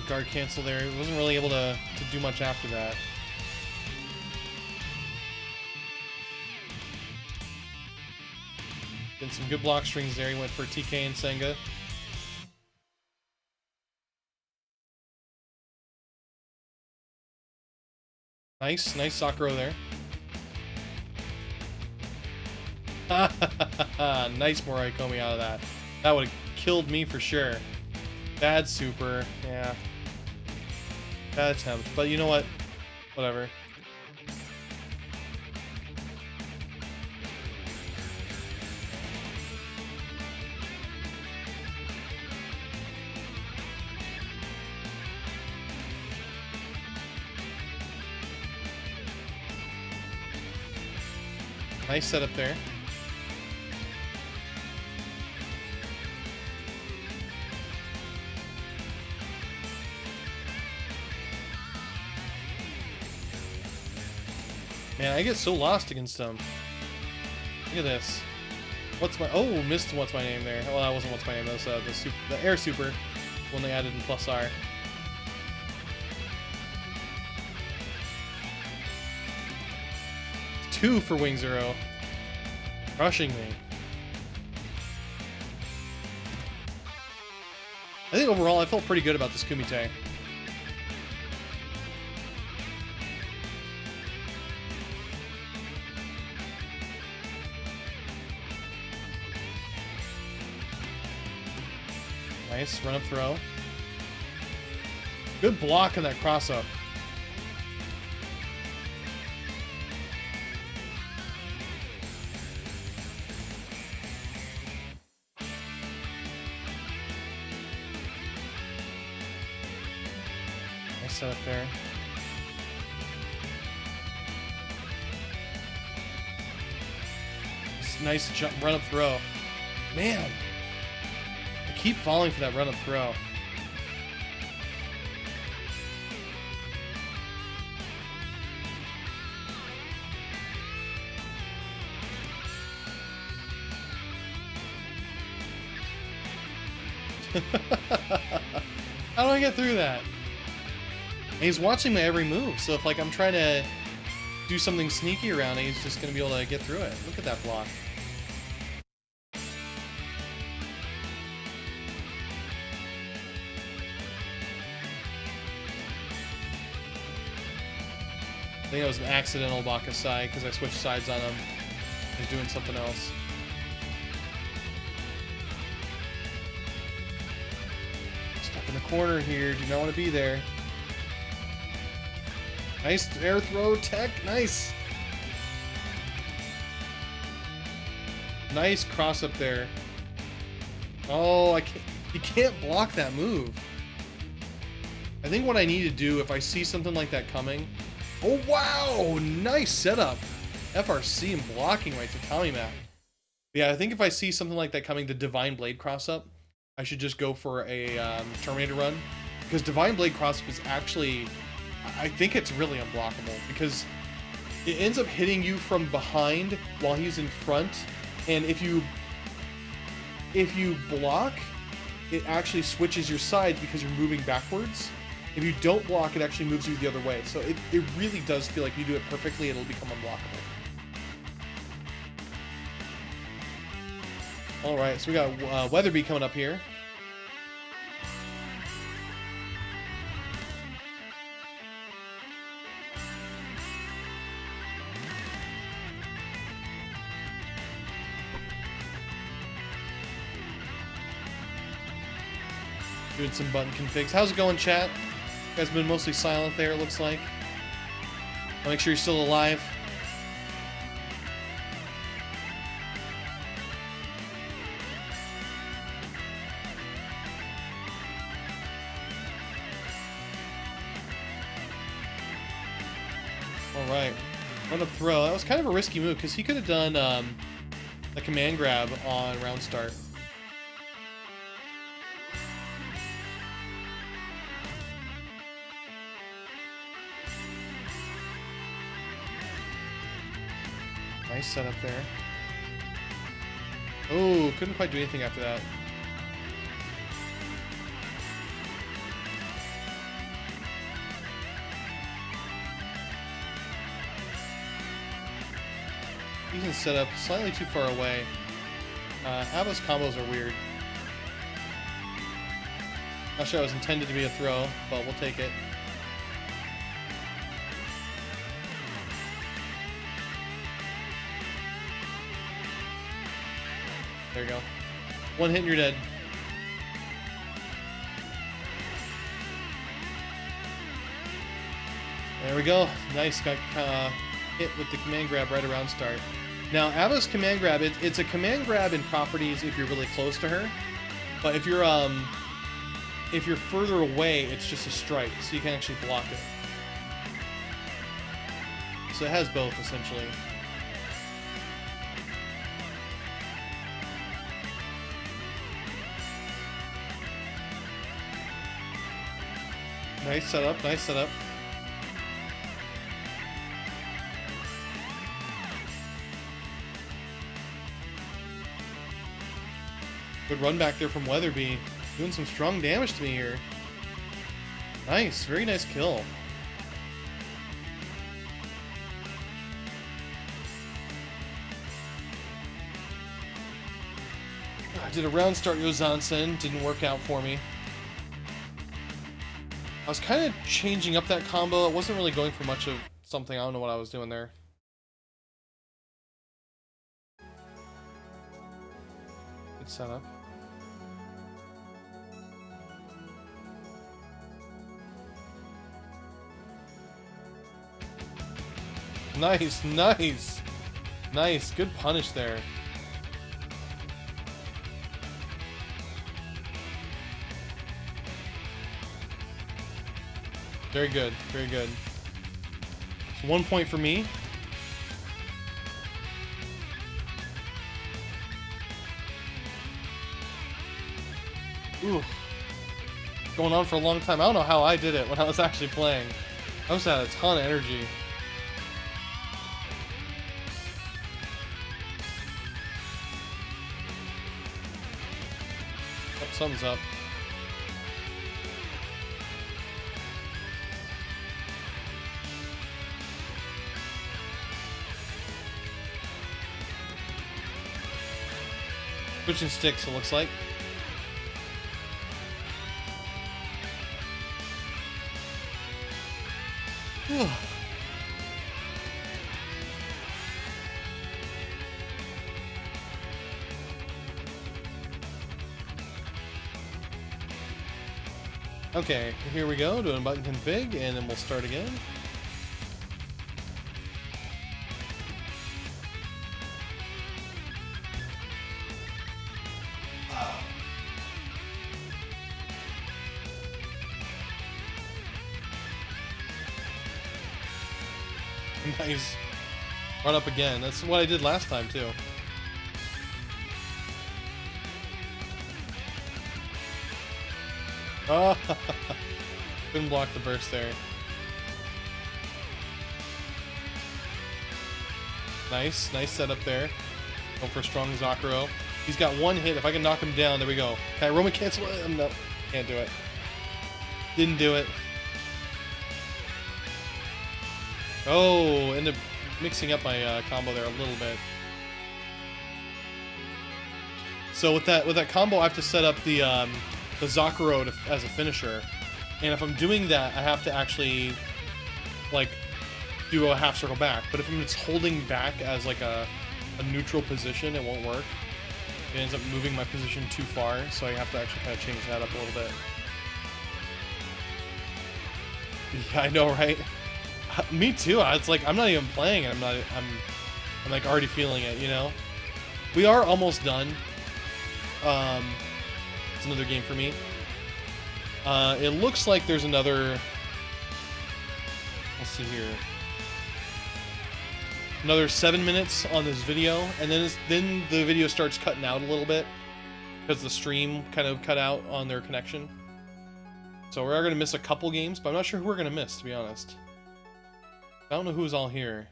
Speaker 1: Guard cancel there. He wasn't really able to do much after that. Getting some good block strings there. He went for TK and Senga. Nice Sakura there. Nice Morikomi out of that. That would have killed me for sure. Bad super, yeah. Bad attempt, but you know what? Whatever. Nice setup there. Man, I get so lost against them. Look at this. What's my... Oh, missed what's my name there. Well, that wasn't what's my name. That was the air super. One they added in plus R. Two for WingZero. Crushing me. I think overall I felt pretty good about this Kumite. Nice run up throw. Good block on that cross up. Nice setup there. Nice jump, run up throw. Man. Keep falling for that run up throw. How do I get through that? And he's watching my every move, so if like I'm trying to do something sneaky around it, he's just gonna be able to get through it. Look at that block. I think it was an accidental Bakasai because I switched sides on him. He's doing something else. Stuck in the corner here. Do not want to be there. Nice air throw tech. Nice. Nice cross up there. Oh, I can't. You can't block that move. I think what I need to do if I see something like that coming. Oh, wow! Nice setup. FRC and blocking right to Tommy Mac. Yeah, I think if I see something like that coming, the Divine Blade cross-up, I should just go for a Terminator run. Because Divine Blade cross-up is actually... I think it's really unblockable. Because it ends up hitting you from behind while he's in front. And if you block, it actually switches your sides because you're moving backwards. If you don't block, it actually moves you the other way. So it really does feel like you do it perfectly, it'll become unblockable. Alright, so we got Weatherbee coming up here. Doing some button configs. How's it going, chat? You guys been mostly silent there, it looks like. I'll make sure you're still alive. Alright. Run up throw. That was kind of a risky move because he could have done a command grab on round start. Nice setup there. Oh, couldn't quite do anything after that. Decent setup, slightly too far away. A.B.A.'s combos are weird. Not sure it was intended to be a throw, but we'll take it. There you go. One hit and you're dead. There we go. Nice. Got hit with the command grab right around start. Now, A.B.A.'s command grab, it's a command grab in properties if you're really close to her. But if you're further away, it's just a strike, so you can actually block it. So it has both, essentially. Nice setup, nice setup. Good run back there from Weatherbee. Doing some strong damage to me here. Nice, very nice kill. I did a round start Yozansen, didn't work out for me. I was kind of changing up that combo. It wasn't really going for much of something. I don't know what I was doing there. Good setup. Nice, nice. Nice, good punish there. Very good, very good. So 1 point for me. Ooh. Going on for a long time. I don't know how I did it when I was actually playing. I just had a ton of energy. Oh, something's up. Switching sticks, it looks like. Okay, here we go, doing button config, and then we'll start again. Nice. Run up again. That's what I did last time, too. Oh, couldn't block the burst there. Nice. Nice setup there. Go for strong Zakuro. He's got one hit. If I can knock him down, there we go. Can I Roman cancel it? No, can't do it. Didn't do it. Oh, ended up mixing up my combo there a little bit. So with that combo, I have to set up the Zakuro as a finisher, and if I'm doing that, I have to actually like do a half circle back. But if I'm just holding back as like a neutral position, it won't work. It ends up moving my position too far, so I have to actually kind of change that up a little bit. Yeah, I know, right? Me too. It's like I'm not even playing it. I'm like already feeling it, you know. We are almost done. It's another game for me. It looks like there's another. Let's see here. Another 7 minutes on this video, and then the video starts cutting out a little bit because the stream kind of cut out on their connection. So we are going to miss a couple games, but I'm not sure who we're going to miss, to be honest. I don't know who's all here.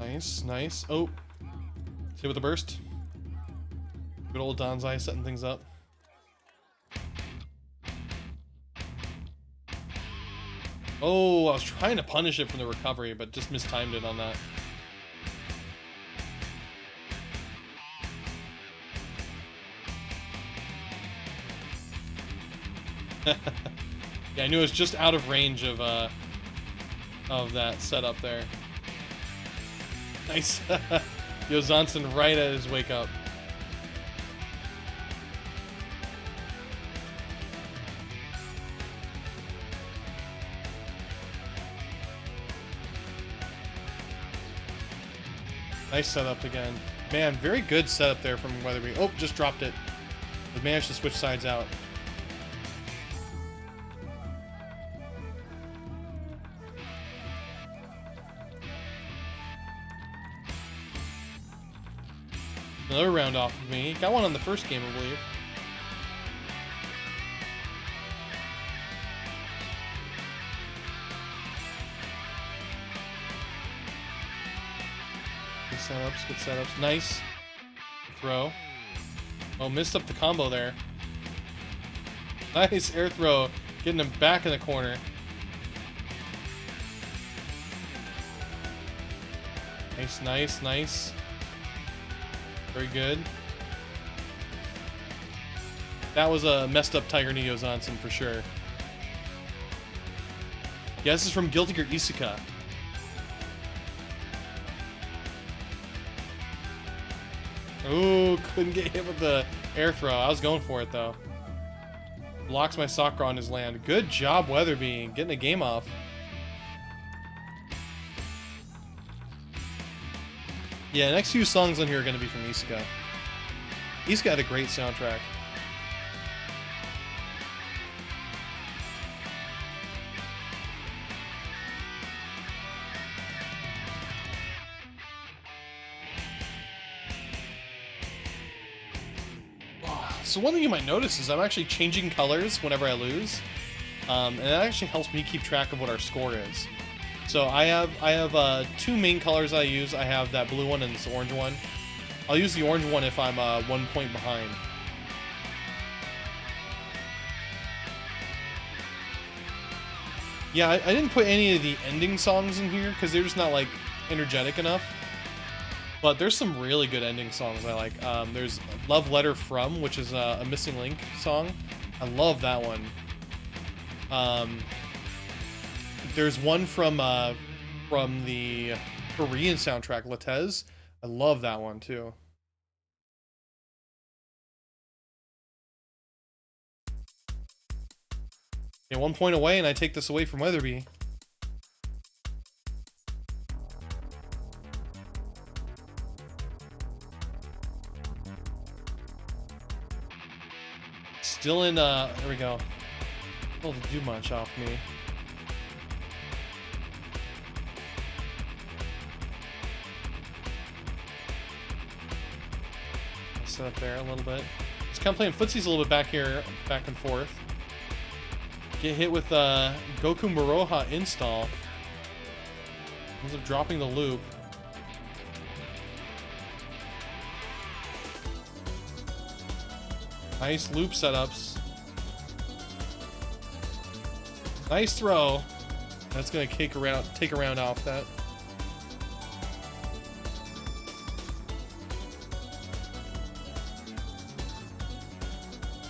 Speaker 1: Nice, nice. Oh, see with the burst. Good old Donzai setting things up. Oh, I was trying to punish it from the recovery, but just mistimed it on that. Yeah, I knew it was just out of range of that setup there. Nice. Yo, Zonson right at his wake up. Nice setup again. Man, very good setup there from Weatherbee. Oh, just dropped it. But managed to switch sides out. Another round off of me. Got one on the first game, I believe. Good setups, good setups. Nice. Throw. Oh, missed up the combo there. Nice air throw. Getting him back in the corner. Nice, nice, nice. Very good. That was a messed up Tiger Neo Zonson for sure. Yeah, this is from Guilty Gear Isuka. Ooh, couldn't get hit with the air throw. I was going for it though. Blocks my Sakura on his land. Good job, Weatherbee, getting a game off. Yeah, next few songs on here are going to be from Isuka. Isuka had a great soundtrack. So one thing you might notice is I'm actually changing colors whenever I lose, and that actually helps me keep track of what our score is. So I have two main colors I use. I have that blue one and this orange one. I'll use the orange one if I'm 1 point behind. Yeah, I didn't put any of the ending songs in here because they're just not like energetic enough. But there's some really good ending songs I like. There's Love Letter From, which is a Missing Link song. I love that one. There's one from the Korean soundtrack, Latez. I love that one too. Yeah, 1 point away, and I take this away from Weatherbee. Still in, there we go. Not able to do much off me. Set up there a little bit. Just kind of playing footsies a little bit back here, back and forth. Get hit with Goku Moroha install. Ends up dropping the loop. Nice loop setups. Nice throw. That's gonna take a round off that.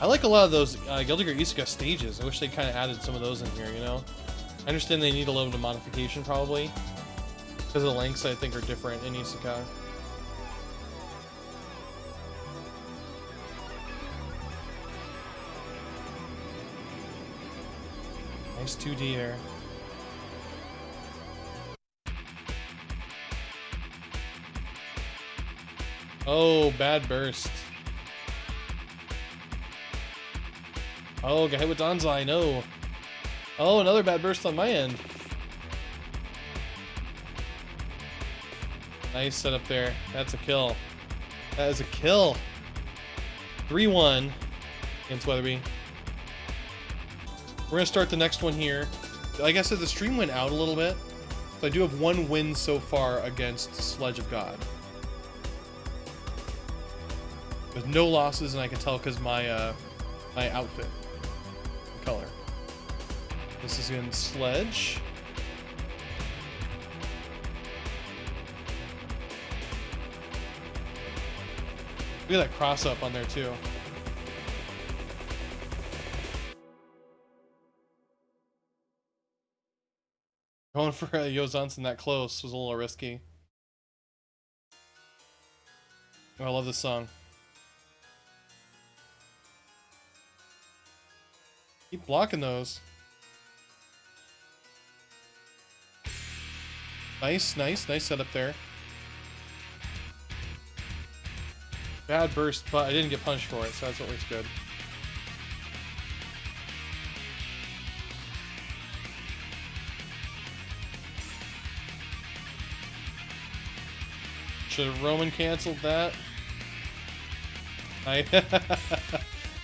Speaker 1: I like a lot of those Guilty Gear Isuka stages. I wish they kind of added some of those in here, you know? I understand they need a little bit of modification, probably. Because the lengths, I think, are different in Isuka. Nice 2D there. Oh, bad burst. Oh, got hit with Danzai, no. Oh, another bad burst on my end. Nice setup there. That's a kill. That is a kill. 3-1 against Weatherbee. We're gonna start the next one here. Like I said, the stream went out a little bit. So I do have 1 win so far against Sledge of God. With no losses, and I can tell because my my outfit, the color. This is in Sledge. Look at that cross up on there too. Going for Yozansen that close was a little risky. Oh, I love this song. Keep blocking those. Nice, nice, nice setup there. Bad burst, but I didn't get punished for it, so that's always good. Should have Roman canceled that.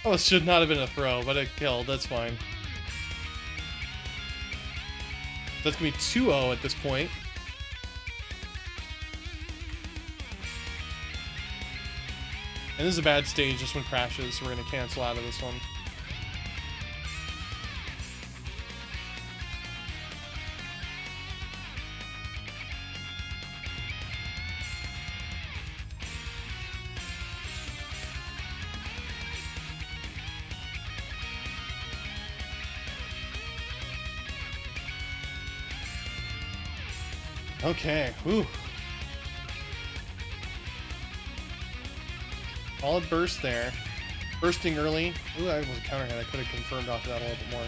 Speaker 1: Oh, it should not have been a throw, but it killed. That's fine. That's gonna be 2-0 at this point. And this is a bad stage. This one crashes, so we're gonna cancel out of this one. Okay, whew. Solid burst there. Bursting early. Ooh, that was a counter hit. I could have confirmed off of that a little bit more.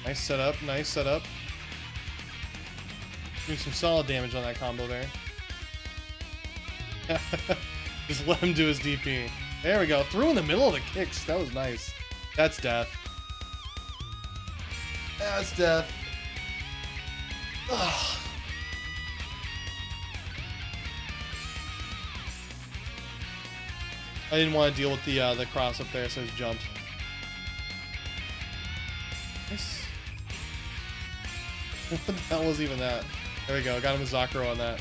Speaker 1: Nice setup, nice setup. Doing some solid damage on that combo there. Just let him do his DP. There we go. Threw in the middle of the kicks. That was nice. That's death. That's death. Ugh. I didn't want to deal with the cross up there, so I just jumped. Nice. What the hell was even that? There we go. Got him a Zakuro on that.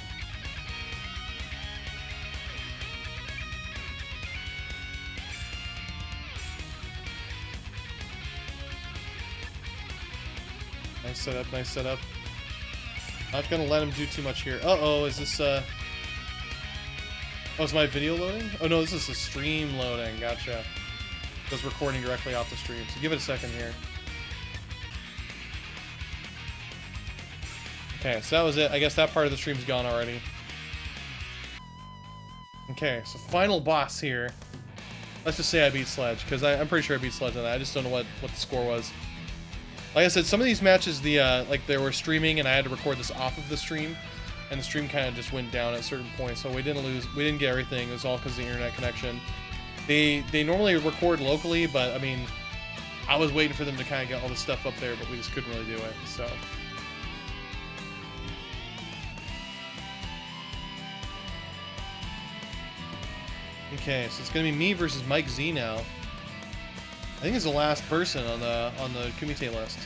Speaker 1: Nice setup, nice setup. Not gonna let him do too much here. Uh-oh, is this, Oh, is my video loading? Oh no, this is the stream loading, gotcha. It was recording directly off the stream, so give it a second here. Okay, so that was it. I guess that part of the stream's gone already. Okay, so final boss here. Let's just say I beat Sledge, because I'm pretty sure I beat Sledge on that. I just don't know what the score was. Like I said, some of these matches, like they were streaming, and I had to record this off of the stream, and the stream kind of just went down at a certain point. So we didn't lose, we didn't get everything. It was all because of the internet connection. They normally record locally, but I mean, I was waiting for them to kind of get all the stuff up there, but we just couldn't really do it. So. Okay, so it's gonna be me versus Mike Z now. I think he's the last person on the Kumite list.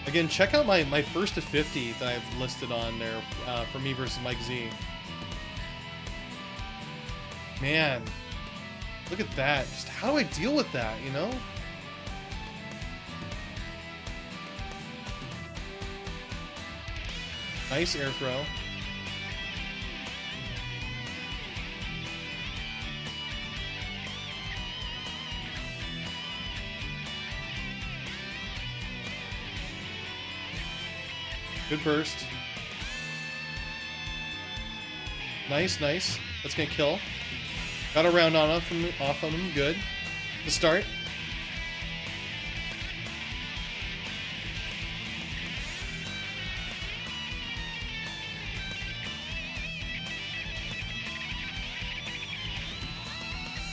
Speaker 1: Again, check out my first to 50 that I've listed on there for me versus Mike Z. Man. Look at that. Just how do I deal with that, you know? Nice air throw. Good burst. Nice, nice. That's gonna kill. Got a round on off on him. Good. The start.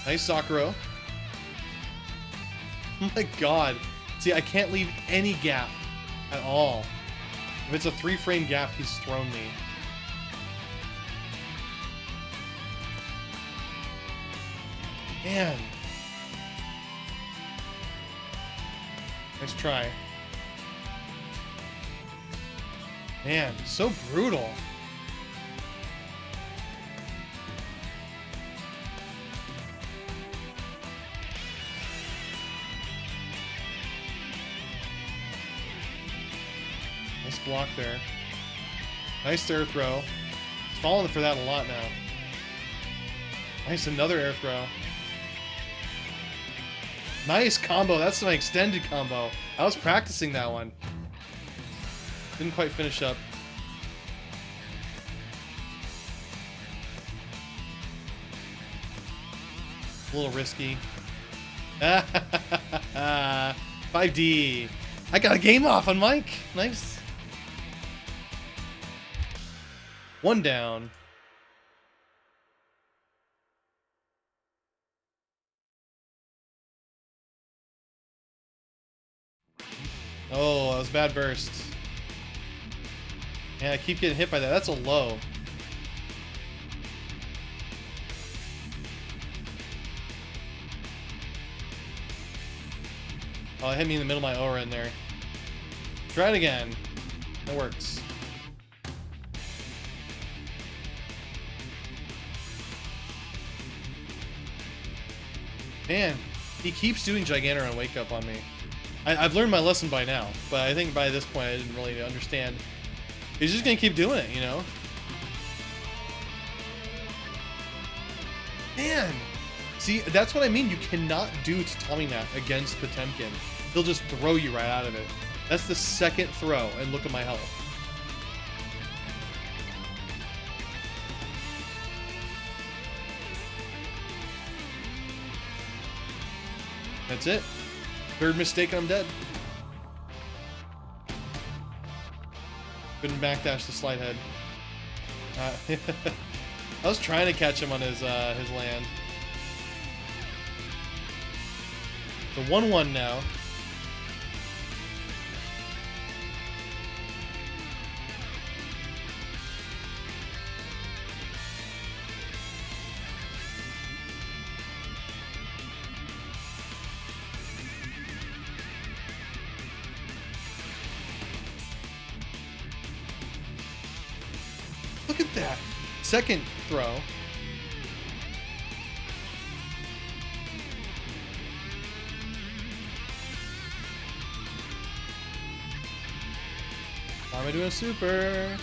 Speaker 1: Nice Sakura. Oh my god. See, I can't leave any gap at all. If it's a 3-frame gap, he's thrown me. Man. Nice try. Man, so brutal. Nice block there. Nice air throw. He's falling for that a lot now. Nice, another air throw. Nice combo. That's my extended combo. I was practicing that one. Didn't quite finish up. A little risky. 5D. I got a game off on Mike. Nice. One down. Oh, that was a bad burst. Man, I keep getting hit by that. That's a low. Oh, it hit me in the middle of my aura in there. Try it again. That works. Man, he keeps doing Gigantor Wake Up on me. I've learned my lesson by now, but I think by this point I didn't really understand. He's just gonna keep doing it, you know? Man! See, that's what I mean. You cannot do Tatami Mat against Potemkin. He'll just throw you right out of it. That's the second throw, and look at my health. That's it. Third mistake, I'm dead. Couldn't backdash the slide head. I was trying to catch him on his land. The 1-1 now. Look at that. Second throw. Why am I doing super?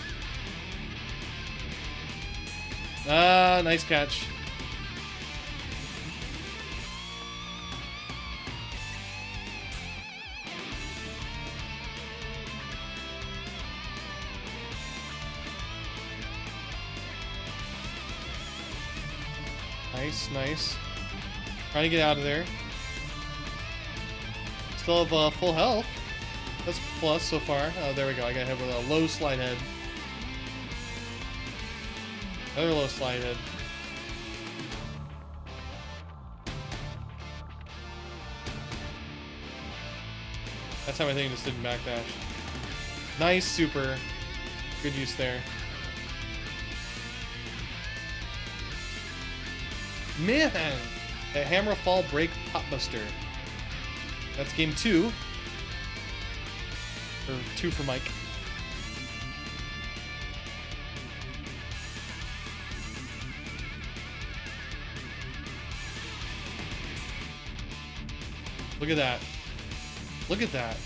Speaker 1: Ah, nice catch. Nice, nice. Trying to get out of there. Still have full health. That's plus so far. Oh, there we go. I got hit with a low slide head. Another low slide head. That's how I think I just didn't backdash. Nice super. Good use there. Man! A hammer fall break pop buster. That's game 2. Or 2 for Mike. Look at that. Look at that.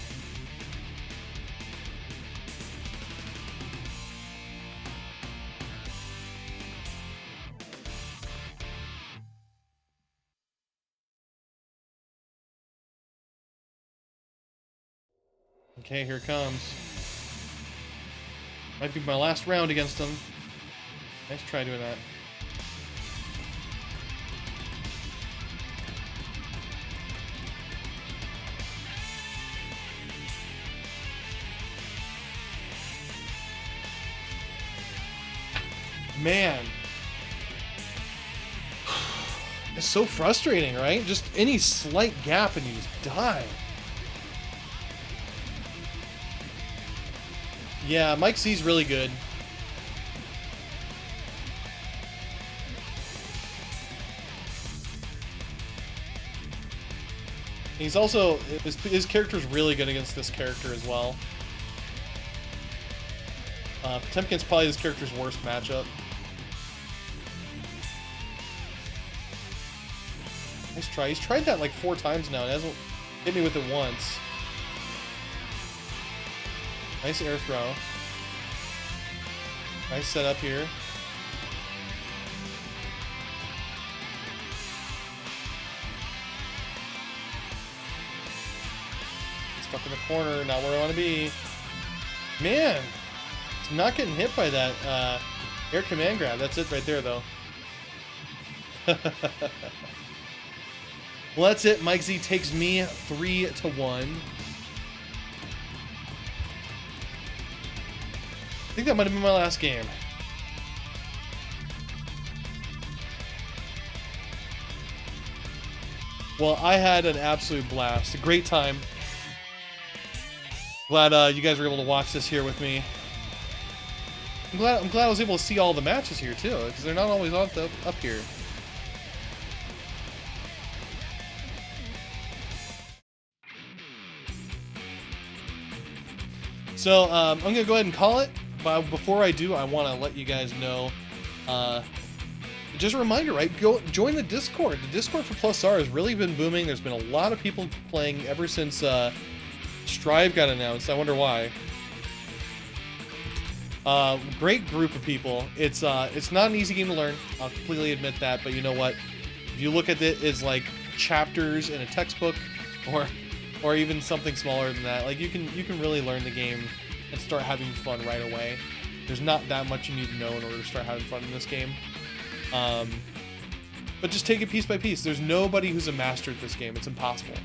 Speaker 1: Okay, here it comes. Might be my last round against him. Nice try doing that. Man. It's so frustrating, right? Just any slight gap and you just die. Yeah, Mike C's really good. He's also, his character's really good against this character as well. Potemkin's probably this character's worst matchup. Nice try. He's tried that like 4 times now. He hasn't hit me with it once. Nice air throw. Nice setup here. Stuck in the corner, not where I want to be. Man, it's not getting hit by that air command grab. That's it right there, though. Well, that's it. Mike Z takes me 3-1. I think that might have been my last game. Well, I had an absolute blast. A great time. Glad you guys were able to watch this here with me. I'm glad I was able to see all the matches here too, because they're not always up here. So I'm gonna go ahead and call it. But before I do, I want to let you guys know. Just a reminder, right? Go join the Discord. The Discord for Plus R has really been booming. There's been a lot of people playing ever since Strive got announced. I wonder why. Great group of people. It's not an easy game to learn. I'll completely admit that. But you know what? If you look at it as like chapters in a textbook, or even something smaller than that, like you can really learn the game and start having fun right away. There's not that much you need to know in order to start having fun in this game. But just take it piece by piece. There's nobody who's a master at this game. It's impossible.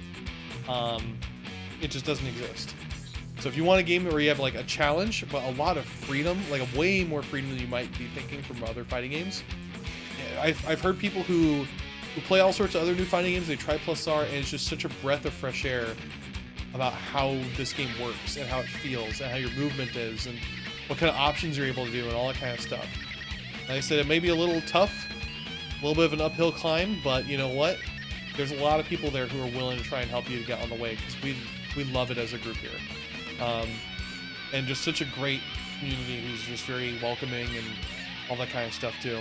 Speaker 1: It just doesn't exist. So if you want a game where you have like a challenge, but a lot of freedom, like a way more freedom than you might be thinking from other fighting games. I've heard people who play all sorts of other new fighting games, they try Plus R, and it's just such a breath of fresh air about how this game works and how it feels and how your movement is and what kind of options you're able to do and all that kind of stuff. Like I said, it may be a little tough, a little bit of an uphill climb, but you know what? There's a lot of people there who are willing to try and help you to get on the way, because we love it as a group here. And just such a great community who's just very welcoming and all that kind of stuff too.